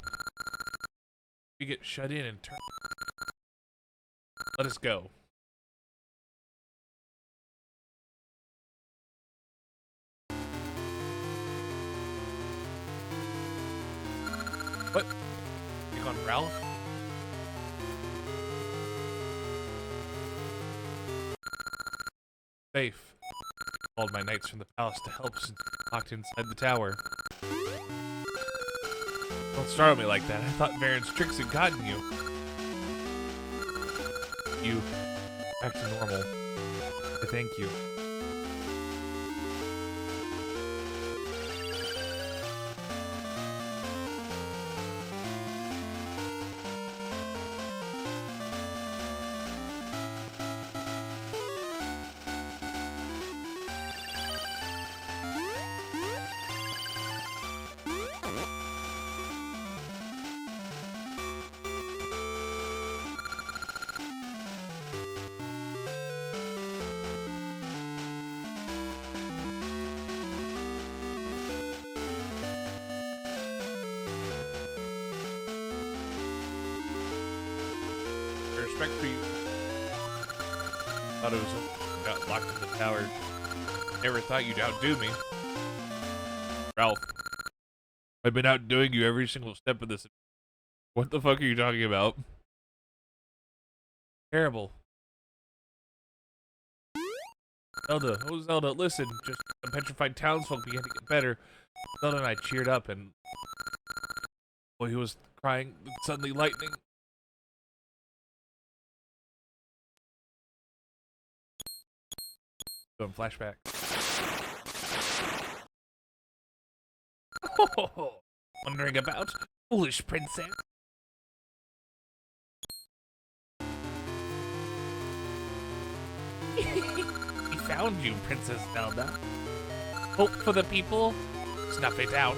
You get shut in and turn. Let us go. What? Take on Ralph? Safe. Called my knights from the palace to help since locked inside the tower. Don't startle me like that. I thought Varen's tricks had gotten you. You back to normal. I thank you. Respect for you. Thought it was got locked in the tower. Never thought you'd outdo me. Ralph, I've been outdoing you every single step of this. What the fuck are you talking about? Terrible. Zelda, oh Zelda, listen, just the petrified townsfolk began to get better. Zelda and I cheered up and boy, he was crying, suddenly lightning. Going flashback. Oh, wondering about foolish princess. We found you, Princess Zelda. Hope for the people, snuff it out,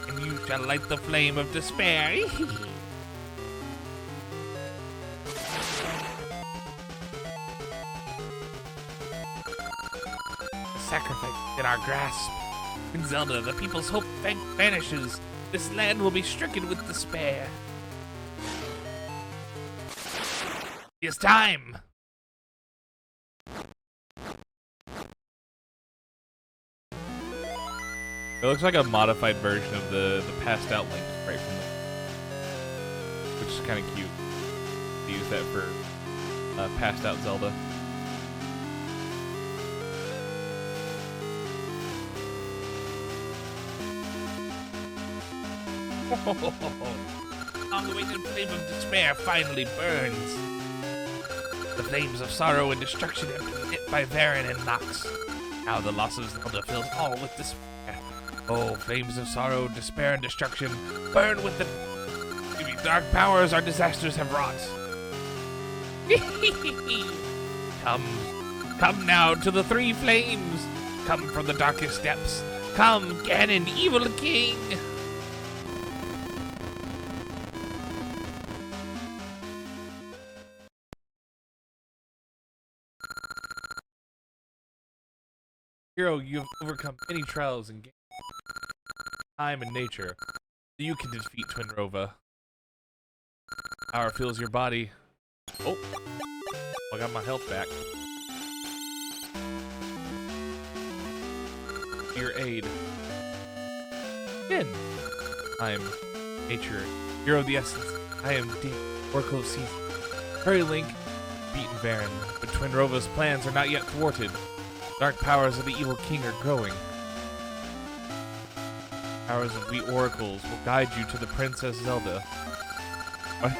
and you shall light the flame of despair. Sacrifice in our grasp. In Zelda, the people's hope vanishes. This land will be stricken with despair. It's time! It looks like a modified version of the passed out Link right from the, which is kind of cute. To use that for passed out Zelda. Long-awaited flame of despair finally burns. The flames of sorrow and destruction have been lit by Varen and Nox. Now the loss of Zelda fills all with despair. Oh, flames of sorrow, despair, and destruction, burn with the... Excuse me, dark powers our disasters have wrought. Come now to the three flames. Come from the darkest depths. Come, Ganon, evil king. Hero, you have overcome many trials in time and nature. You can defeat Twinrova. Power fills your body. Oh, I got my health back. To your aid. Again. I'm nature, hero of the essence. I am deep, Oracle of Season. Hurry, Link. Beaten Baron, but Twinrova's plans are not yet thwarted. Dark powers of the evil king are growing. Powers of the oracles will guide you to the Princess Zelda. What?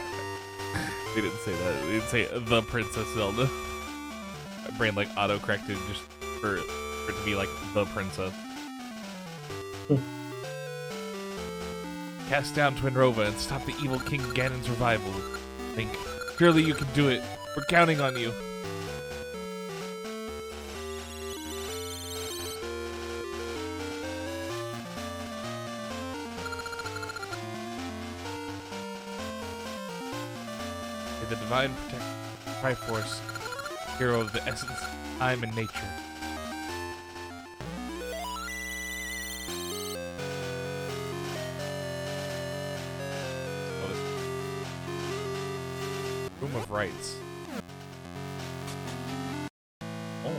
They didn't say that. They didn't say the Princess Zelda. My brain like auto-corrected just for it to be like the princess. Cast down Twinrova and stop the evil King Ganon's revival. Link, surely you can do it. We're counting on you. The divine protector, Triforce, hero of the essence, time, and nature. Room of Rights. Oh.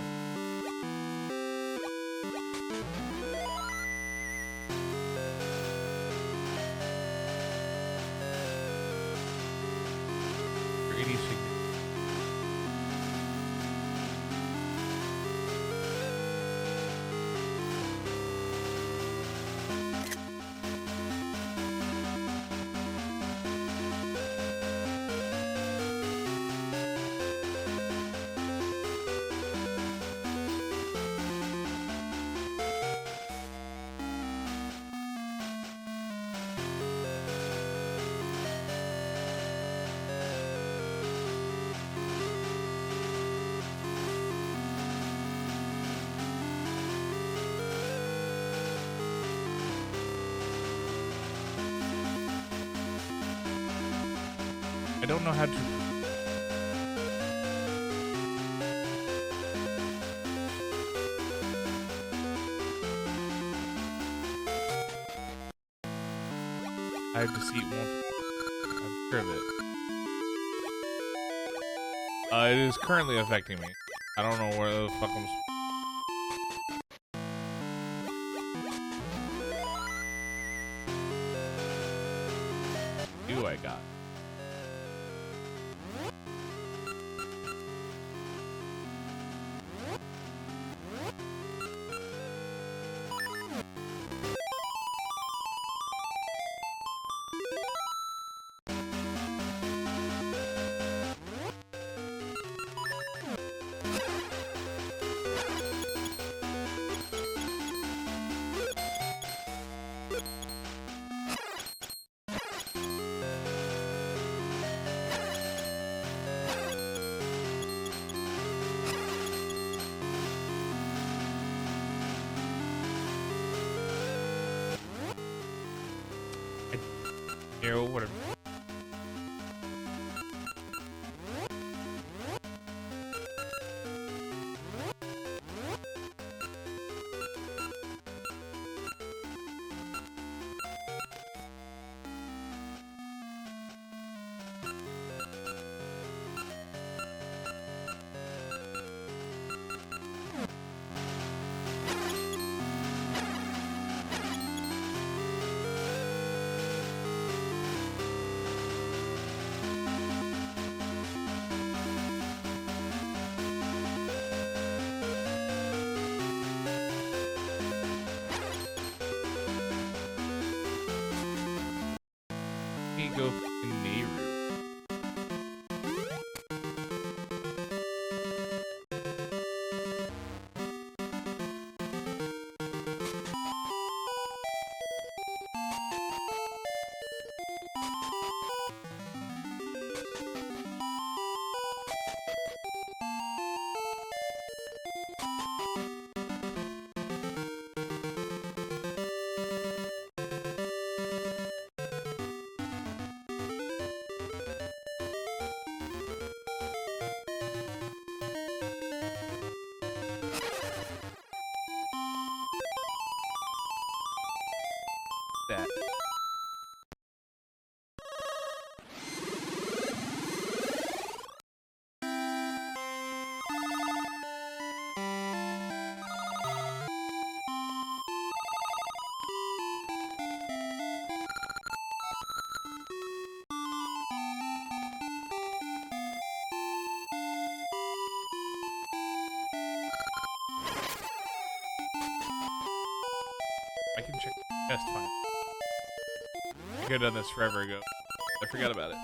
I don't know how to... I have to see it won't... I'm sure of it. It is currently affecting me. I don't know where the fuck I'm... Do I got? Whatever. Go in Nehru. That's fine. I could have done this forever ago. I forgot about it.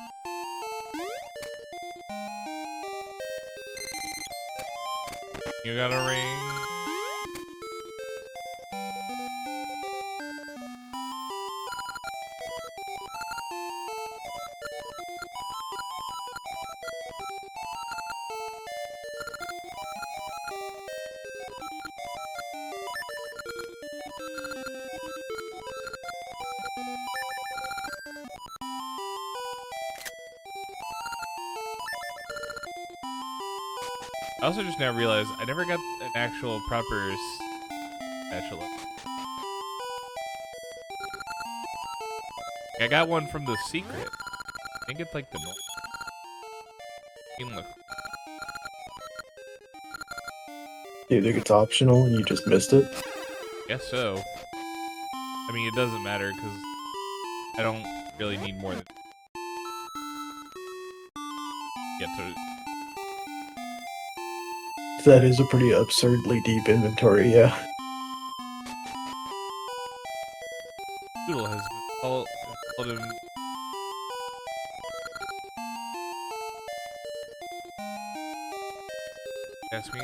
You got a ring. I also just now realized I never got an actual proper spatula. I got one from the secret. I think it's like the look. Do you think it's optional and you just missed it? Guess so. I mean, it doesn't matter because I don't really need more than get to. That is a pretty absurdly deep inventory, yeah. Doodle has called him. Ask me.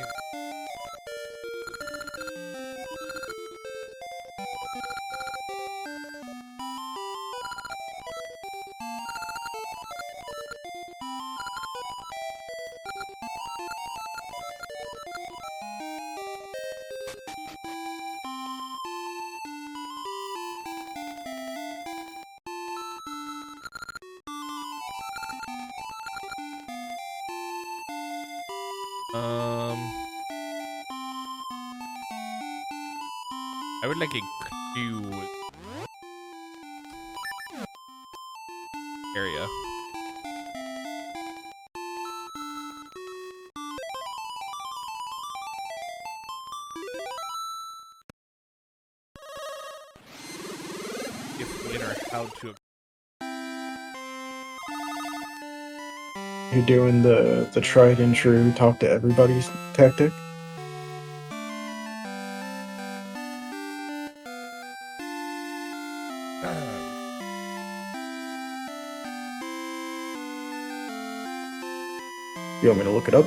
I would like a queue area. If winner, how to. You're doing the tried and true talk to everybody tactic? You want me to look it up?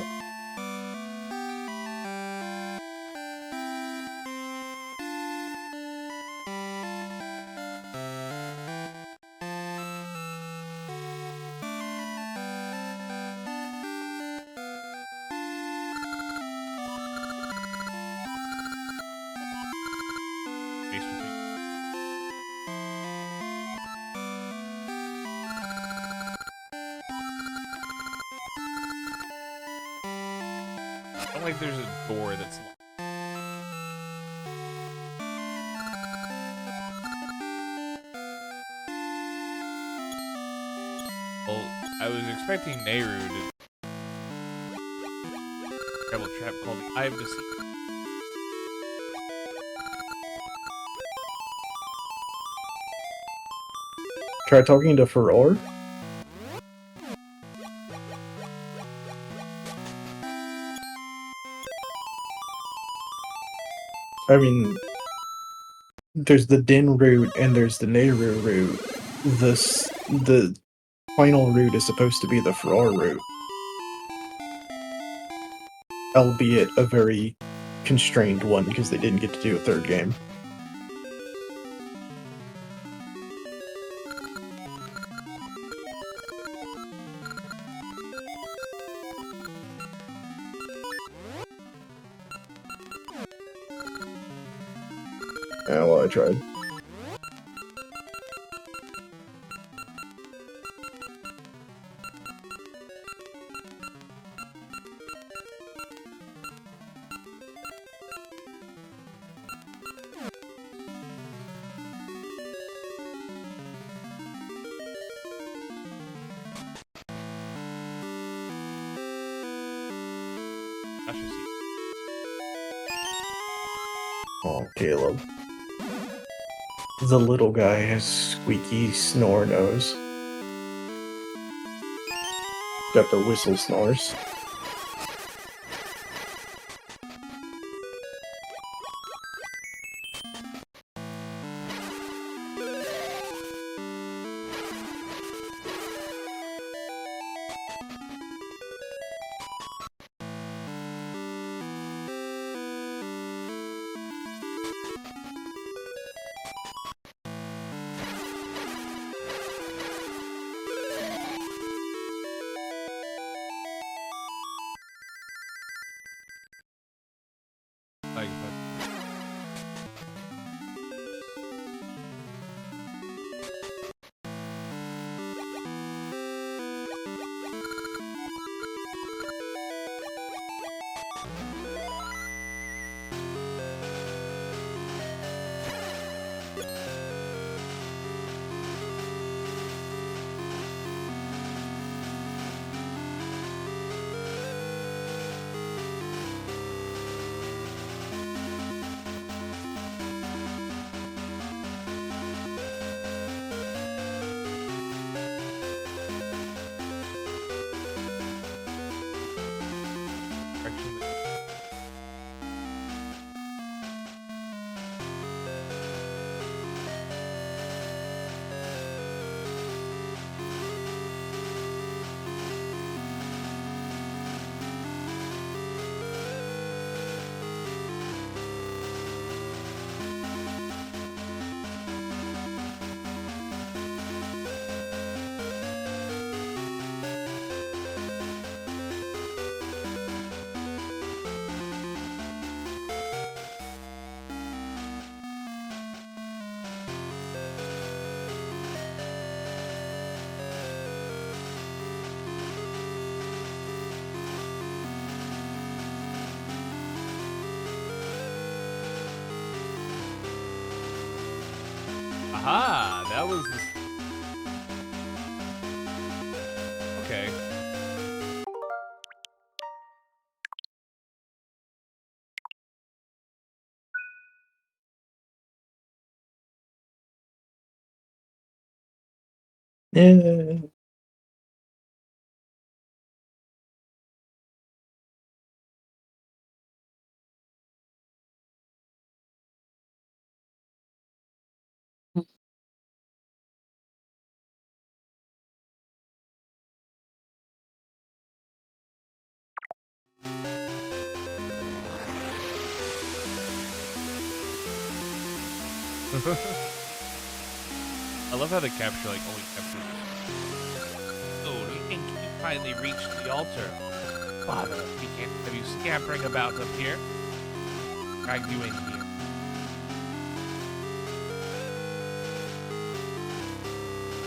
I don't like there's a door that's locked. Well, I was expecting Nehru to travel a trap called Eye of Deceit. Try talking to Furor? I mean, there's the Din route and there's the Nehru route. The final route is supposed to be the Furor route. Albeit a very constrained one because they didn't get to do a third game. Yeah, well, I tried. I should see. Oh, Caleb. The little guy has squeaky snore nose. Got the whistle snores. Aha! That was the... Okay. Yeah. I love how the capture like only captures. Oh, do you think you finally reached the altar? Father, we can't have you scampering about up here. Drag you in here.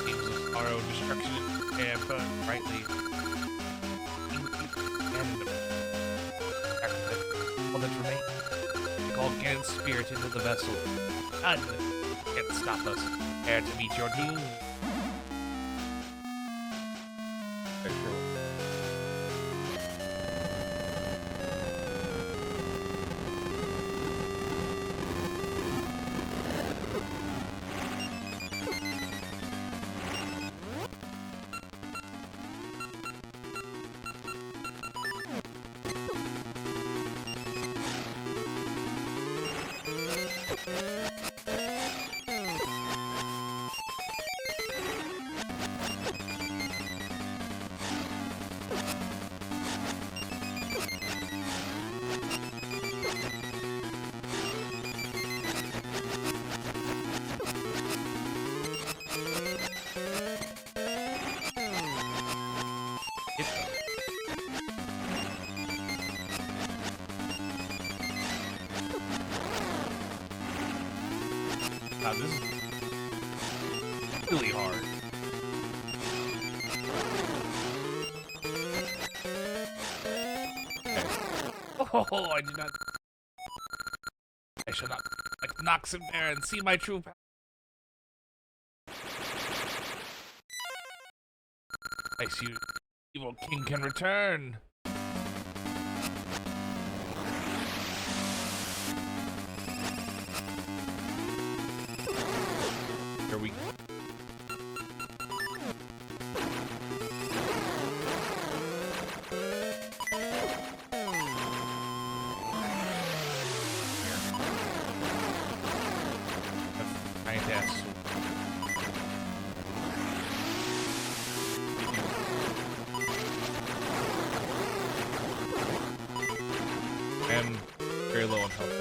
Games of sorrow, destruction, and burn brightly. And all that remains. Take all Ganon's spirit into the vessel. None can stop us. Prepare to meet your doom. God, this is really hard. Okay. Oh, I did not. I shall not like Nox and Bear and see my true power. I see you, evil king can return. Here we go. Fantastic. And very low on health.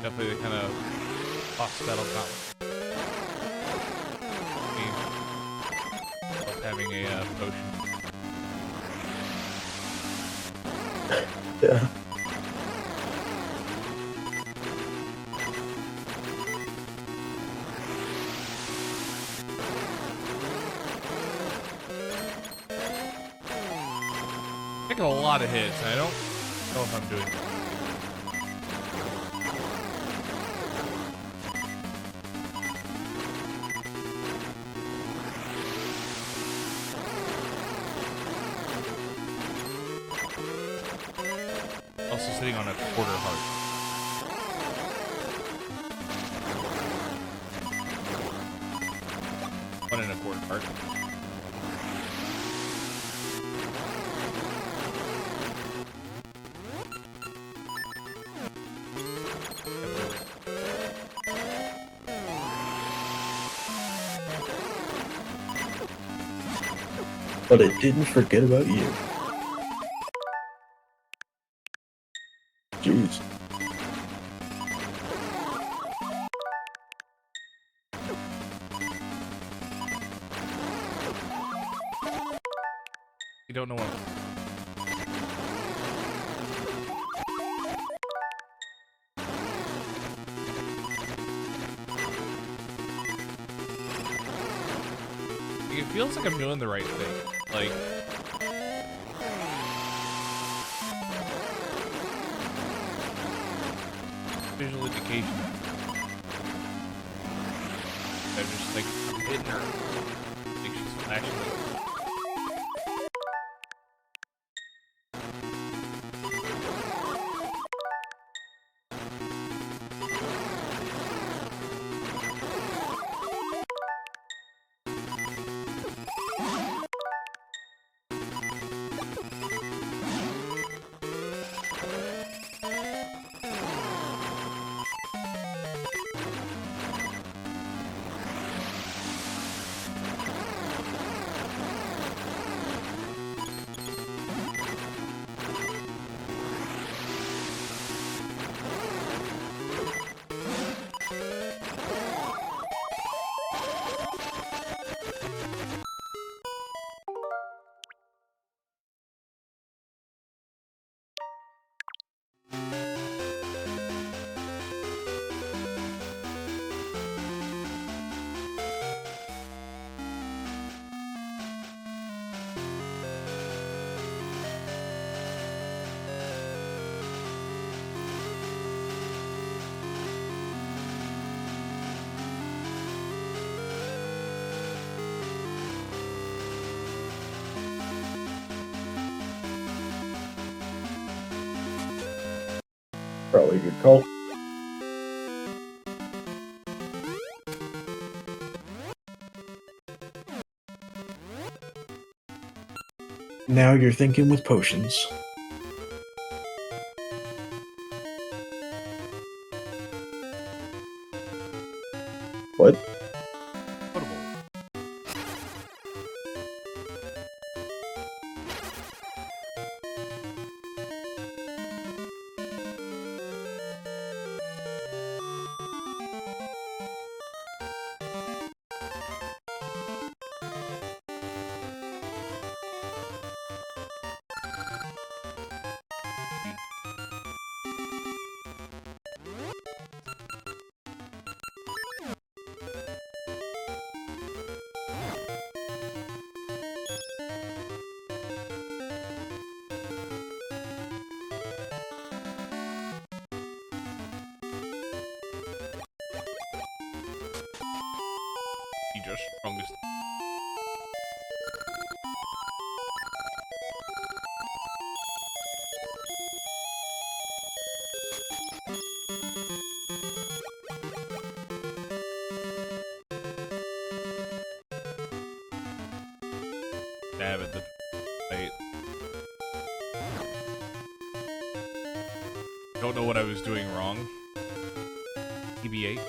Definitely the kind of boss battle gauntlet. Of having a potion. Yeah. Taking a lot of hits, and I don't know if I'm doing it. Also sitting on a quarter heart. One and a quarter heart. But I didn't forget about you. Jeez. You don't know what. it feels like I'm doing the right thing. Like, visual indication. I'm just like hitting her. Like she's flashing. Probably a good call. Now you're thinking with potions. What? Potable. He just strongest. Stab at the plate. Don't know what I was doing wrong. TBH.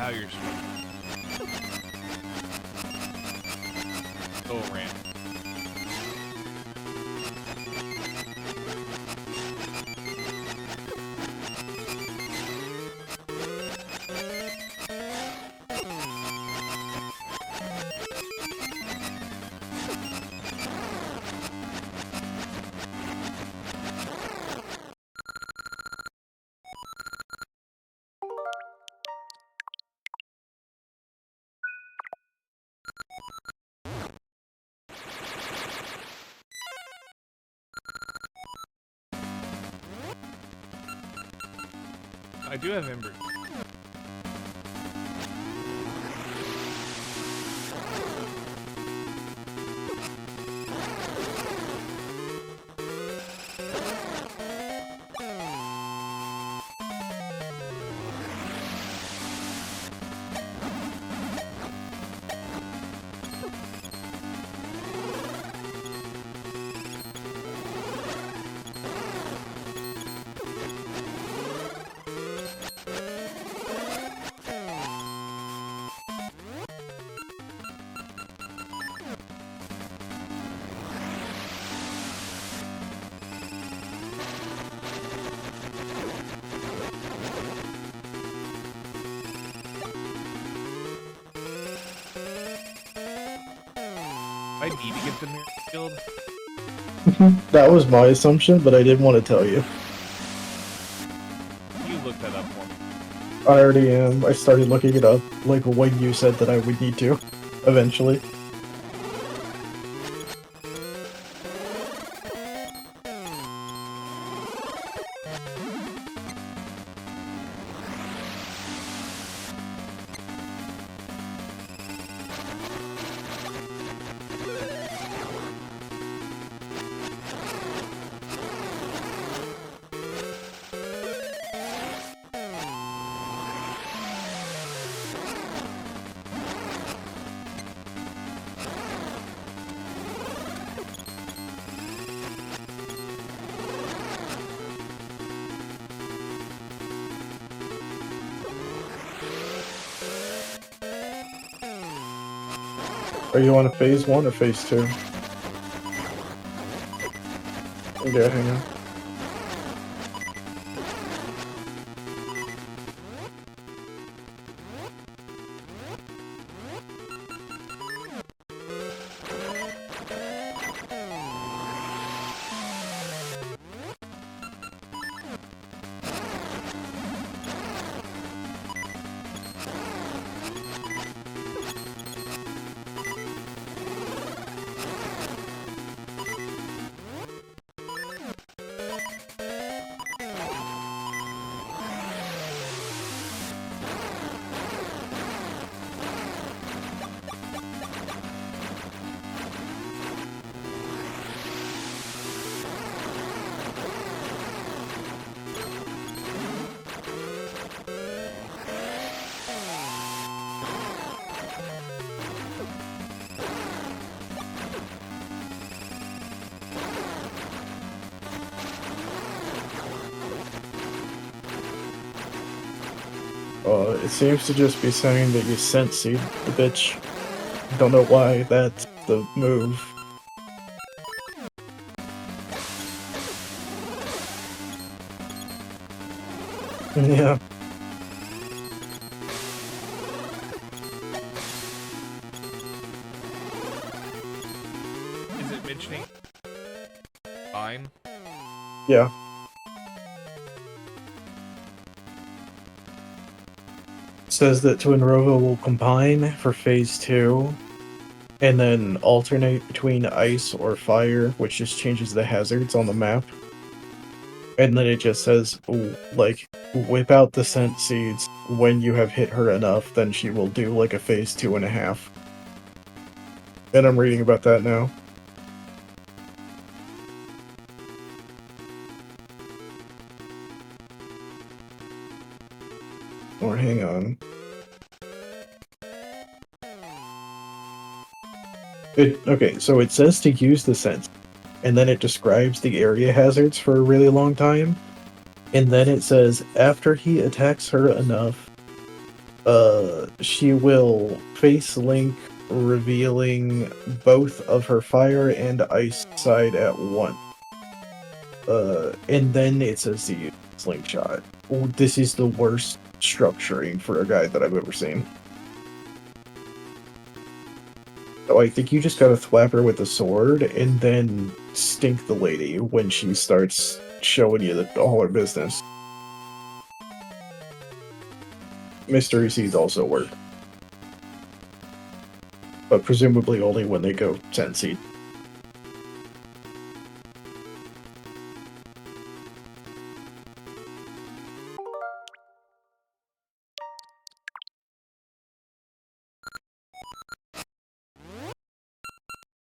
how you're swimming. Oh, ramp. I do have Ember. I need to get the mirror shield. That was my assumption, but I didn't want to tell you. You look that up for me. I already am. I started looking it up, like when you said that I would need to, eventually. Are you on a phase 1 or phase 2? Okay, hang on. It seems to just be saying that you sense-seed the bitch. Don't know why that's the move. Yeah. Is it mentioning fine? Yeah. Says that Twinrova will combine for phase 2 and then alternate between ice or fire, which just changes the hazards on the map. And then it just says, like, whip out the scent seeds. When you have hit her enough, then she will do like a phase 2.5. And I'm reading about that now. Or hang on. Okay, so it says to use the sense, and then it describes the area hazards for a really long time, and then it says after he attacks her enough, She will face Link, revealing both of her fire and ice side at once. And then it says to use Slingshot. This is the worst structuring for a guide that I've ever seen. So I think you just gotta thwap her with a sword and then stink the lady when she starts showing you all her business. Mystery seeds also work. But presumably only when they go Scent Seed.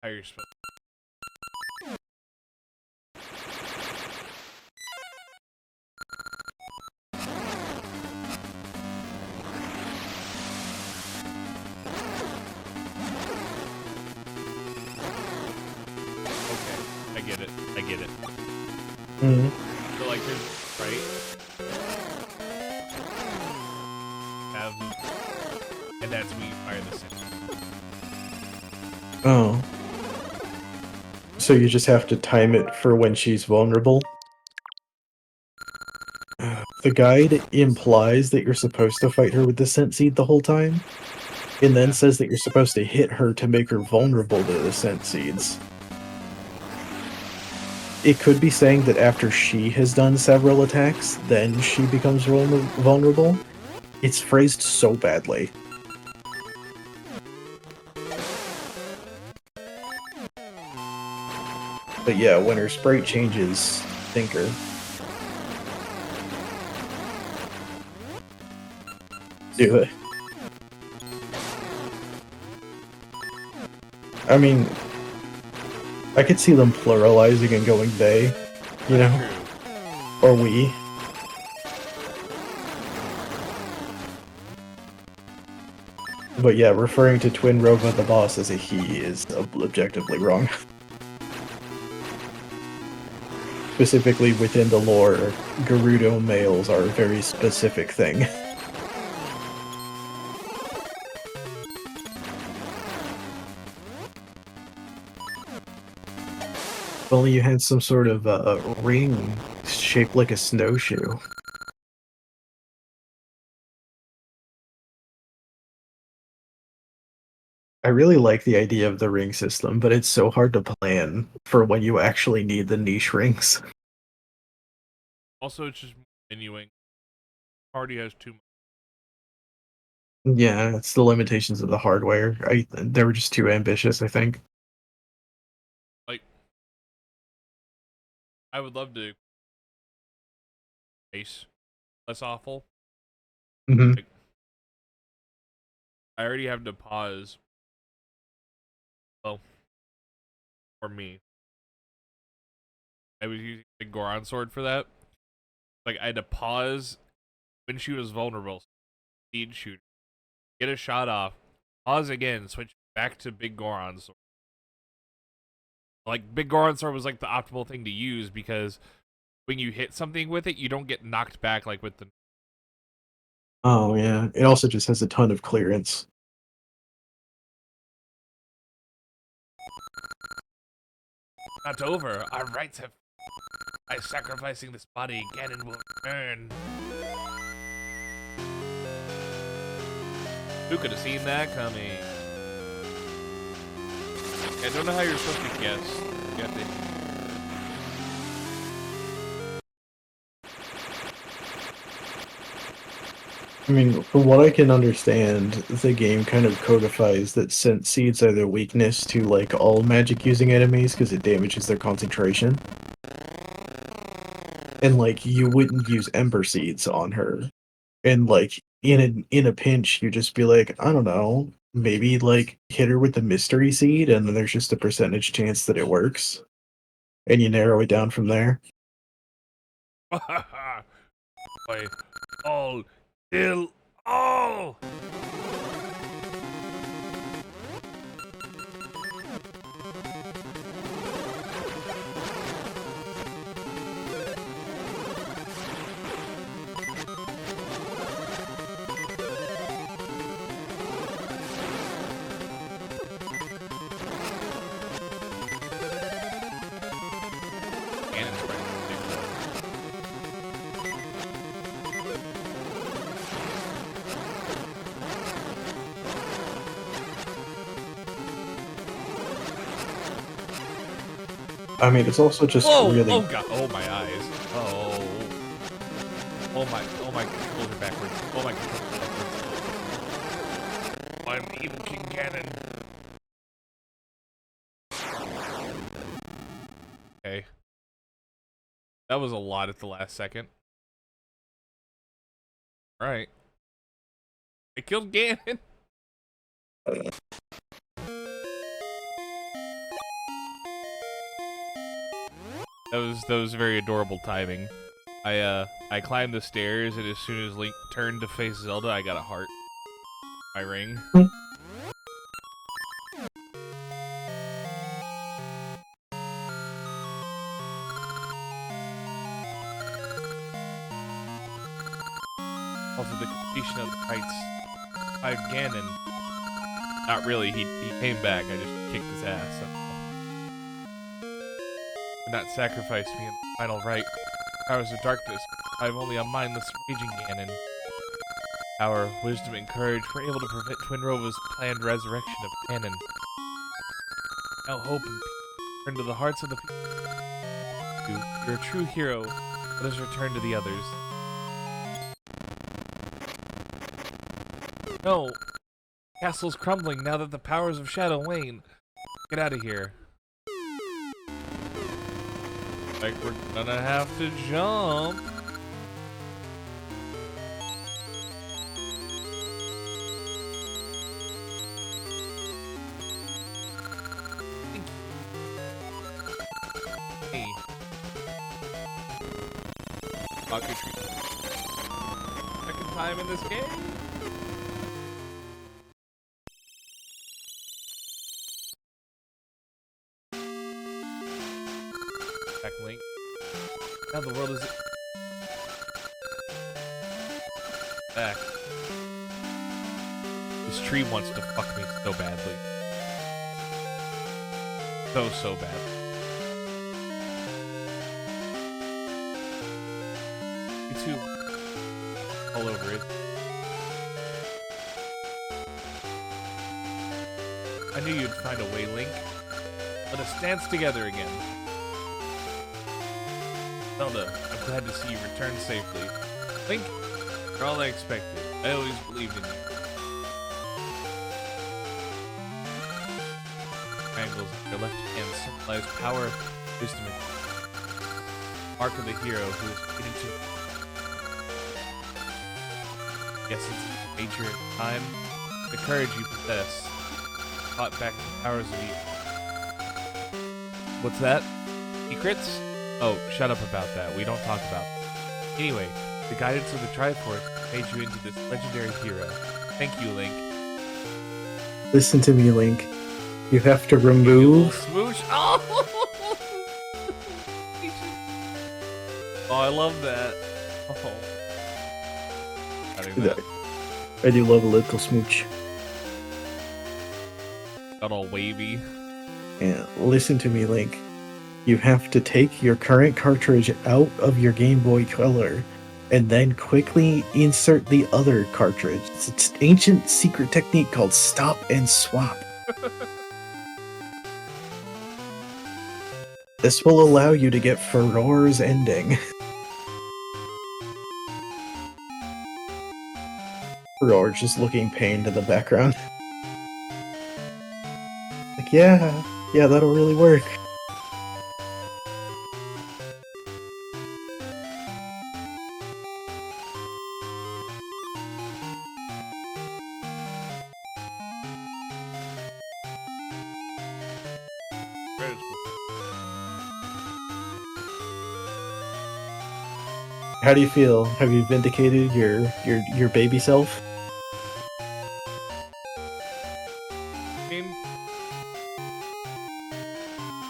How you're supposed. I get it. I get it. Mm-hmm. So like there's right. And that's when you fire the scent. Oh. So you just have to time it for when she's vulnerable? The guide implies that you're supposed to fight her with the Scent Seed the whole time, and then says that you're supposed to hit her to make her vulnerable to the Scent Seeds. It could be saying that after she has done several attacks, then she becomes vulnerable. It's phrased so badly. But yeah, when her sprite changes, Thinker. Do it. I mean, I could see them pluralizing and going they, you know? Or we. But yeah, referring to Twin Rova the boss as a he is objectively wrong. Specifically within the lore, Gerudo males are a very specific thing. If only you had some sort of ring shaped like a snowshoe. I really like the idea of the ring system, but it's so hard to plan for when you actually need the niche rings. Also, it's just menuing. Party has too much. Yeah, it's the limitations of the hardware. They were just too ambitious, I think. Like, I would love to. Base less awful. Mm-hmm. Like, I already have to pause. Well, for me, I was using the Goron sword for that. Like, I had to pause when she was vulnerable. Speed shoot. Get a shot off. Pause again. Switch back to Big Goron sword. Like, Big Goron sword was like the optimal thing to use because when you hit something with it, you don't get knocked back like with the. Oh yeah, it also just has a ton of clearance. Not over. Our rights have. By sacrificing this body, Ganon will return. Who could have seen that coming? I don't know how you're supposed to guess. You have to. I mean, from what I can understand, the game kind of codifies that Scent Seeds are their weakness to like all magic using enemies because it damages their concentration. And like you wouldn't use Ember Seeds on her. And like in a pinch, you just be like, I don't know, maybe like hit her with the Mystery Seed, and then there's just a percentage chance that it works, and you narrow it down from there. By all ill all. I mean, it's also just Whoa! really. Oh god! Oh my eyes! Oh! Oh my! Oh my controls are backwards! Oh my controls are backwards! I'm the evil King Ganon. Okay. That was a lot at the last second. Alright. I killed Ganon! That was very adorable timing. I climbed the stairs, and as soon as Link turned to face Zelda, I got a heart. My ring. Also, the completion of the fights by Ganon. Not really, he came back, I just kicked his ass. Did not sacrifice me in the final right. Powers of darkness, I have only a mindless raging Ganon. Power, wisdom, and courage were able to prevent Twinrova's planned resurrection of Ganon. Now hope and peace return to the hearts of the people. You're a true hero. Let us return to the others. No! Castle's crumbling now that the powers of Shadow wane. Get out of here. Like we're gonna have to jump. Hey. Rocket tree. Second time in this game. Back Link. Now the world is back. This tree wants to fuck me so badly. So bad. You too. All over it. I knew you'd find a way, Link. Let us dance together again. Zelda, I'm glad to see you return safely. Link, you're all I expected. I always believed in you. Triangles on your left hand symbolize power, wisdom, and mark of the hero who is fitted to the essence of nature and time, the courage you possess, fought back the powers of evil. What's that? Secrets? Oh, shut up about that. We don't talk about that. Anyway, the guidance of the Triforce made you into this legendary hero. Thank you, Link. Listen to me, Link. You have to Little remove. smooch. Oh! Oh, I love that. Oh. Adding that. I do love a little smooch. Got all wavy. And listen to me, Link. You have to take your current cartridge out of your Game Boy Color and then quickly insert the other cartridge. It's an ancient secret technique called stop and swap. This will allow you to get Furor's ending. Furor just looking pained in the background. Like, yeah, that'll really work. How do you feel? Have you vindicated your baby self?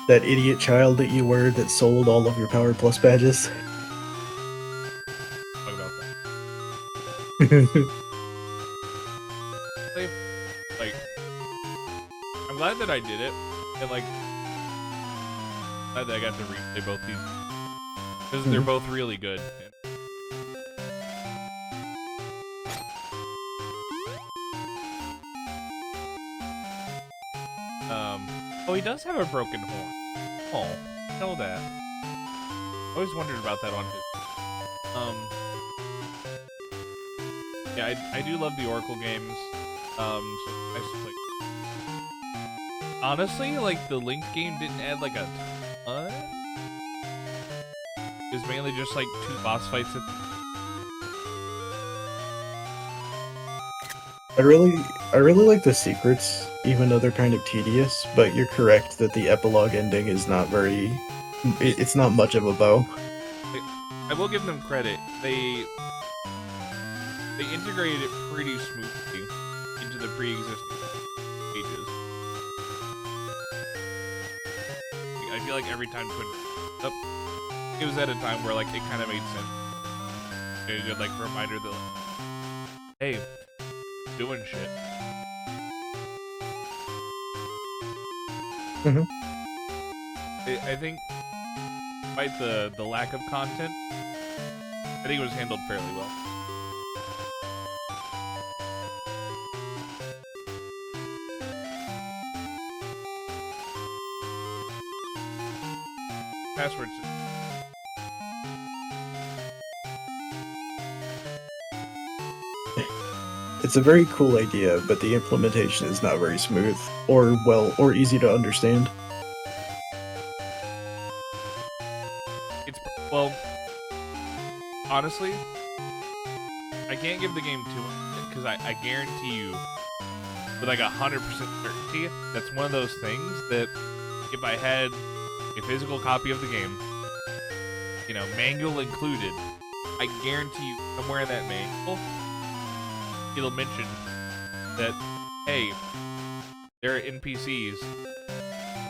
That idiot child that you were that sold all of your Power Plus badges? Talk about that. Like, I'm glad that I did it, and like, glad that I got to replay both these because they're both really good. Oh, he does have a broken horn. Oh. know that. I always wondered about that on his. Yeah, I do love the Oracle games. So I just play. Honestly, like the Link game didn't add like a ton. It was mainly just like 2 boss fights. I really like the secrets, even though they're kind of tedious. But you're correct that the epilogue ending is not very. It's not much of a bow. I will give them credit. They integrated it pretty smoothly into the pre-existing pages. I feel like every time it was at a time where like it kind of made sense. A good like reminder that like, hey, doing shit. Mhm. I think, despite the lack of content, I think it was handled fairly well. Passwords. It's a very cool idea, but the implementation is not very smooth or easy to understand. Well, honestly, I can't give the game too much because I guarantee you, with like 100% certainty, that's one of those things that if I had a physical copy of the game, you know, manual included, I guarantee you somewhere in that manual, it'll mention that, hey, there are NPCs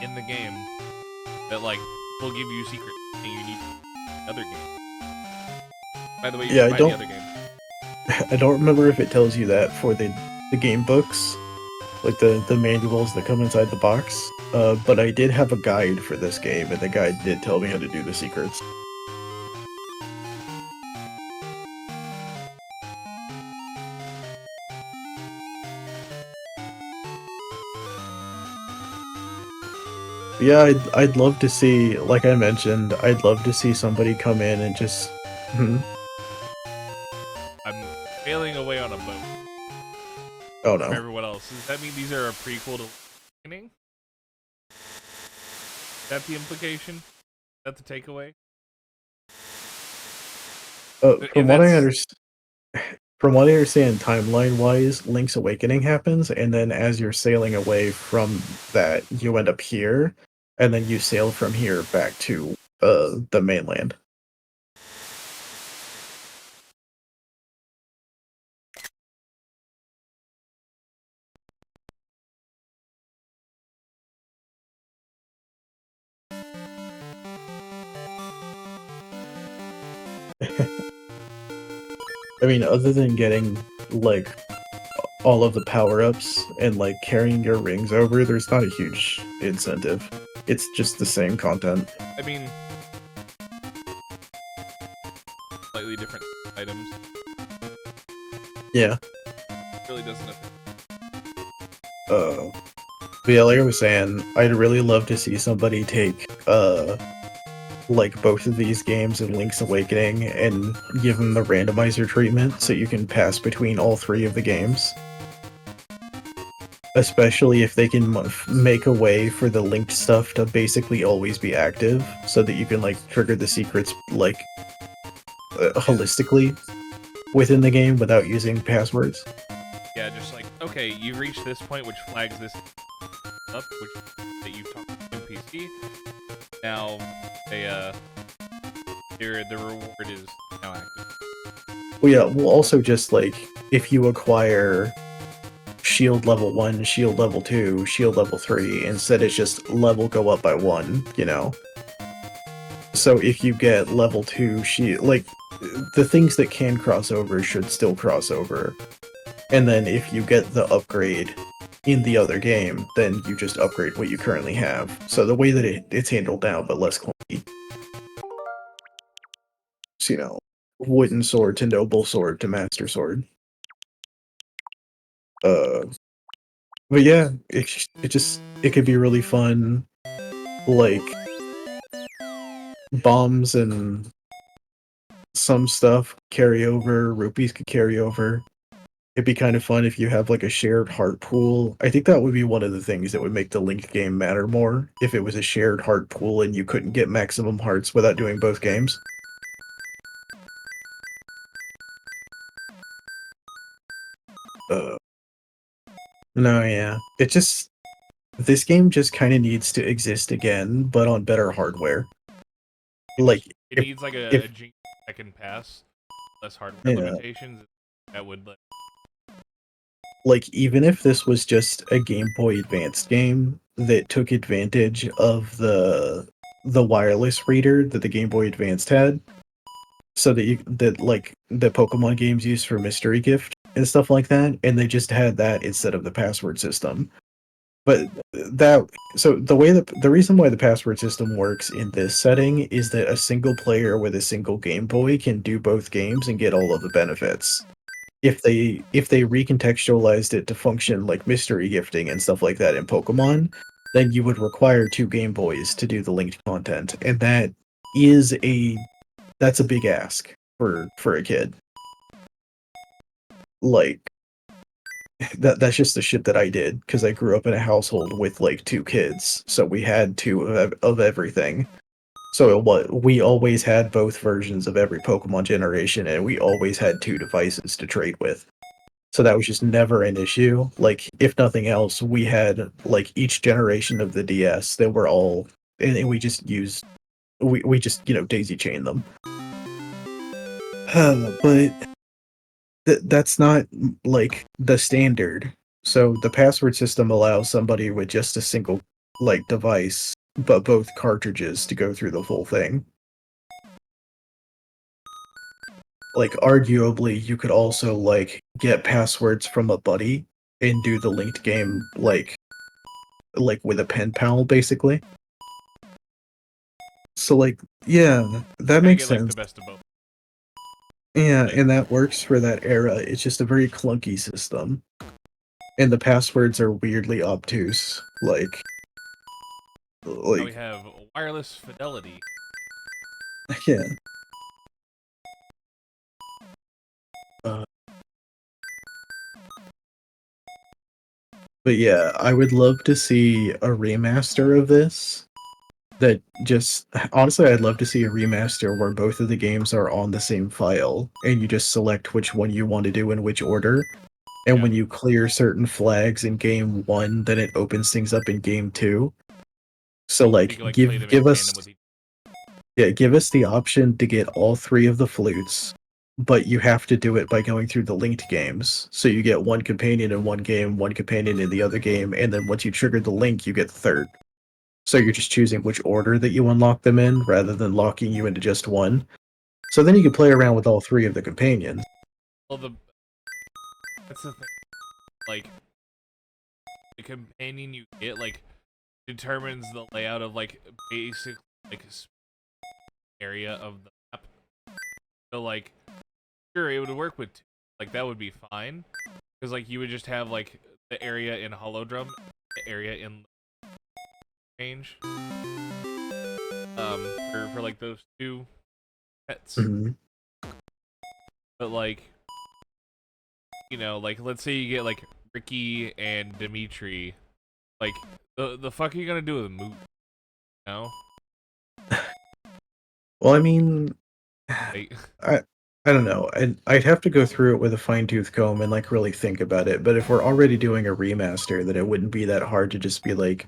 in the game that like will give you secrets and you need other game. By the way, you Yeah, can buy the other game. I don't remember if it tells you that for the game books, like the manuals that come inside the box. But I did have a guide for this game, and the guide did tell me how to do the secrets. Yeah, I'd love to see, like I mentioned, I'd love to see somebody come in and just. I'm sailing away on a boat Oh from no. everyone else. Does that mean these are a prequel to Awakening? Is that the implication? Is that the takeaway? From what I understand. From what I understand, timeline-wise, Link's Awakening happens, and then as you're sailing away from that, you end up here, and then you sail from here back to the mainland. I mean, other than getting like all of the power-ups and like carrying your rings over, there's not a huge incentive. It's just the same content. I mean, slightly different items. Yeah. Really doesn't affect. But yeah, like I was saying, I'd really love to see somebody take like both of these games and Link's Awakening and give them the randomizer treatment so you can pass between all 3 of the games. Especially if they can make a way for the linked stuff to basically always be active so that you can like trigger the secrets like holistically within the game without using passwords. Yeah, just like, okay, you've reached this point which flags this up, which that you've talked to NPC. Now, the reward is now active. Well, yeah, well, also just like if you acquire shield level 1, shield level 2, shield level 3, instead it's just level go up by 1, you know? So if you get level 2 shield, like, the things that can cross over should still cross over. And then if you get the upgrade in the other game, then you just upgrade what you currently have. So the way that it's handled now, but less clunky. So, you know, wooden sword to noble sword to master sword. But yeah, it could be really fun, like bombs and some stuff carry over, rupees could carry over. It'd be kind of fun if you have like a shared heart pool. I think that would be one of the things that would make the linked game matter more if it was a shared heart pool and you couldn't get maximum hearts without doing both games. Uh, no, yeah. It just this game just kind of needs to exist again, but on better hardware. Like It if needs like a if Jinx second pass, less hardware yeah, limitations. That would let. like even if this was just a Game Boy Advance game that took advantage of the wireless reader that the Game Boy Advance had, so that like the Pokemon games used for Mystery Gift and stuff like that, and they just had that instead of the password system. But the reason why the password system works in this setting is that a single player with a single Game Boy can do both games and get all of the benefits. If they recontextualized it to function like mystery gifting and stuff like that in Pokemon, then you would require two Game Boys to do the linked content, and is a that's a big ask for a kid. Like that's just the shit that I did because I grew up in a household with like two kids, so we had two of everything. So we always had both versions of every Pokemon generation, and we always had two devices to trade with. So that was just never an issue. Like if nothing else, we had like each generation of the DS. They were all, and we just used we just daisy chain them. But that's not like the standard. So the password system allows somebody with just a single like device, but both cartridges to go through the full thing. Like arguably, you could also like get passwords from a buddy and do the linked game like with a pen pal basically. So like yeah, that I makes get like the sense. best of both. Yeah, Like, and that works for that era. It's just a very clunky system. And the passwords are weirdly obtuse. now we Like have wireless fidelity. yeah. Uh, but yeah, I would love to see a remaster of this. That just honestly, I'd love to see a remaster where both of the games are on the same file, and you just select which one you want to do in which order. And Yeah. when you clear certain flags in game one, then it opens things up in game two. So You like can like play give them in give us tandem with each. yeah, give us the option to get all three of the flutes, but you have to do it by going through the linked games. So you get one companion in one game, one companion in the other game, and then once you trigger the link, you get the third. So you're just choosing which order that you unlock them in rather than locking you into just one. So then you can play around with all three of the companions. Well, that's the thing. Like the companion you get like determines the layout of like basic like area of the map. So like, sure, it would work with two. Like that would be fine because like you would just have like the area in Holodrum, the area in range. For like those two pets. Mhm. But like, like let's say you get like Ricky and Dimitri, like the fuck are you gonna do with a move? You know? Well, I mean, Like, I don't know. I'd have to go through it with a fine tooth comb and like really think about it. But if we're already doing a remaster, then it wouldn't be that hard to just be like,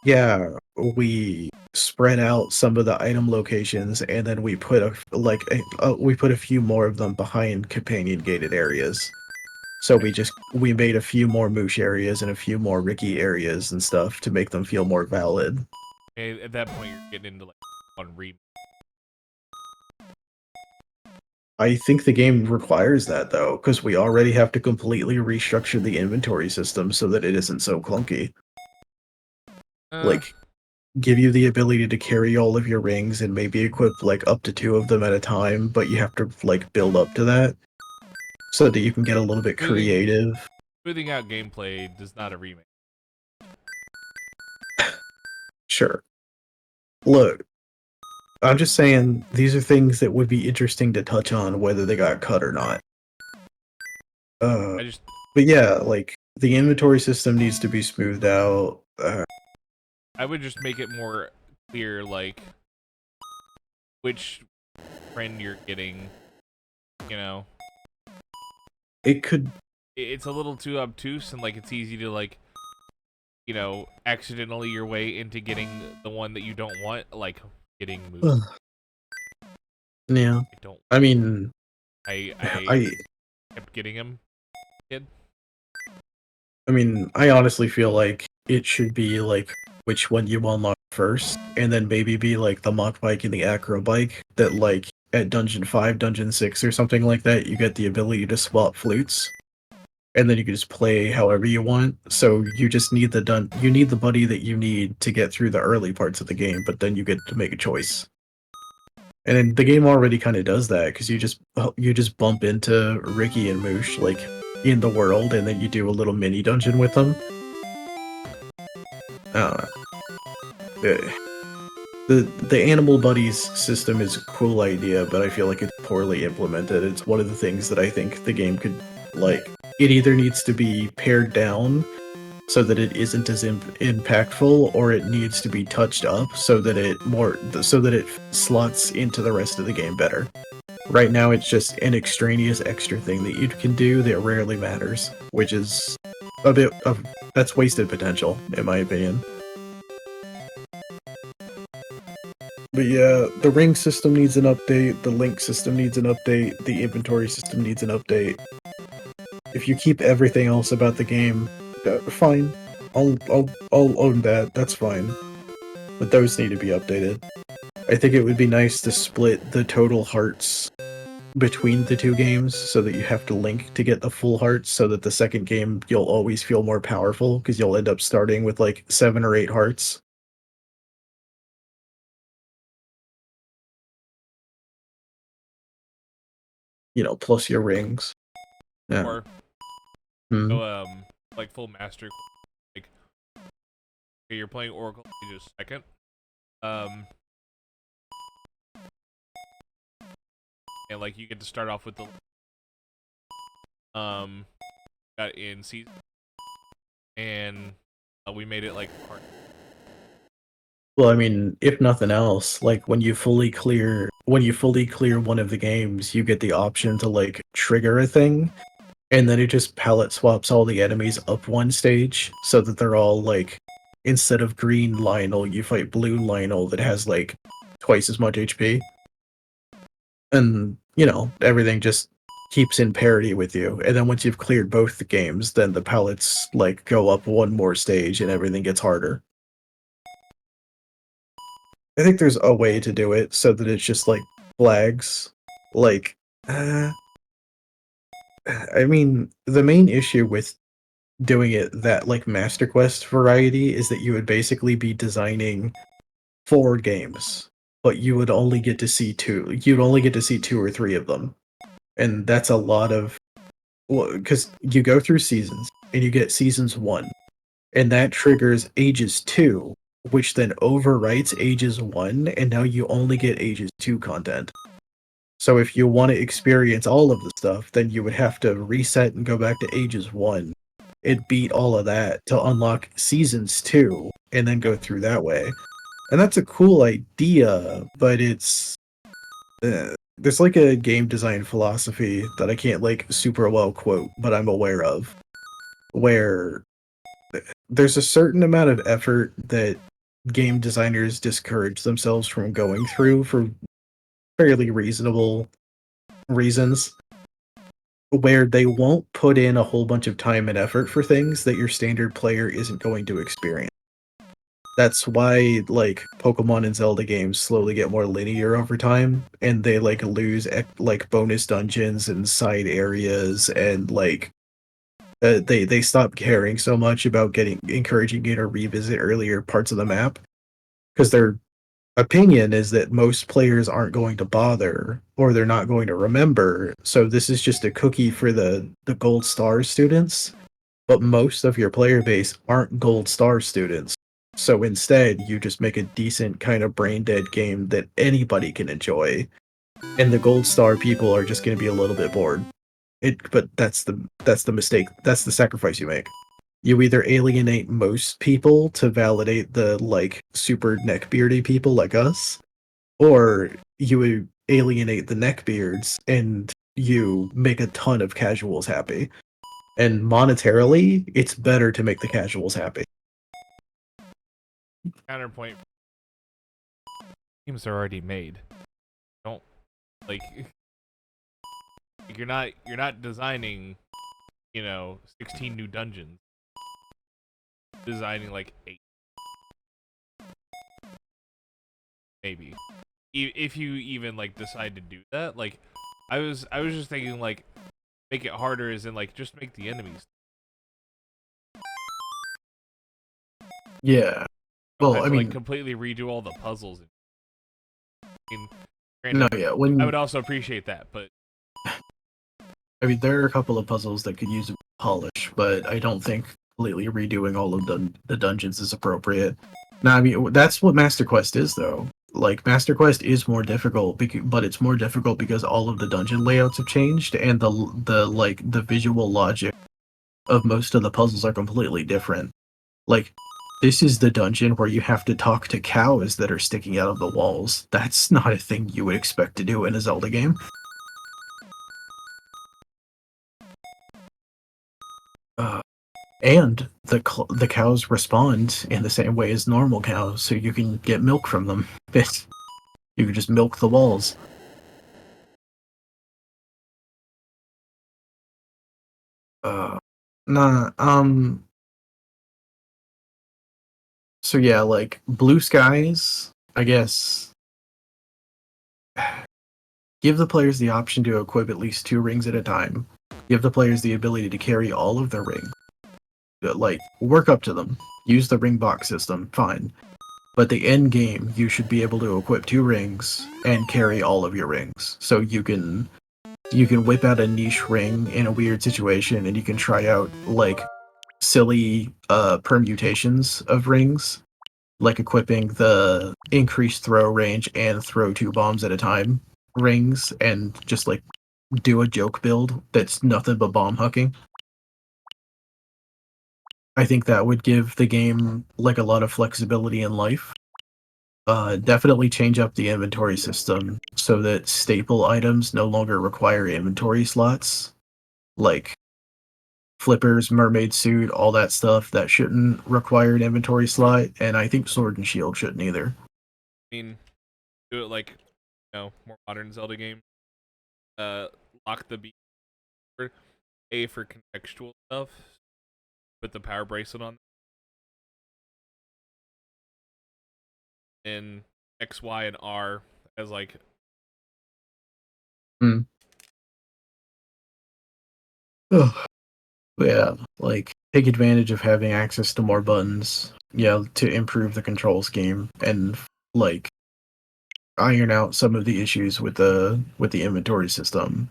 yeah, we spread out some of the item locations and then we put we put a few more of them behind companion gated areas. So we made a few more Moosh areas and a few more Ricky areas and stuff to make them feel more valid. at that point you're getting into like on re. I think the game requires that though, because we already have to completely restructure the inventory system so that it isn't so clunky. Like, give you the ability to carry all of your rings and maybe equip like up to two of them at a time, but you have to like build up to that so that you can get a little bit creative. Smoothing out gameplay does not a remake. Sure. Look, I'm just saying these are things that would be interesting to touch on, whether they got cut or not. I just But yeah, like the inventory system needs to be smoothed out. I would just make it more clear, like which friend you're getting. You know, It could. it's a little too obtuse, and like it's easy to like, you know, accidentally your way into getting the one that you don't want, like getting moved. Yeah. I don't. I mean, I I kept getting him. Kid. I mean, I honestly feel like it should be like which one you unlock first, and then maybe be like the mock bike and the acro bike that like at Dungeon 5, Dungeon 6 or something like that, you get the ability to swap flutes. And then you can just play however you want. So you just need you need the buddy that you need to get through the early parts of the game, but then you get to make a choice. And then the game already kind of does that because you just bump into Ricky and Moosh like in the world, and then you do a little mini dungeon with them. The animal buddies system is a cool idea, but I feel like it's poorly implemented. It's one of the things that I think the game could like. It either needs to be pared down so that it isn't as impactful, or it needs to be touched up so that it slots into the rest of the game better. Right now, it's just an extraneous extra thing that you can do that rarely matters, which is a bit of that's wasted potential, in my opinion. But yeah, the ring system needs an update, the link system needs an update, the inventory system needs an update. If you keep everything else about the game, fine. I'll own that. That's fine. But those need to be updated. I think it would be nice to split the total hearts between the two games so that you have to link to get the full hearts, so that the second game you'll always feel more powerful because you'll end up starting with like 7 or 8 hearts. You know, plus your rings. Yeah. Or so, like full master, like okay, you're playing Oracle Ages second, and like you get to start off with the got in season, and we made it like hard. Well, I mean, if nothing else, like when you fully clear one of the games, you get the option to like trigger a thing, and then it just palette swaps all the enemies up one stage so that they're all like, instead of green Lionel, you fight blue Lionel that has like twice as much HP. And, you know, everything just keeps in parity with you. And then once you've cleared both the games, then the palettes like go up one more stage and everything gets harder. I think there's a way to do it so that it's just like flags. Like, I mean, the main issue with doing it that like Master Quest variety is that you would basically be designing 4 games, but you would only get to see 2. You'd only get to see 2 or 3 of them. And that's a lot of, well, because you go through seasons and you get seasons 1, and that triggers Ages 2, which then overwrites Ages 1, and now you only get Ages 2 content. So if you want to experience all of the stuff, then you would have to reset and go back to Ages 1 and beat all of that to unlock Seasons 2, and then go through that way. And that's a cool idea, but it's... there's like a game design philosophy that I can't like super well quote, but I'm aware of, where there's a certain amount of effort that game designers discourage themselves from going through for fairly reasonable reasons, where they won't put in a whole bunch of time and effort for things that your standard player isn't going to experience. That's why like Pokemon and Zelda games slowly get more linear over time, and they like lose like bonus dungeons and side areas, and like they stop caring so much about encouraging you to revisit earlier parts of the map, because their opinion is that most players aren't going to bother, or they're not going to remember. So this is just a cookie for the gold star students, but most of your player base aren't gold star students. So instead, you just make a decent kind of brain dead game that anybody can enjoy, and the gold star people are just going to be a little bit bored. But that's the mistake. That's the sacrifice you make. You either alienate most people to validate the like super neckbeardy people like us, or you alienate the neckbeards and you make a ton of casuals happy. And monetarily, it's better to make the casuals happy. Counterpoint. Games are already made. Don't like you're not designing, 16 new dungeons. Designing like 8, maybe. If you even like decide to do that, like I was just thinking like make it harder, as in like just make the enemies. Yeah. Don't Well, have I to, mean, like completely redo all the puzzles. I mean, no, granted, yeah. I would also appreciate that, but I mean, there are a couple of puzzles that could use a polish, but I don't think completely redoing all of the dungeons is appropriate. Now, I mean, that's what Master Quest is, though. Like, Master Quest is more difficult, but it's more difficult because all of the dungeon layouts have changed, and the visual logic of most of the puzzles are completely different. Like, this is the dungeon where you have to talk to cows that are sticking out of the walls. That's not a thing you would expect to do in a Zelda game. And the cows respond in the same way as normal cows, so you can get milk from them. You can just milk the walls. Nah, so yeah, like, Blue Skies, I guess, give the players the option to equip at least 2 rings at a time. Give the players the ability to carry all of their rings. Like, work up to them. Use the ring box system, fine. But the end game, you should be able to equip 2 rings and carry all of your rings. So you can whip out a niche ring in a weird situation, and you can try out like silly permutations of rings, like equipping the increased throw range and throw 2 bombs at a time rings, and just like do a joke build that's nothing but bomb hucking. I think that would give the game like a lot of flexibility in life. Definitely change up the inventory system so that staple items no longer require inventory slots, like flippers, mermaid suit, all that stuff that shouldn't require an inventory slot, and I think sword and shield shouldn't either. I mean, do it like more modern Zelda game. Lock the B for A for contextual stuff. Put the power bracelet on. And X, Y, and R as like. Ugh. Yeah, like take advantage of having access to more buttons, yeah, to improve the control scheme and like iron out some of the issues with the inventory system.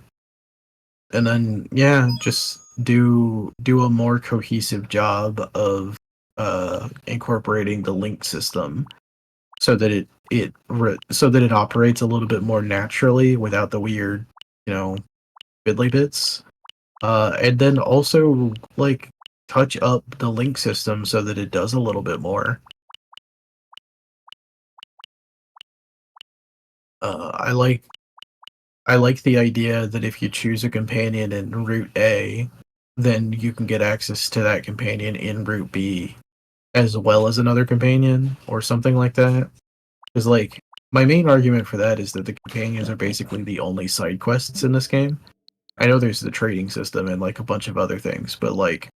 And then yeah, just do a more cohesive job of incorporating the link system so that it operates a little bit more naturally without the weird, fiddly bits. And then also like touch up the link system so that it does a little bit more. I like the idea that if you choose a companion in Route A, then you can get access to that companion in Route B, as well as another companion or something like that. Because like my main argument for that is that the companions are basically the only side quests in this game. I know there's the trading system and like a bunch of other things, but like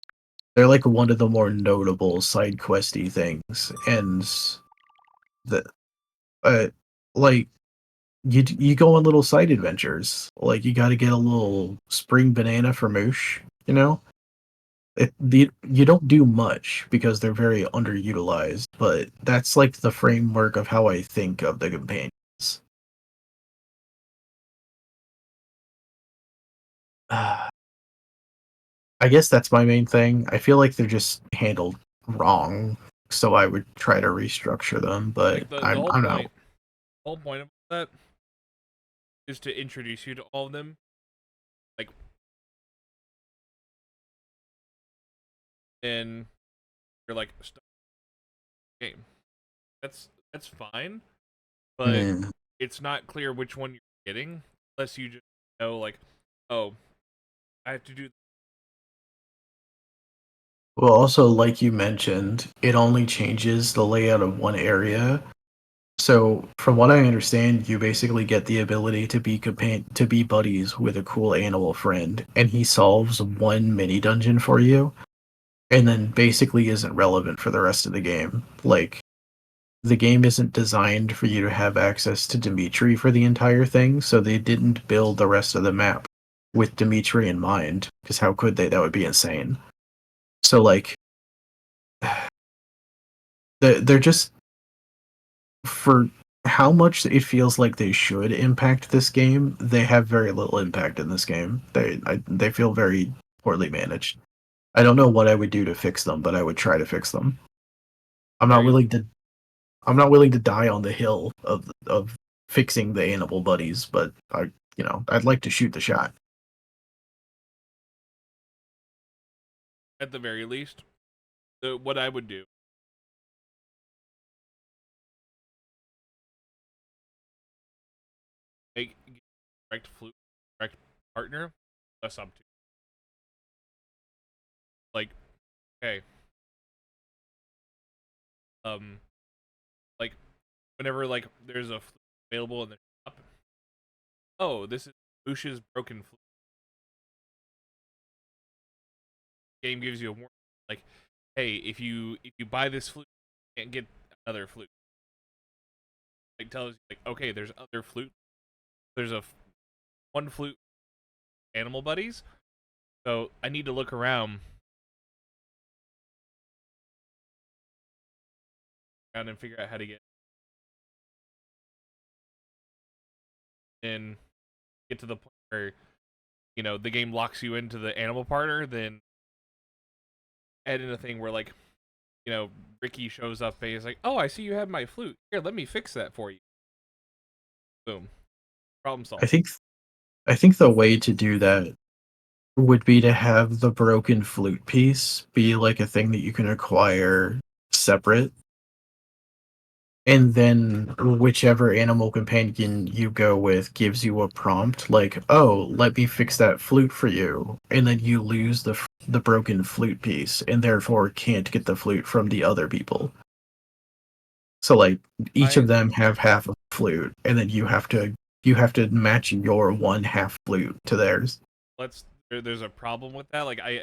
they're like one of the more notable side questy things, and the like you go on little side adventures. Like you got to get a little spring banana for Moosh. You don't do much because they're very underutilized, but that's like the framework of how I think of the companions. I guess that's my main thing. I feel like they're just handled wrong so I would try to restructure them. But Like the I'm whole I'm point, not. whole point of that is to introduce you to all of them. Like, and you're like stuck in the game. That's fine, but Yeah. it's not clear which one you're getting unless you just know, like, oh, I have to do. Well, also, like you mentioned, it only changes the layout of one area. So, from what I understand, you basically get the ability to be buddies with a cool animal friend, and he solves one mini dungeon for you, and then basically isn't relevant for the rest of the game. Like, the game isn't designed for you to have access to Dimitri for the entire thing, so they didn't build the rest of the map with Dimitri in mind, because how could they? That would be insane. So, like, they're just, for how much it feels like they should impact this game, they have very little impact in this game. They feel very poorly managed. I don't know what I would do to fix them, but I would try to fix them. I'm not Very, willing to I'm not willing to die on the hill of fixing the animal buddies, but I'd like to shoot the shot. at the very least, what I would do. Make correct flute, correct partner, less up to. Like, okay, um, like whenever like there's a flute available in the shop. Oh, this is Bush's broken flute. Game gives you a warning, like, hey, if you buy this flute, you can't get another flute. Like tells you like, okay, there's other flute. There's one flute animal buddies. So I need to look around and figure out how to get to the point where the game locks you into the animal partner. Then add in a thing where like Ricky shows up and he's like, oh, I see you have my flute. Here, let me fix that for you. Boom, problem I solved. think I think the way to do that would be to have the broken flute piece be like a thing that you can acquire separate, and then whichever animal companion you go with gives you a prompt like, oh, let me fix that flute for you, and then you lose the broken flute piece and therefore can't get the flute from the other people. So like each I of them have half a flute, and then you have to match your one half flute to theirs. there's a problem with that. Like I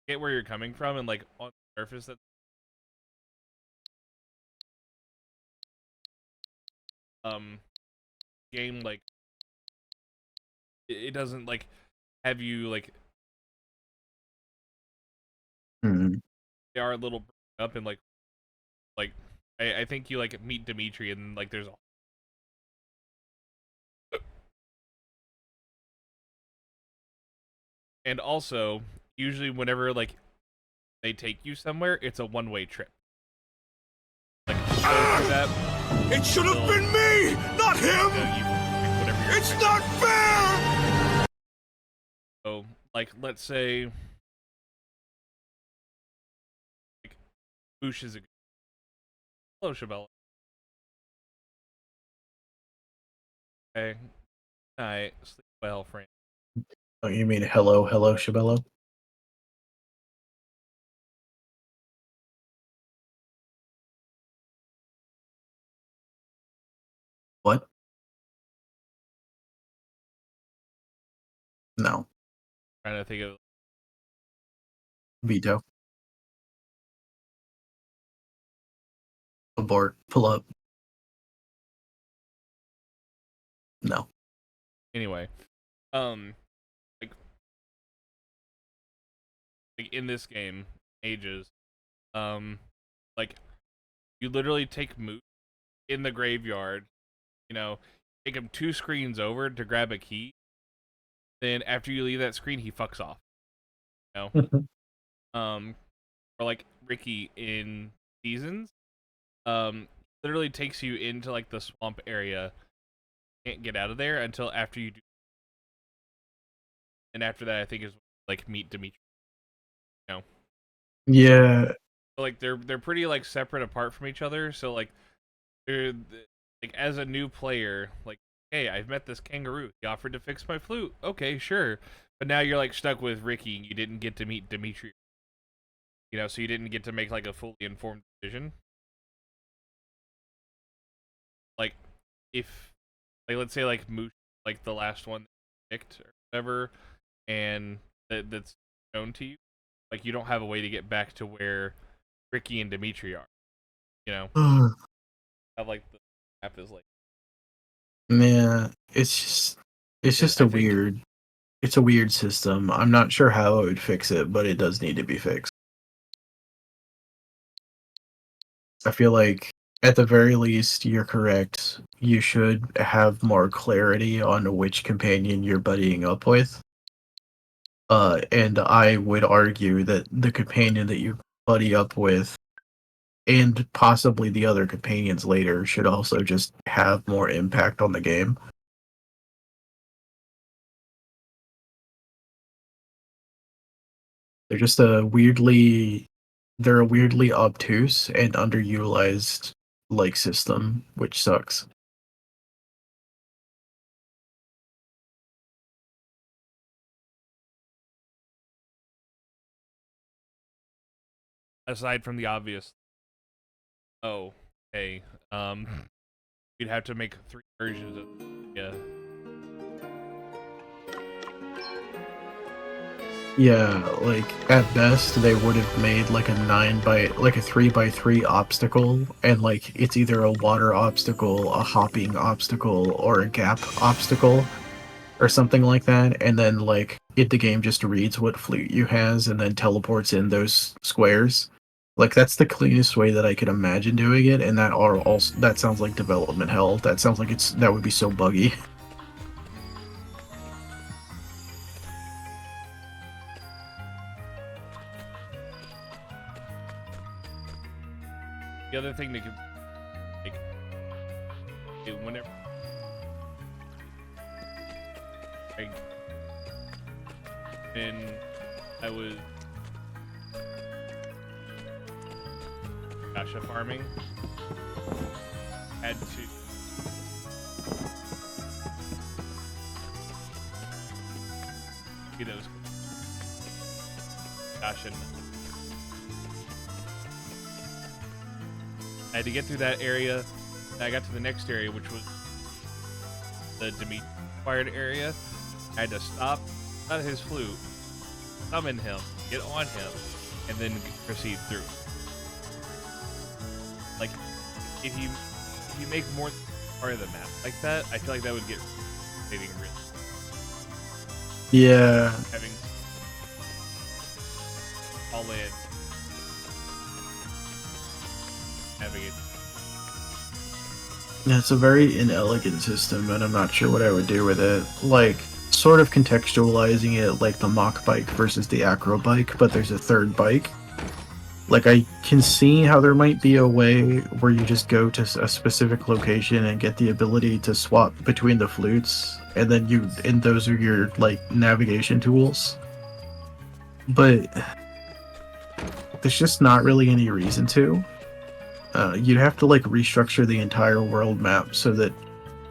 get where you're coming from, and like on the surface that um game like it doesn't like have you like Hmm. they are a little up and like I think you like meet Dimitri and like there's a and also usually whenever like they take you somewhere, it's a one-way trip. Like if you go through that, It should have been me, not him! you pick whatever you're It's expecting. not fair! So like let's say like Boosh is a hello Shabella. Okay. Night. Sleep well, friend. Oh, you mean hello, hello, Shabello? What? No. Trying to think of Veto. Abort. Pull up. No. anyway. Um like in this game, ages, like you literally take Moot in the graveyard, you know, take him 2 screens over to grab a key. Then after you leave that screen, he fucks off. You know, or like Ricky in seasons, literally takes you into like the swamp area. Can't get out of there until after you do, and after that, I think is like meet Dimitri. You know, Yeah, so, like they're pretty like separate apart from each other. So like they're like as a new player, like hey, I've met this kangaroo. He offered to fix my flute. Okay, sure. But now you're like stuck with Ricky, and you didn't get to meet Dimitri. You know, so you didn't get to make like a fully informed decision. Like if like let's say like Moosh, like the last one that you picked or whatever, and that's known to you, like you don't have a way to get back to where Ricky and Dimitri are. You know, have like the map is like man, it's just I a think- weird, it's a weird system. I'm not sure how I would fix it, but it does need to be fixed. I feel like at the very least, you're correct. You should have more clarity on which companion you're buddying up with. And I would argue that the companion that you buddy up with, and possibly the other companions later, should also just have more impact on the game. They're just they're a weirdly obtuse and underutilized like system, which sucks. aside from the obvious. Oh, hey, we'd have to make 3 versions of yeah. Yeah, like at best they would have made like a 3x3 obstacle, and like it's either a water obstacle, a hopping obstacle, or a gap obstacle, or something like that, and then like the game just reads what flute you has and then teleports in those squares. Like that's the cleanest way that I could imagine doing it, and that sounds like development hell. That sounds like that would be so buggy. The other thing that could like whenever when I was gacha farming, had to see those gacha. I had to get through that area, and I got to the next area, which was the Dimitri acquired area. I had to stop at his flute, summon him, get on him, and then proceed through. Like, if you make more part of the map like that, I feel like that would get really Yeah. having all in having it. Yeah, it's a very inelegant system, and I'm not sure what I would do with it. Like, sort of contextualizing it like the mock bike versus the acro bike, but there's a third bike. Like, I can see how there might be a way where you just go to a specific location and get the ability to swap between the flutes, and then those are your, like, navigation tools. But there's just not really any reason to. You'd have to like restructure the entire world map so that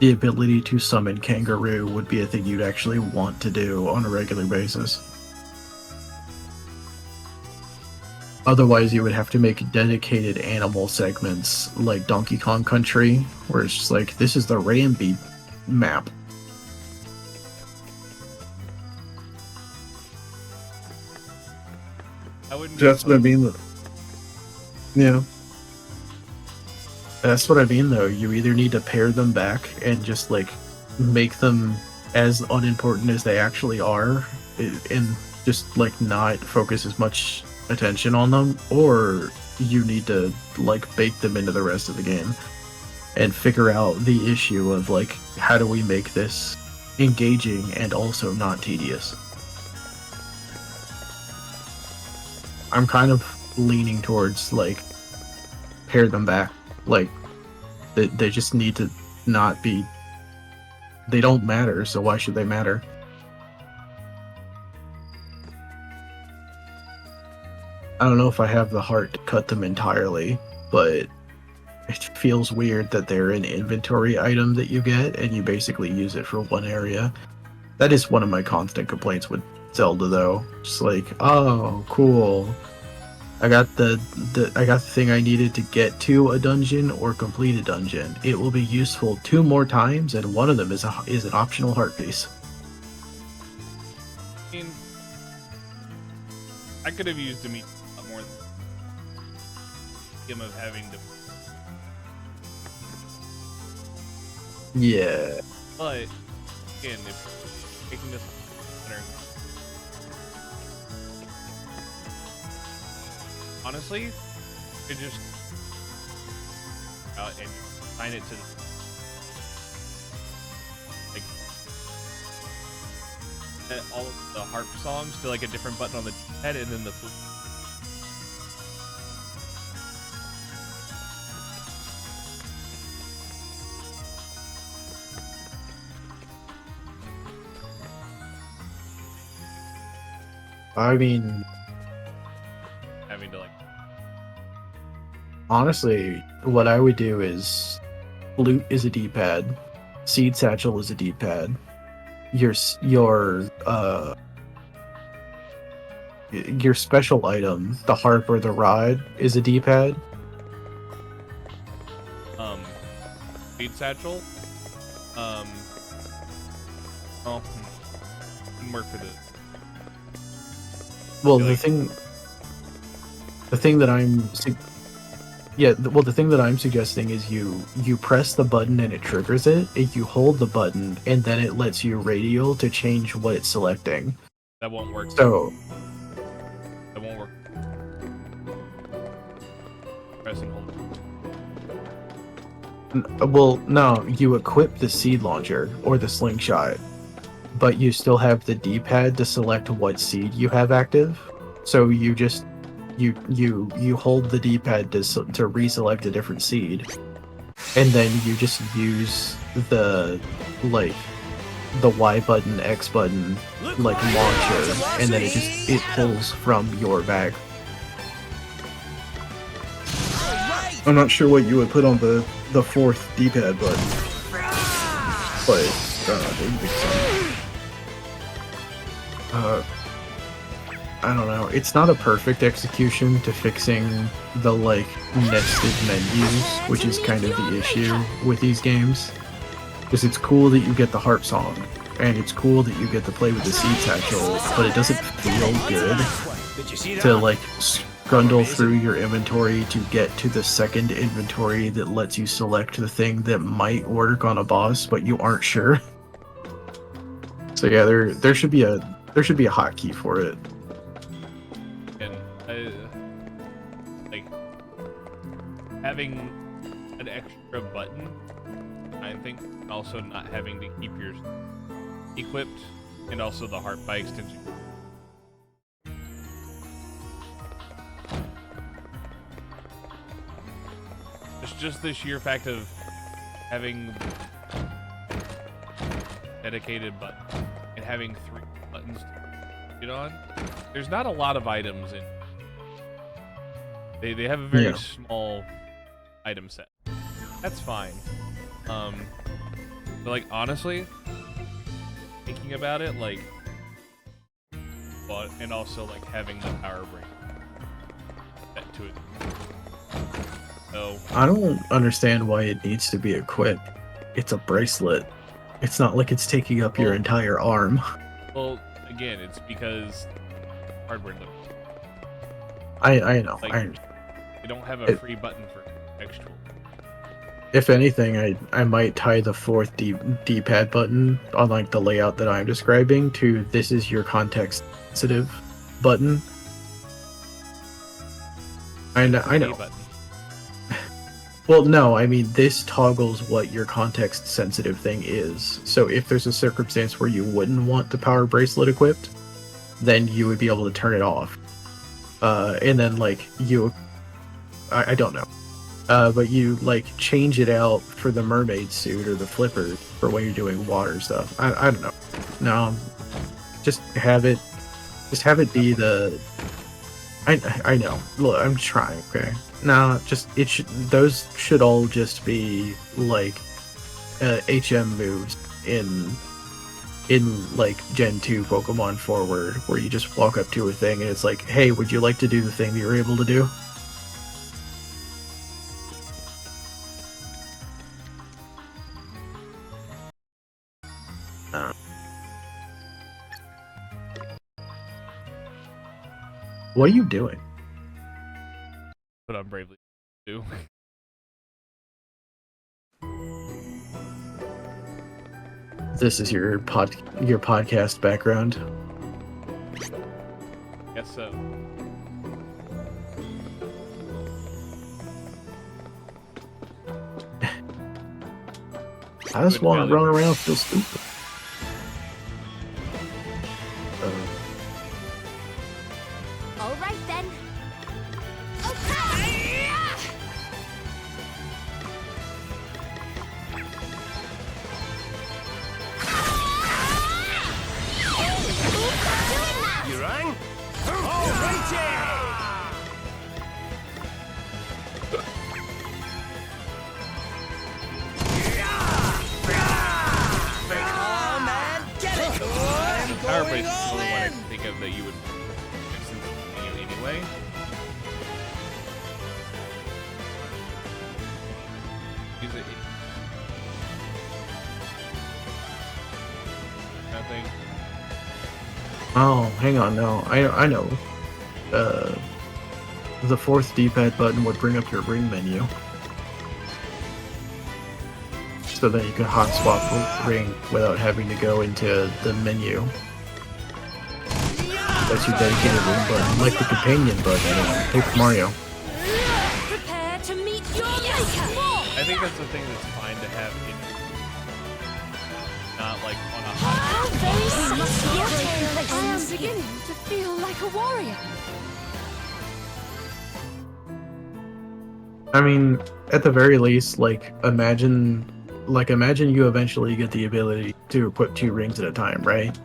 the ability to summon kangaroo would be a thing you'd actually want to do on a regular basis. Otherwise, you would have to make dedicated animal segments like Donkey Kong Country, where it's just like, this is the Rambi map. I wouldn't. That's what I mean. Yeah. That's what I mean, though. You either need to pare them back and just, like, make them as unimportant as they actually are, and just, like, not focus as much attention on them, or you need to, like, bake them into the rest of the game and figure out the issue of, like, how do we make this engaging and also not tedious. I'm kind of leaning towards, like, pare them back. Like, they just need to not be. They don't matter, so why should they matter? I don't know if I have the heart to cut them entirely, but it feels weird that they're an inventory item that you get and you basically use it for one area. That is one of my constant complaints with Zelda, though. Just like, oh, cool. I got the thing I needed to get to a dungeon or complete a dungeon. It will be useful 2 more times, and one of them is an optional heart piece. I mean, I could have used Dimitri a lot more than him of having to. Yeah. But again, if taking this better, honestly, you could just out and assign it to like all of the harp songs to like a different button on the head, and then the flute. I mean, Having to like honestly, what I would do is flute is a D-pad, seed satchel is a D-pad, your special item, the harp or the rod, is a D-pad. Speed satchel. Didn't work for the. Well, Feel the like- thing that the thing that I'm suggesting is you press the button and it triggers it. If you hold the button and then it lets you radial to change what it's selecting. That won't work. So That won't work. Press and hold. well, no, you equip the seed launcher or the slingshot, but you still have the D-pad to select what seed you have active. So you just you hold the D-pad to reselect a different seed, and then you just use the Y button, X button, like launcher, and then it pulls from your bag. I'm not sure what you would put on the 4th D-pad button, but it makes sense. I don't know. It's not a perfect execution to fixing the nested menus, which is kind of the issue with these games. Because it's cool that you get the harp song, and it's cool that you get to play with the seed satchel, but it doesn't feel good to scrundle through your inventory to get to the second inventory that lets you select the thing that might work on a boss, but you aren't sure. So yeah, there should be a hotkey for it. And having an extra button, I think, and also not having to keep yours equipped, and also the harp by extension. It's just the sheer fact of having dedicated button and having 3 buttons to get on. There's not a lot of items in. They have a very small item set. That's fine. But honestly, thinking about it, but and also having the power break set to it. So I don't understand why it needs to be equipped. It's a bracelet. It's not like it's taking up your entire arm. well, again, it's because hardware limit. I know. They don't have a free button for extra. If anything, I might tie the 4th D-pad button on the layout that I'm describing to this is your context sensitive button. I know. Button. Well, no, I mean this toggles what your context sensitive thing is. So if there's a circumstance where you wouldn't want the power bracelet equipped, then you would be able to turn it off. And then I don't know. but you like change it out for the mermaid suit or the flipper for when you're doing water stuff. I don't know. No, just have it be the. I know. Look, I'm trying. Okay. No, those should all just be like HM moves in like Gen 2 Pokemon Forward, where you just walk up to a thing and it's like, hey, would you like to do the thing that you're able to do? What are you doing? But I'm bravely do. This is your podcast background. Guess so. I just want to run around and feel stupid. All right then. Okay. You rang? Alrighty! Come and get it! Power Blade is the only one I can think of that you would fix in anyway. Use it. Nothing. Oh, hang on, no. I know. The fourth D-pad button would bring up your ring menu. So then you can hot swap the ring without having to go into the menu. That's your dedicated ring button, like the companion button in Paper Mario. Prepare to meet your maker. I think that's the thing that's fine to have in, not like on a hot. How very sweet. I am beginning to feel like a warrior. I mean, at the very least, like imagine you eventually get the ability to put 2 rings at a time, right?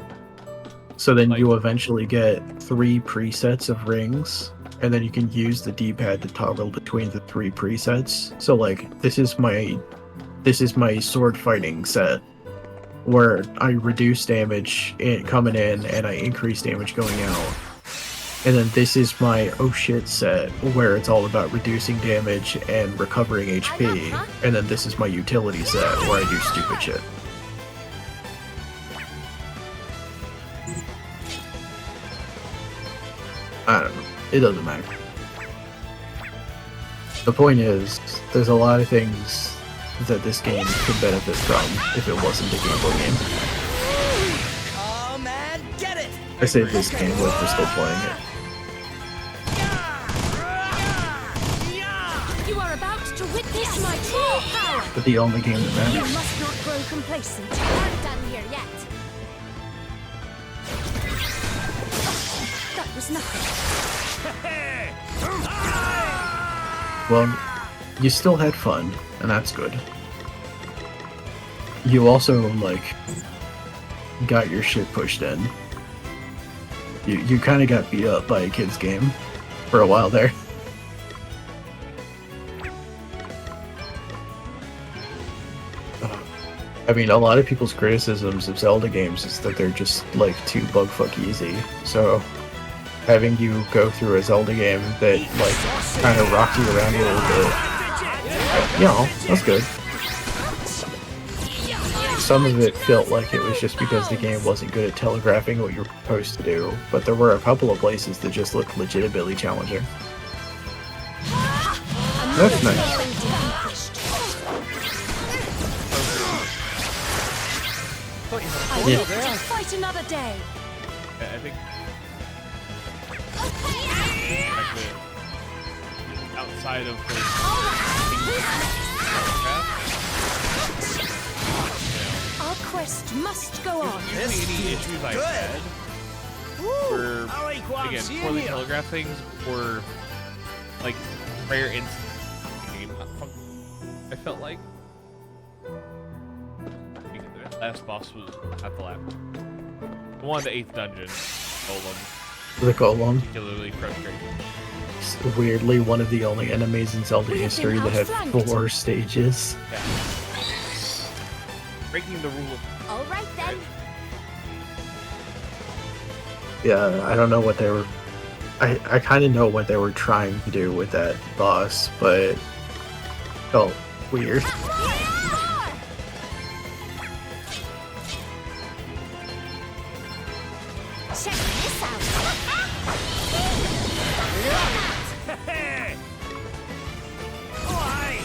So then you eventually get 3 presets of rings, and then you can use the D-pad to toggle between the 3 presets. So like this is my sword fighting set, where I reduce damage coming in and I increase damage going out. And then this is my oh shit set, where it's all about reducing damage and recovering HP. And then this is my utility set, where I do stupid shit. I don't know. It doesn't matter. The point is, there's a lot of things that this game could benefit from if it wasn't a Game Boy game. Come and get it! I say this game, but we're still playing it. You are about to witness my true power. But the only game that You matters. must not grow complacent. I'm done here yet. That was nothing. Well, you still had fun, and that's good. You also, like, got your shit pushed in. You kind of got beat up by a kid's game for a while there. I mean, a lot of people's criticisms of Zelda games is that they're just, like, too bugfuck easy. So, having you go through a Zelda game that, like, kind of rocked you around a little bit, you know, that's good. Some of it felt like it was just because the game wasn't good at telegraphing what you were supposed to do, but there were a couple of places that just looked legitimately challenging. That's nice. I Yeah. live to fight another day. I think actually outside of the Our quest must go on. usually any issues I had were again for the telegraph things or like rare instances. I felt like. Because the last boss was not the last. The one in the 8th dungeon, Golem, The Golem. particularly frustrating. It's weirdly one of the only enemies in Zelda We have history been that have outflanked. 4 stages. Yeah. Breaking the rule of All right then. Yeah, I don't know what they were. I kind of know what they were trying to do with that boss, but felt weird. Check this out. Hey! Why?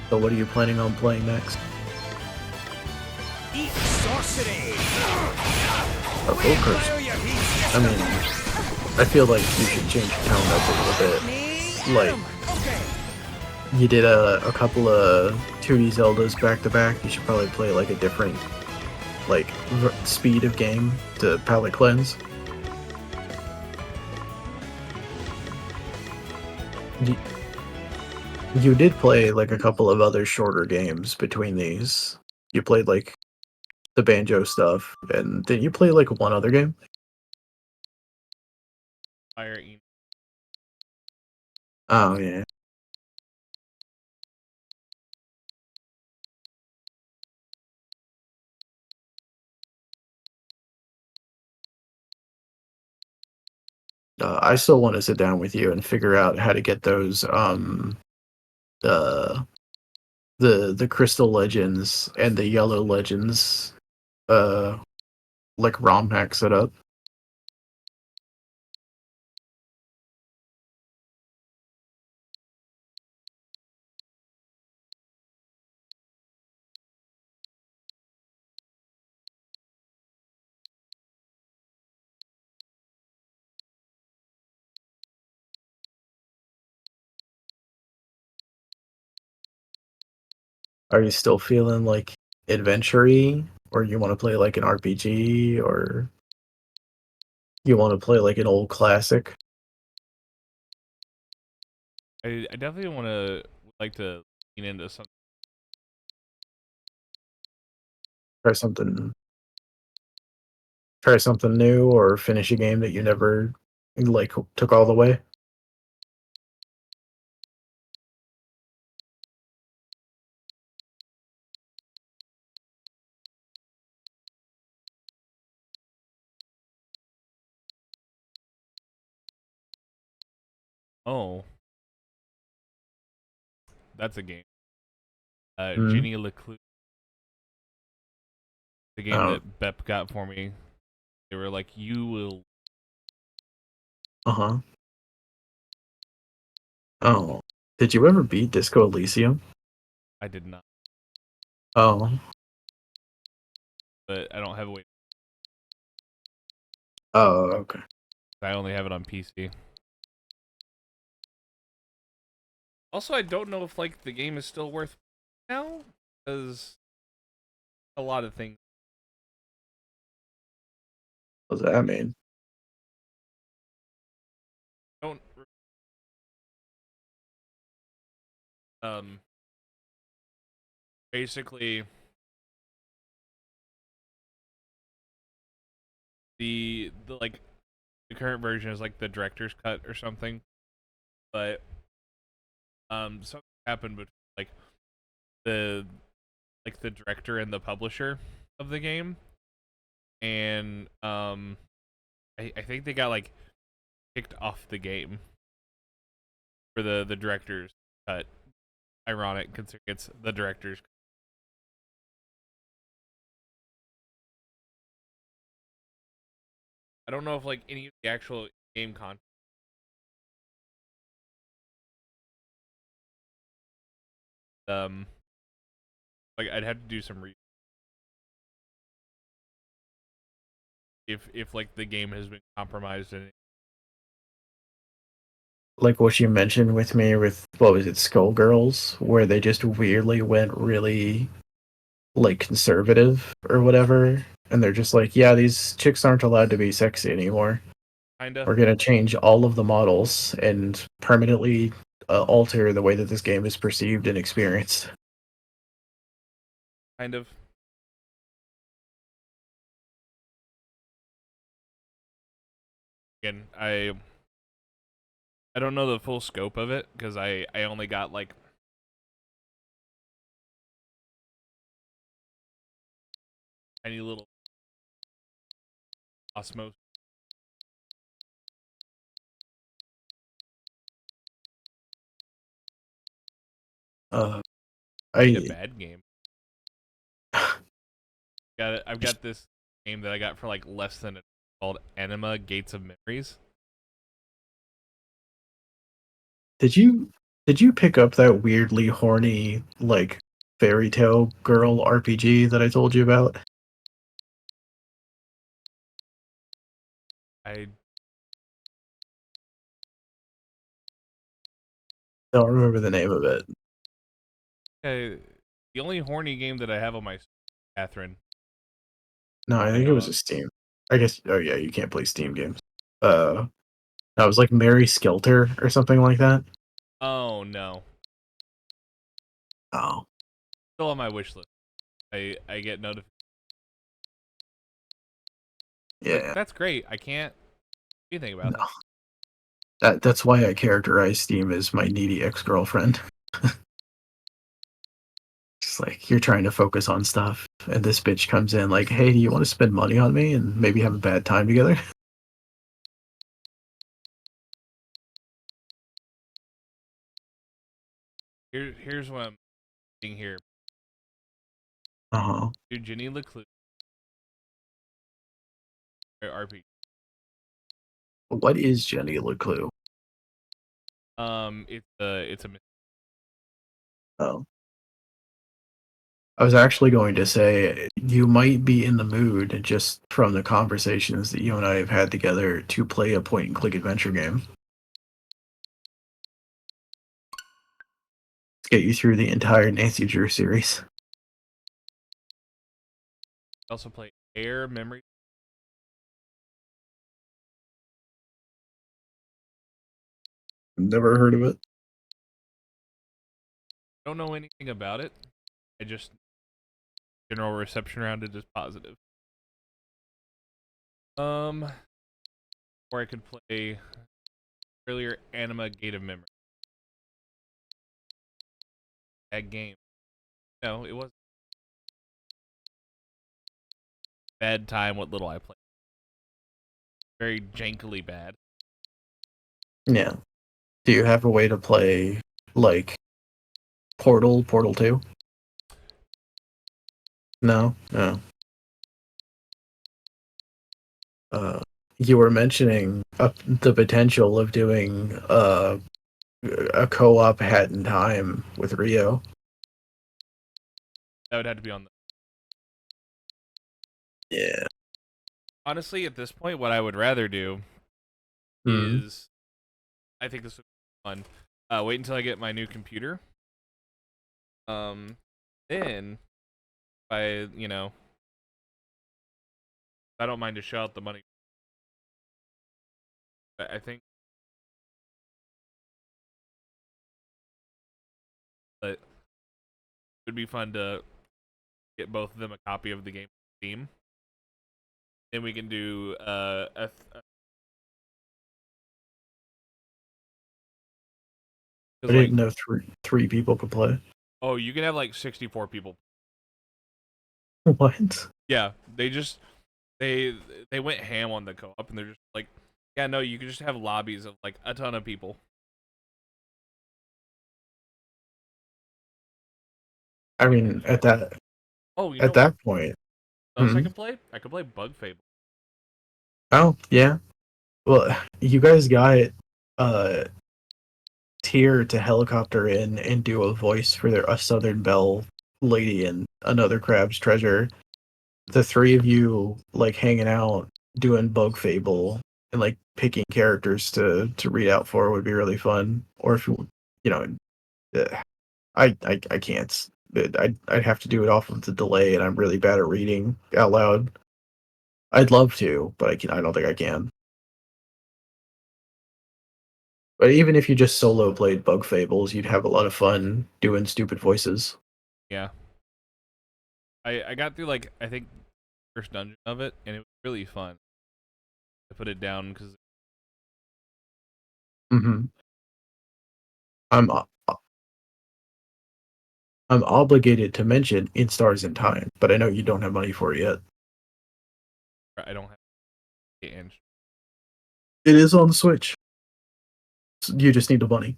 So what are you planning on playing next? Eat sorcery! Of course. Fire your heat! I mean, I feel like you should change the tone up a little bit. Me? Like, Okay. you did a couple of 2D Zeldas back to back. You should probably play like a different, like, speed of game to palate cleanse. You did play like a couple of other shorter games between these. You played like the banjo stuff, and did you play like one other game? Fire Enoch. Oh yeah. I still want to sit down with you and figure out how to get those uh the Crystal Legends and the Yellow Legends like ROM hack set up. Are you still feeling like adventure-y, or you want to play like an RPG, or you want to play like an old classic? I definitely want to like to lean into something. Try something new, or finish a game that you never like took all the way? Oh, that's a game. Hmm. Ginny Lecluse. The game Oh. that Bep got for me. They were like, you will. Uh-huh. Oh. Did you ever beat Disco Elysium? I did not, Oh. but I don't have a way. Oh, okay. I only have it on PC. Also, I don't know if like the game is still worth now because a lot of things. What does that mean? Don't basically the like the current version is like the director's cut or something, but something happened between like the director and the publisher of the game, and I think they got like kicked off the game for the director's cut. Ironic considering it's the director's cut. I don't know if like any of the actual game content like I'd have to do some research if like the game has been compromised and Like what you mentioned with me with, what was it, Skullgirls, where they just weirdly went really like conservative or whatever, and they're just like, yeah, these chicks aren't allowed to be sexy anymore. Kinda. We're gonna change all of the models and permanently alter the way that this game is perceived and experienced. Kind of. Again, I don't know the full scope of it because I only got like tiny little osmos. Uh, A I bad game. I've got this game that I got for like less than called Anima Gates of Memories. did you pick up that weirdly horny like fairy tale girl RPG that I told you about? I Don't remember the name of it. the only horny game that I have on my Catherine. No, I I think it know was of. a Steam. I guess. Oh yeah, you can't play Steam games. That was like Mary Skelter or something like that. Oh no, Oh still on my wish list. I get notifications. Like yeah, that's great. I can't do anything about no. it. That's why I characterize Steam as my needy ex girlfriend. It's like you're trying to focus on stuff, and this bitch comes in like, "Hey, do you want to spend money on me and maybe have a bad time together?" Here's what I'm seeing here. Uh huh. Dude, Jenny Leclerc RPG. What is Jenny LeClue? It's a Oh, I was actually going to say you might be in the mood just from the conversations that you and I have had together to play a point and click adventure game. Let's get you through the entire Nancy Drew series. also play Air Memory. Never heard of it. Don't know anything about it. I just general reception around it is positive. Or I could play earlier Anima Gate of Memory. That game. No, it was bad time. What little I played. Very jankily bad. Yeah. Do you have a way to play like Portal 2? No, no. You were mentioning the potential of doing a co-op Hat in Time with Rio. That would have to be on the. Yeah. Honestly, at this point, what I would rather do Hmm. is, I think this would be fun. Wait until I get my new computer. Then, I don't mind to shell out the money. But I think that it would be fun to get both of them a copy of the game on Steam. Then we can do I because didn't know three people could play. oh, you can have like 64 people. What? Yeah, they went ham on the co-op and they're just like, yeah, no, you can just have lobbies of like a ton of people. I mean, at Oh, you know what that point. else I Hmm. can play? I can play Bug Fable. Oh yeah. Well, you guys got uh Tier to helicopter in and do a voice for a Southern Belle lady and another Crab's Treasure. The three of you like hanging out doing Bug Fable and like picking characters to read out for would be really fun. Or if you know, I can't. I'd have to do it off of the delay, and I'm really bad at reading out loud. I'd love to, but I don't think I can. But even if you just solo played Bug Fables, you'd have a lot of fun doing stupid voices. Yeah. I got through like I think first dungeon of it, and it was really fun. I put it down because Hmm. I'm I'm obligated to mention In Stars in Time, but I know you don't have money for it yet. I don't have and It is on the Switch. You just need the money.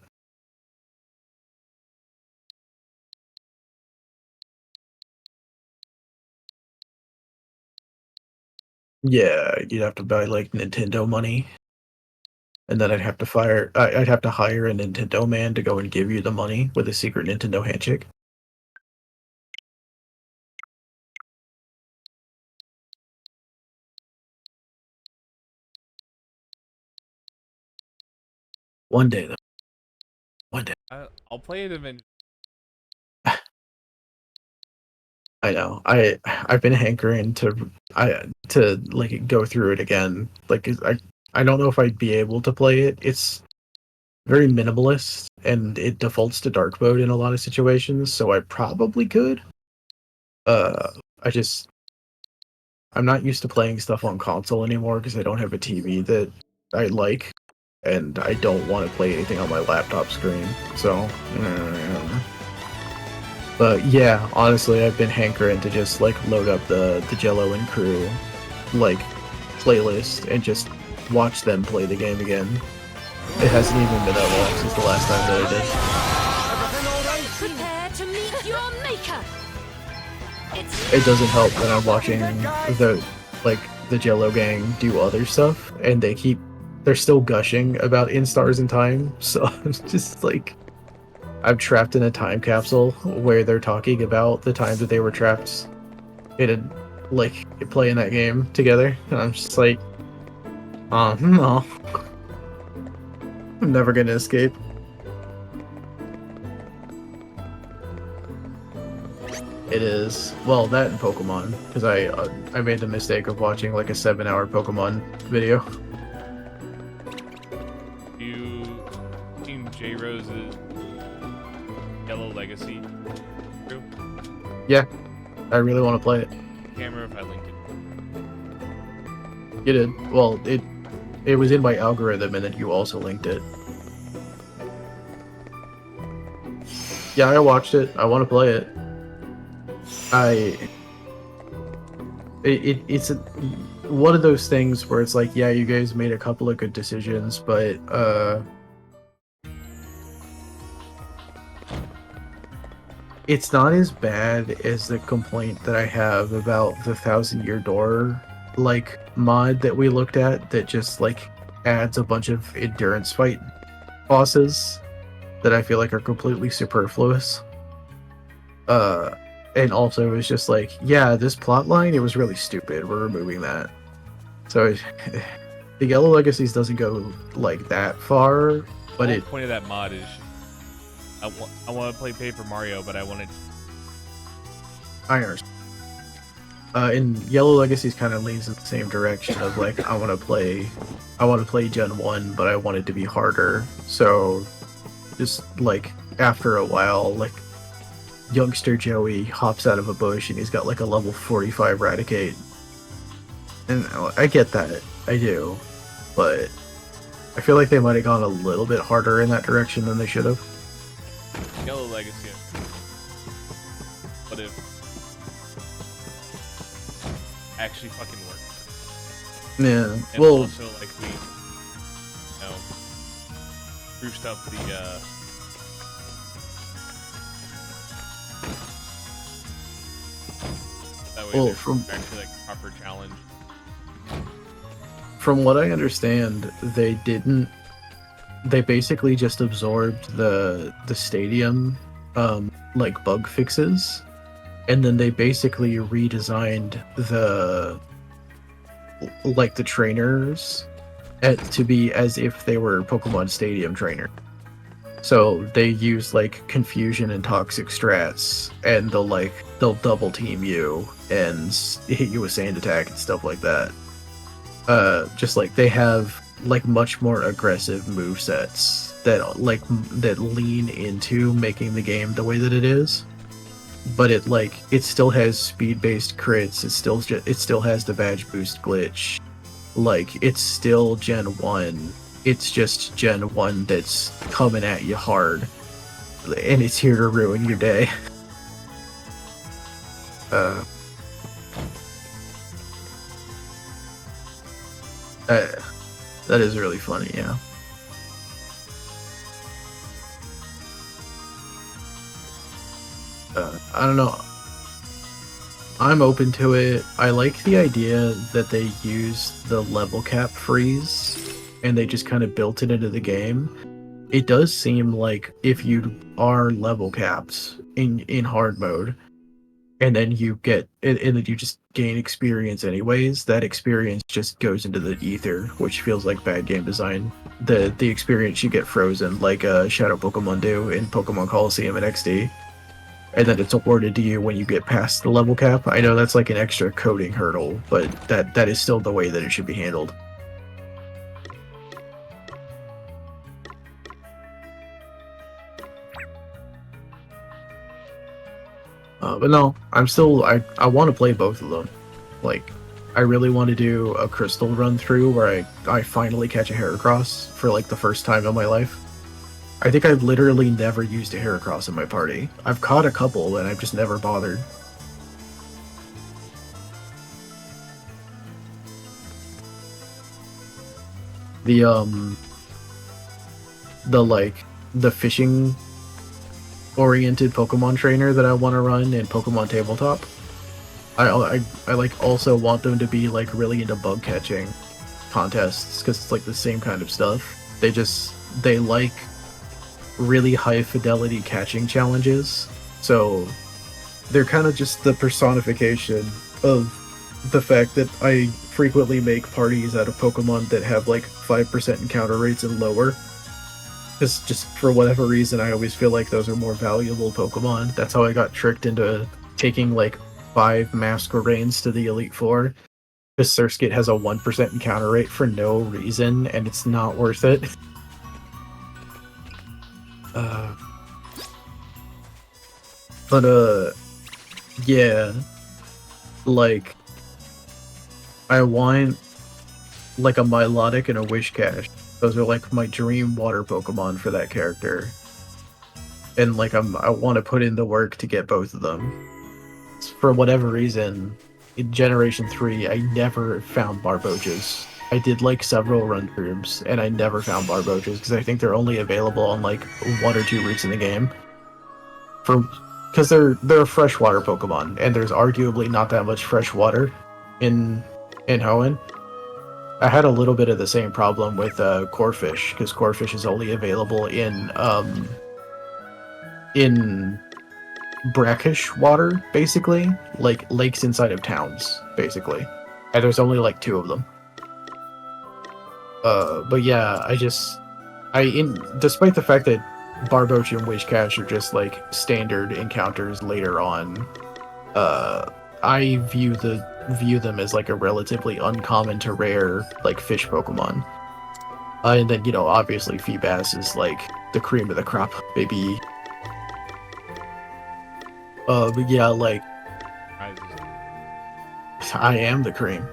Yeah, you'd have to buy like Nintendo money, and then I'd have to hire a Nintendo man to go and give you the money with a secret Nintendo handshake. One day, though. One day. I'll play it eventually. I know. I've been hankering to like go through it again. Like I don't know if I'd be able to play it. It's very minimalist and it defaults to dark mode in a lot of situations, so I probably could. I just I'm not used to playing stuff on console anymore because I don't have a TV that I like, and I don't want to play anything on my laptop screen. So, but yeah, honestly, I've been hankering to just like load up the Jello and Crew like playlist and just watch them play the game again. It hasn't even been that long since the last time that I did. Prepare to meet your maker. It doesn't help that I'm watching the Jello gang do other stuff, and they're still gushing about In Stars in Time. So I'm just like, I'm trapped in a time capsule where they're talking about the time that they were trapped in playing that game together, and I'm just like, oh no, I'm never gonna escape. It is. Well, that and Pokemon, because I made the mistake of watching like a 7-hour Pokemon video. You seen J Rose's Yellow Legacy? True? Yeah, I really want to play it. I can't remember if I linked it. You did. Well, it was in my algorithm, and then you also linked it. Yeah, I watched it. I want to play it. It's one of those things where it's like, yeah, you guys made a couple of good decisions, but it's not as bad as the complaint that I have about the 1,000-Year Door like mod that we looked at that just like adds a bunch of endurance fight bosses that I feel like are completely superfluous. And also it's just like, yeah, this plot line, it was really stupid. We're removing that. So the Yellow Legacies doesn't go like that far, but The whole point of that mod is I want to play Paper Mario, but I wanted irons. And Yellow Legacies kind of leans in the same direction of like, I want to play Gen 1, but I want it to be harder. So just like after a while, like youngster Joey hops out of a bush and he's got like a level 45 Raticate. And I get that, I do, but I feel like they might have gone a little bit harder in that direction than they should have. Yellow Legacy. But if actually fucking worked. Yeah, And well, also like we spruced up the that way Well, there's from- actually like proper challenge. from what I understand, they basically just absorbed the stadium like bug fixes, and then they basically redesigned the trainers to be as if they were Pokemon Stadium trainer. So they use like confusion and toxic strats, and they'll double team you and hit you with sand attack and stuff like that. Just like they have like much more aggressive move sets that lean into making the game the way that it is. But it still has speed-based crits. It still has the badge boost glitch. Like, it's still Gen 1. It's just Gen 1 that's coming at you hard, and it's here to ruin your day. That is really funny, yeah. I don't know. I'm open to it. I like the idea that they use the level cap freeze and they just kind of built it into the game. It does seem like if you are level capped in hard mode, and then you just gain experience anyways, that experience just goes into the ether, which feels like bad game design. The experience you get frozen, like Shadow Pokemon do in Pokemon Coliseum and XD, and then it's awarded to you when you get past the level cap. I know that's like an extra coding hurdle, but that is still the way that it should be handled. But no, I want to play both of them. Like, I really want to do a Crystal run through where I finally catch a Heracross for like the first time in my life. I think I've literally never used a Heracross in my party. I've caught a couple and I've just never bothered. The fishing oriented Pokemon trainer that I want to run in Pokemon Tabletop. I like also want them to be like really into bug catching contests because it's like the same kind of stuff. They like really high fidelity catching challenges, so they're kind of just the personification of the fact that I frequently make parties out of Pokemon that have like 5% encounter rates and lower. Because just for whatever reason, I always feel like those are more valuable Pokemon. That's how I got tricked into taking like 5 Masquerains to the Elite Four. Because Surskit has a 1% encounter rate for no reason, and it's not worth it. Yeah. Like, I want like a Milotic and a Whiscash. Those are like my dream water Pokemon for that character. And like I want to put in the work to get both of them. For whatever reason, in Generation 3, I never found Barbojas. I did like several run-throughs, and I never found Barbojas because I think they're only available on like 1 or 2 routes in the game. Because they're a freshwater Pokemon, and there's arguably not that much fresh water in Hoenn. I had a little bit of the same problem with Corphish, because Corphish is only available in brackish water, basically, like lakes inside of towns, basically, and there's only like 2 of them. But yeah, despite the fact that Barboach and Whiscash are just like standard encounters later on, I view them as like a relatively uncommon to rare like fish Pokemon. And then, you know, obviously Feebas is like the cream of the crop, baby. But yeah, like I am the cream.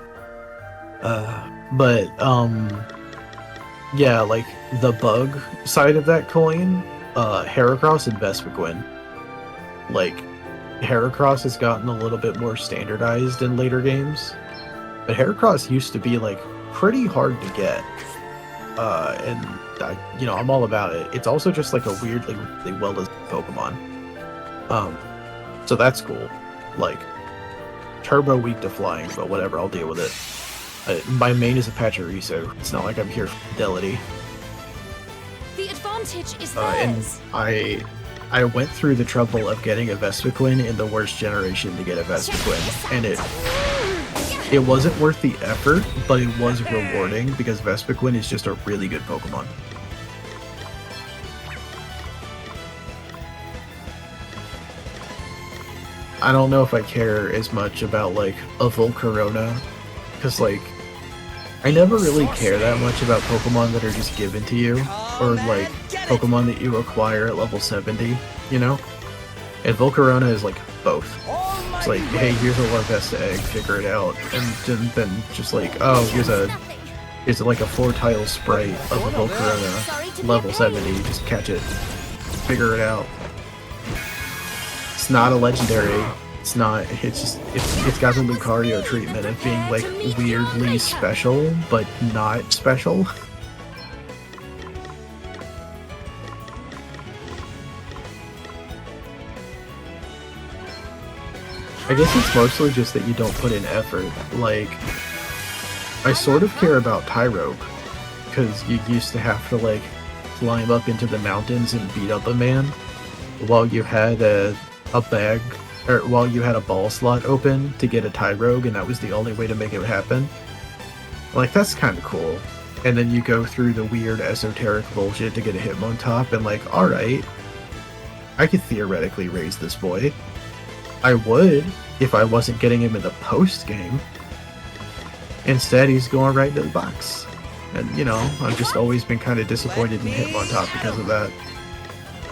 Yeah, like the bug side of that coin, Heracross and Vespiquen. Like, Heracross has gotten a little bit more standardized in later games, but Heracross used to be like pretty hard to get, and you know, I'm all about it. It's also just like a weirdly really well-designed Pokemon, so that's cool. Like, Turbo weak to flying, but whatever, I'll deal with it. My main is a Pachirisu. It's not like I'm here for fidelity. The advantage is And theirs. I went through the trouble of getting a Vespiquen in the worst generation to get a Vespiquen, and it wasn't worth the effort, but it was rewarding because Vespiquen is just a really good Pokemon. I don't know if I care as much about like a Volcarona, because like I never really care that much about Pokemon that are just given to you. or like Pokemon that you acquire at level 70, you know? And Volcarona is like both. It's like, hey, here's a Larvesta egg, figure it out. And then just like, oh, here's like a 4-tile sprite of a Volcarona, level 70, just catch it, figure it out. It's not a legendary. It's not. It's just. It's got the Lucario treatment of being like weirdly special, but not special. I guess it's mostly just that you don't put in effort. Like, I sort of care about Tyrope, because you used to have to like climb up into the mountains and beat up a man, while you had a bag. Or while you had a ball slot open to get a Tyrogue, and that was the only way to make it happen. Like, that's kind of cool. And then you go through the weird esoteric bullshit to get a Hitmontop, and like, alright, I could theoretically raise this boy. I would, if I wasn't getting him in the post-game. Instead, he's going right into the box. And, you know, I've just always been kind of disappointed in Hitmontop because of that.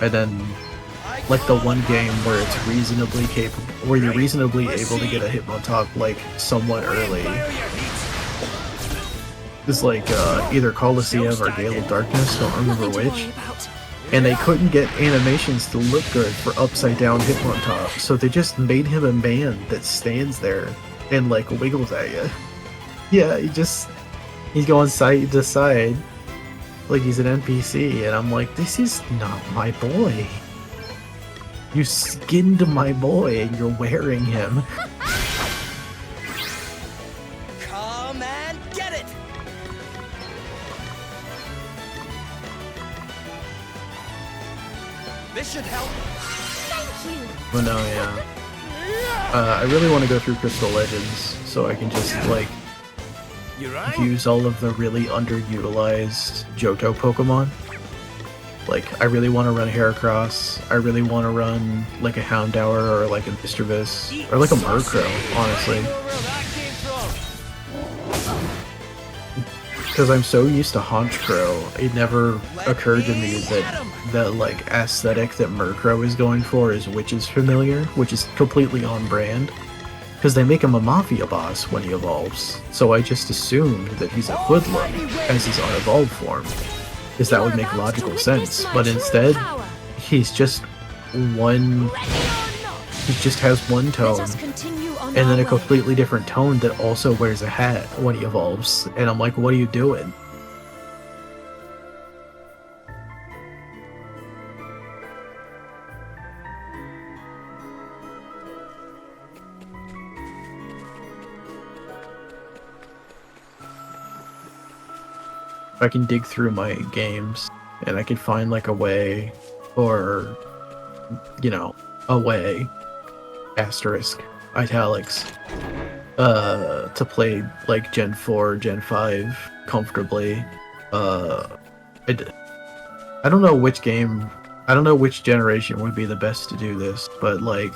And then like the one game where it's reasonably capable, where you're reasonably able to get a Hitmontop like somewhat early. It's like either Coliseum or Gale of Darkness, don't remember which. And they couldn't get animations to look good for upside down Hitmontop, so they just made him a man that stands there and like wiggles at you. Yeah, he's going side to side like he's an NPC, and I'm like, this is not my boy. You skinned my boy and you're wearing him. Come and get it! This should help. Thank you. Oh no, yeah. I really want to go through Crystal Legends so I can just like You right? use all of the really underutilized Johto Pokemon. Like, I really want to run Heracross, I really want to run like a Houndour or like a Mischievous, or like a Murkrow, honestly. Because I'm so used to Honchkrow, it never occurred to me that like aesthetic that Murkrow is going for is Witch's Familiar, which is completely on brand. Because they make him a Mafia boss when he evolves, so I just assumed that he's a Hoodlum as his unevolved form. Because that would make logical sense, but instead, he's just one. He just has one tone, and then a completely different tone that also wears a hat when he evolves. And I'm like, what are you doing? I can dig through my games and I can find like a way, or you know, a way, asterisk, italics, to play like Gen 4, Gen 5 comfortably. I don't know which game, I don't know which generation would be the best to do this, but like,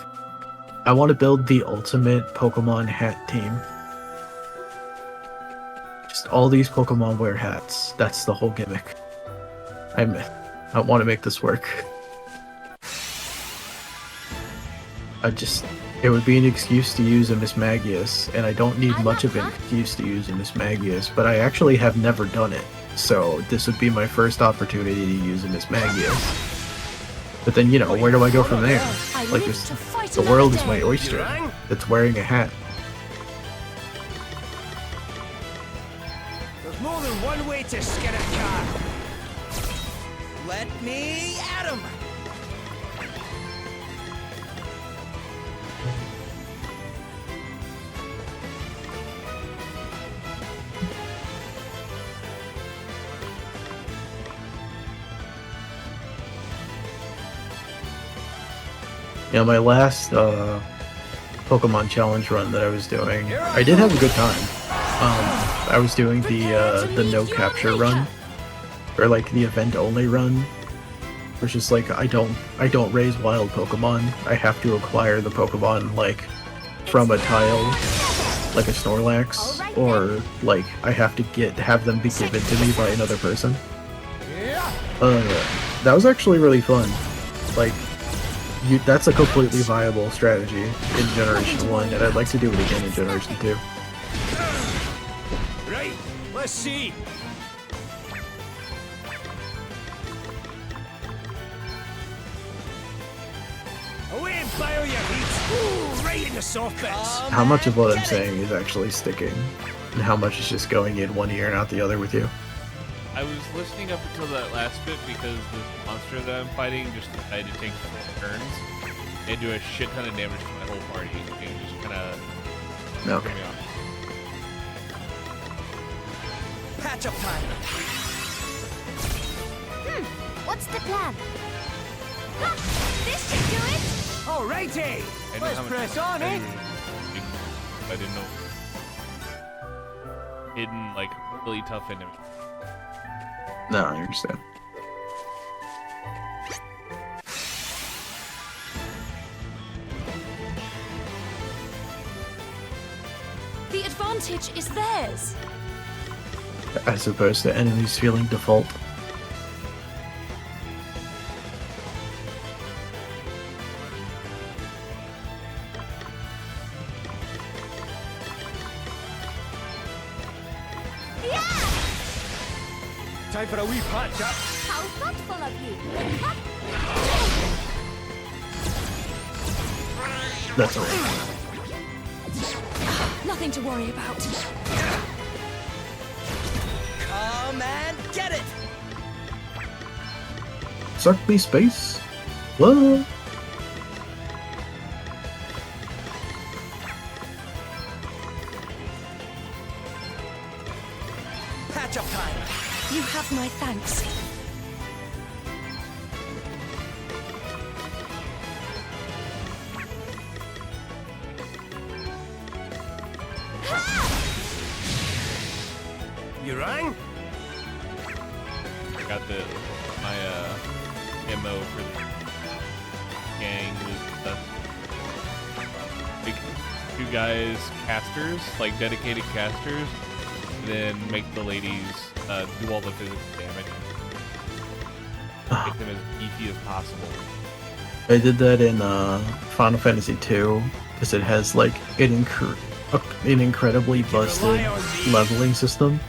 I want to build the ultimate Pokemon hat team. Just all these Pokemon wear hats. That's the whole gimmick. I want to make this work. It would be an excuse to use a Mismagius, and I don't need much of an excuse to use a Mismagius, but I actually have never done it, so this would be my first opportunity to use a Mismagius. But then, you know, where do I go from there? Like, the world is my oyster that's wearing a hat. There's more than one way to skin a cat. Let me at him. Yeah, my last Pokemon Challenge run that I was doing, I did have a good time. I was doing the no capture run, or like the event only run, which is like I don't raise wild Pokemon. I have to acquire the Pokemon like from a tile, like a Snorlax, or like I have to have them be given to me by another person. That was actually really fun. Like, that's a completely viable strategy in Generation 1, and I'd like to do it again in Generation 2. Right, let's see. Away and fire your heat. Ooh, right in the soft bits. How much of what I'm saying is actually sticking, and how much is just going in one ear and out the other with you? I was listening up until that last bit because this monster that I'm fighting just decided to take turns and do a shit ton of damage to my whole party. And just kind of Okay. threw me off. Patch up time. What's the plan? Ha! This should do it! Alrighty, I didn't know let's how much press damage on, eh? I didn't know. Hidden, like, really tough enemies. No, I understand. The advantage is theirs. As opposed to enemies feeling default. Time for a wee patch up. How thoughtful of you. Ha! That's alright. Nothing to worry about. Come and get it. Suck me space. Whoa. Patch up time. You have my thanks. You rang? I got my MO for the gang was make 2 guys casters, like dedicated casters, then make the ladies do all the physical damage. Make them as beefy as possible. I did that in Final Fantasy II because it has like an incredibly busted leveling system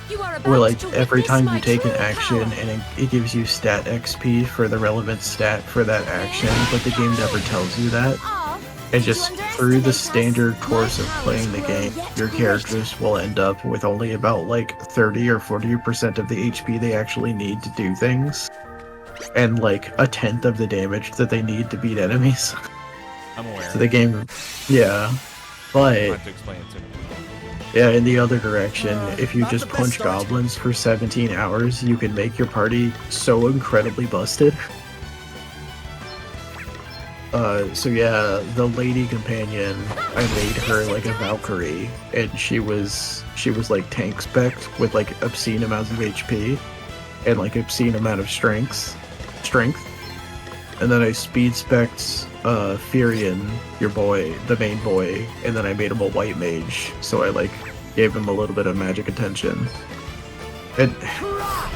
You are about where like to every witness time my you take an true action power. and it gives you stat XP for the relevant stat for that action, but the game never tells you that. And just through the standard course of playing the game, your characters will end up with only about like 30 or 40% of the HP they actually need to do things, and like a tenth of the damage that they need to beat enemies. I'm aware. So the game, yeah. I But don't have to explain it to me. yeah, in the other direction, if you not just the best punch start. goblins for 17 hours, you can make your party so incredibly busted. So yeah, the lady companion, I made her like a Valkyrie, and she was like tank spec'd with like obscene amounts of HP and like obscene amount of strength. And then I speed spec'd Furion, your boy, the main boy, and then I made him a white mage, so I like gave him a little bit of magic attention. And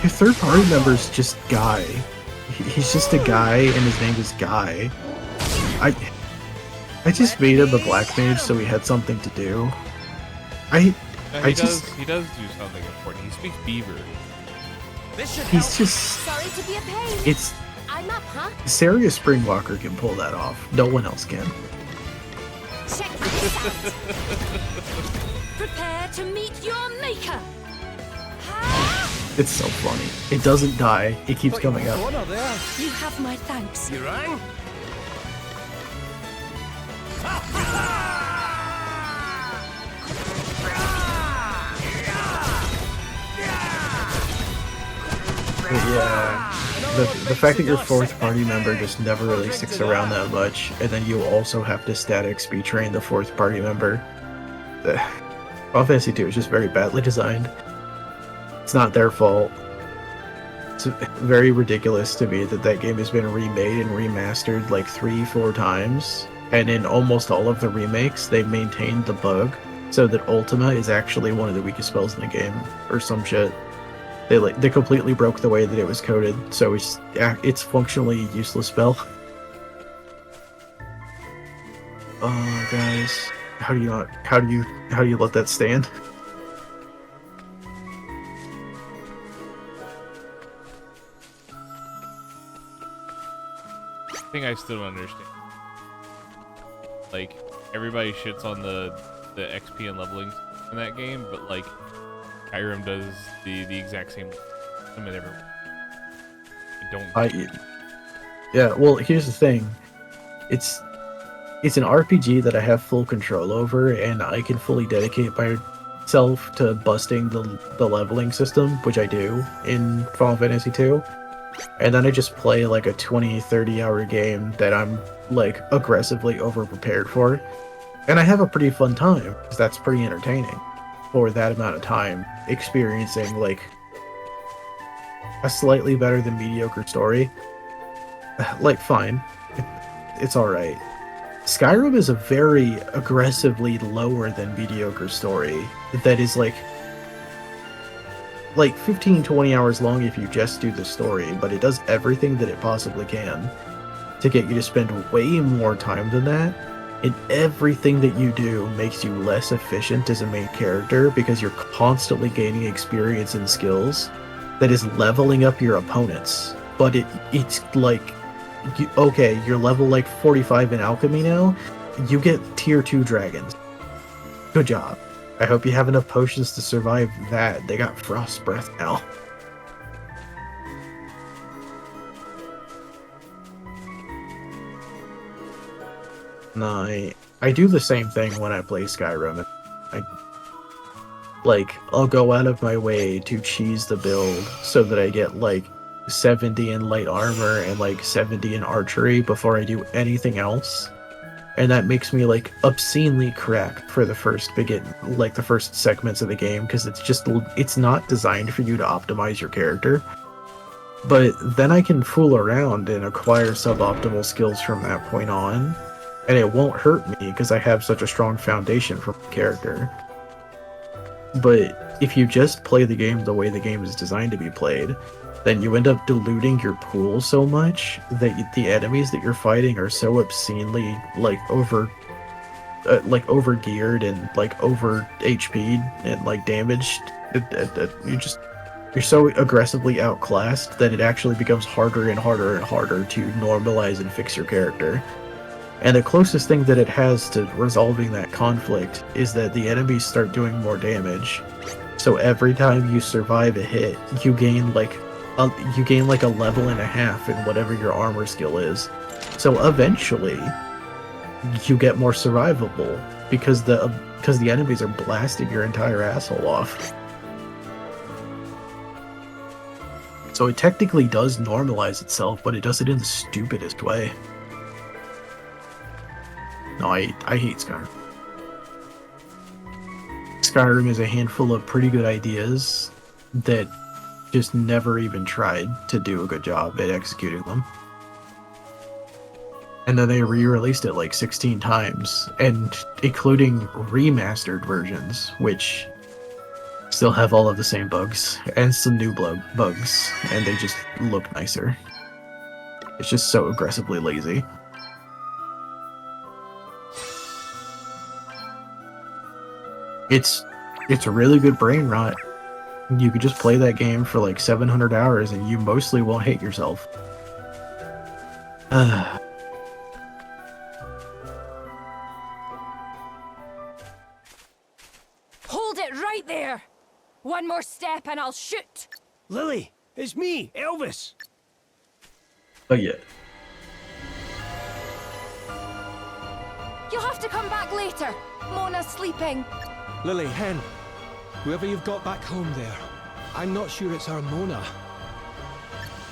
your third party member's just Guy. He's just a guy, and his name is Guy. I just made him a black mage so he had something to do. No, I he just- does do something important. He speaks Beaver. This should help. He's just Sorry to be a pain. it's I'm up, huh? Sarius Springwalker can pull that off. No one else can. Check this out. Prepare to meet your maker. Ha! It's so funny. It doesn't die. It keeps coming up. Corner there. You have my thanks. You rang? But yeah, the fact that your fourth party member just never really sticks around that much, and then you also have to static speed train the fourth party member. Final Fantasy 2 is just very badly designed. It's not their fault. It's very ridiculous to me that that game has been remade and remastered like 3-4 times, and in almost all of the remakes, they maintained the bug so that Ultima is actually one of the weakest spells in the game, or some shit. They completely broke the way that it was coded, so it's functionally a useless spell. Oh, guys, how do you let that stand? Thing I still don't understand. Like, everybody shits on the XP and leveling in that game, but like Skyrim does the exact same. I mean, I don't. Yeah. Well, here's the thing. It's an RPG that I have full control over, and I can fully dedicate myself to busting the leveling system, which I do in Final Fantasy II. And then I just play like a 20-30 hour game that I'm like aggressively over prepared for. And I have a pretty fun time, because that's pretty entertaining for that amount of time, experiencing like a slightly better than mediocre story. Like, fine. It's alright. Skyrim is a very aggressively lower than mediocre story that is like 15-20 hours long if you just do the story, but it does everything that it possibly can to get you to spend way more time than that, and everything that you do makes you less efficient as a main character because you're constantly gaining experience and skills that is leveling up your opponents. But it's like, okay, you're level like 45 in alchemy now, you get tier 2 dragons. Good job. I hope you have enough potions to survive that. They got frost breath now. No, I do the same thing when I play Skyrim. I'll go out of my way to cheese the build so that I get like 70 in light armor and like 70 in archery before I do anything else. And that makes me like obscenely cracked for the first the first segments of the game, because it's not designed for you to optimize your character. But then I can fool around and acquire suboptimal skills from that point on, and it won't hurt me because I have such a strong foundation for my character. But if you just play the game the way the game is designed to be played, then you end up diluting your pool so much that the enemies that you're fighting are so obscenely over geared and like over HP'd and like damaged. You're so aggressively outclassed that it actually becomes harder and harder and harder to normalize and fix your character. And the closest thing that it has to resolving that conflict is that the enemies start doing more damage. So every time you survive a hit, you gain like a level and a half in whatever your armor skill is. So eventually, you get more survivable because the enemies are blasting your entire asshole off. So it technically does normalize itself, but it does it in the stupidest way. No, I hate Skyrim. Skyrim is a handful of pretty good ideas that just never even tried to do a good job at executing them. And then they re-released it like 16 times, and including remastered versions, which still have all of the same bugs, and some new bugs, and they just look nicer. It's just so aggressively lazy. It's a really good brain rot. You could just play that game for like 700 hours and you mostly won't hate yourself. Hold it right there! One more step and I'll shoot! Lily, it's me, Elvis. Oh yeah. You'll have to come back later. Mona's sleeping. Lily, Hen, whoever you've got back home there, I'm not sure it's our Mona.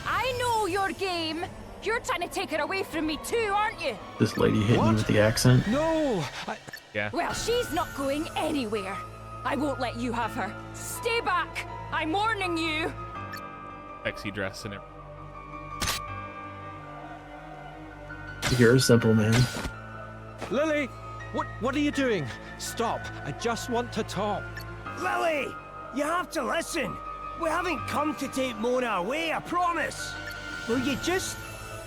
I know your game. You're trying to take her away from me too, aren't you? This lady hitting you with the accent. No! Yeah. Well, she's not going anywhere. I won't let you have her. Stay back. I'm warning you. Sexy dress and everything. You're a simple man. Lily! What are you doing? Stop. I just want to talk. Lily! You have to listen. We haven't come to take Mona away, I promise. Will you just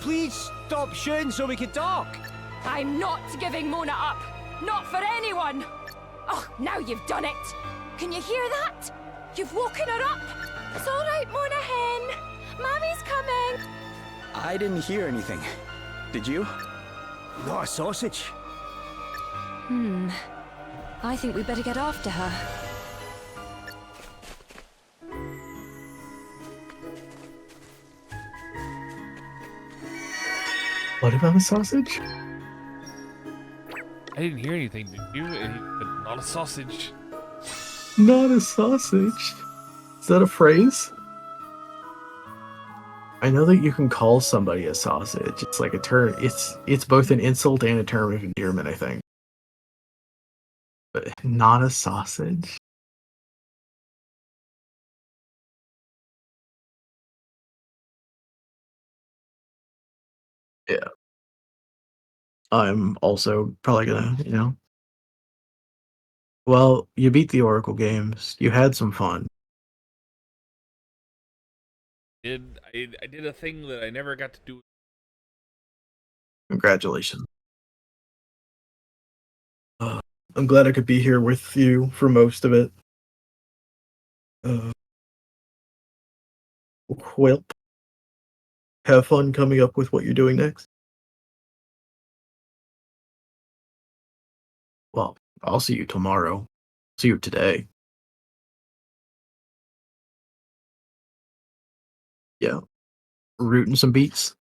please stop shooting so we can talk? I'm not giving Mona up. Not for anyone. Oh, now you've done it. Can you hear that? You've woken her up. It's all right, Mona Hen. Mommy's coming. I didn't hear anything. Did you? Not a sausage. I think we better get after her. What about a sausage? I didn't hear anything, did you? But not a sausage. Not a sausage. Is that a phrase? I know that you can call somebody a sausage. It's like a term. It's both an insult and a term of endearment, I think. But not a sausage. Yeah. I'm also probably gonna. Well, you beat the Oracle games. You had some fun. I did a thing that I never got to do. Congratulations. I'm glad I could be here with you for most of it. Quilp. Have fun coming up with what you're doing next. Well, I'll see you tomorrow. See you today. Yeah. Rooting some beats.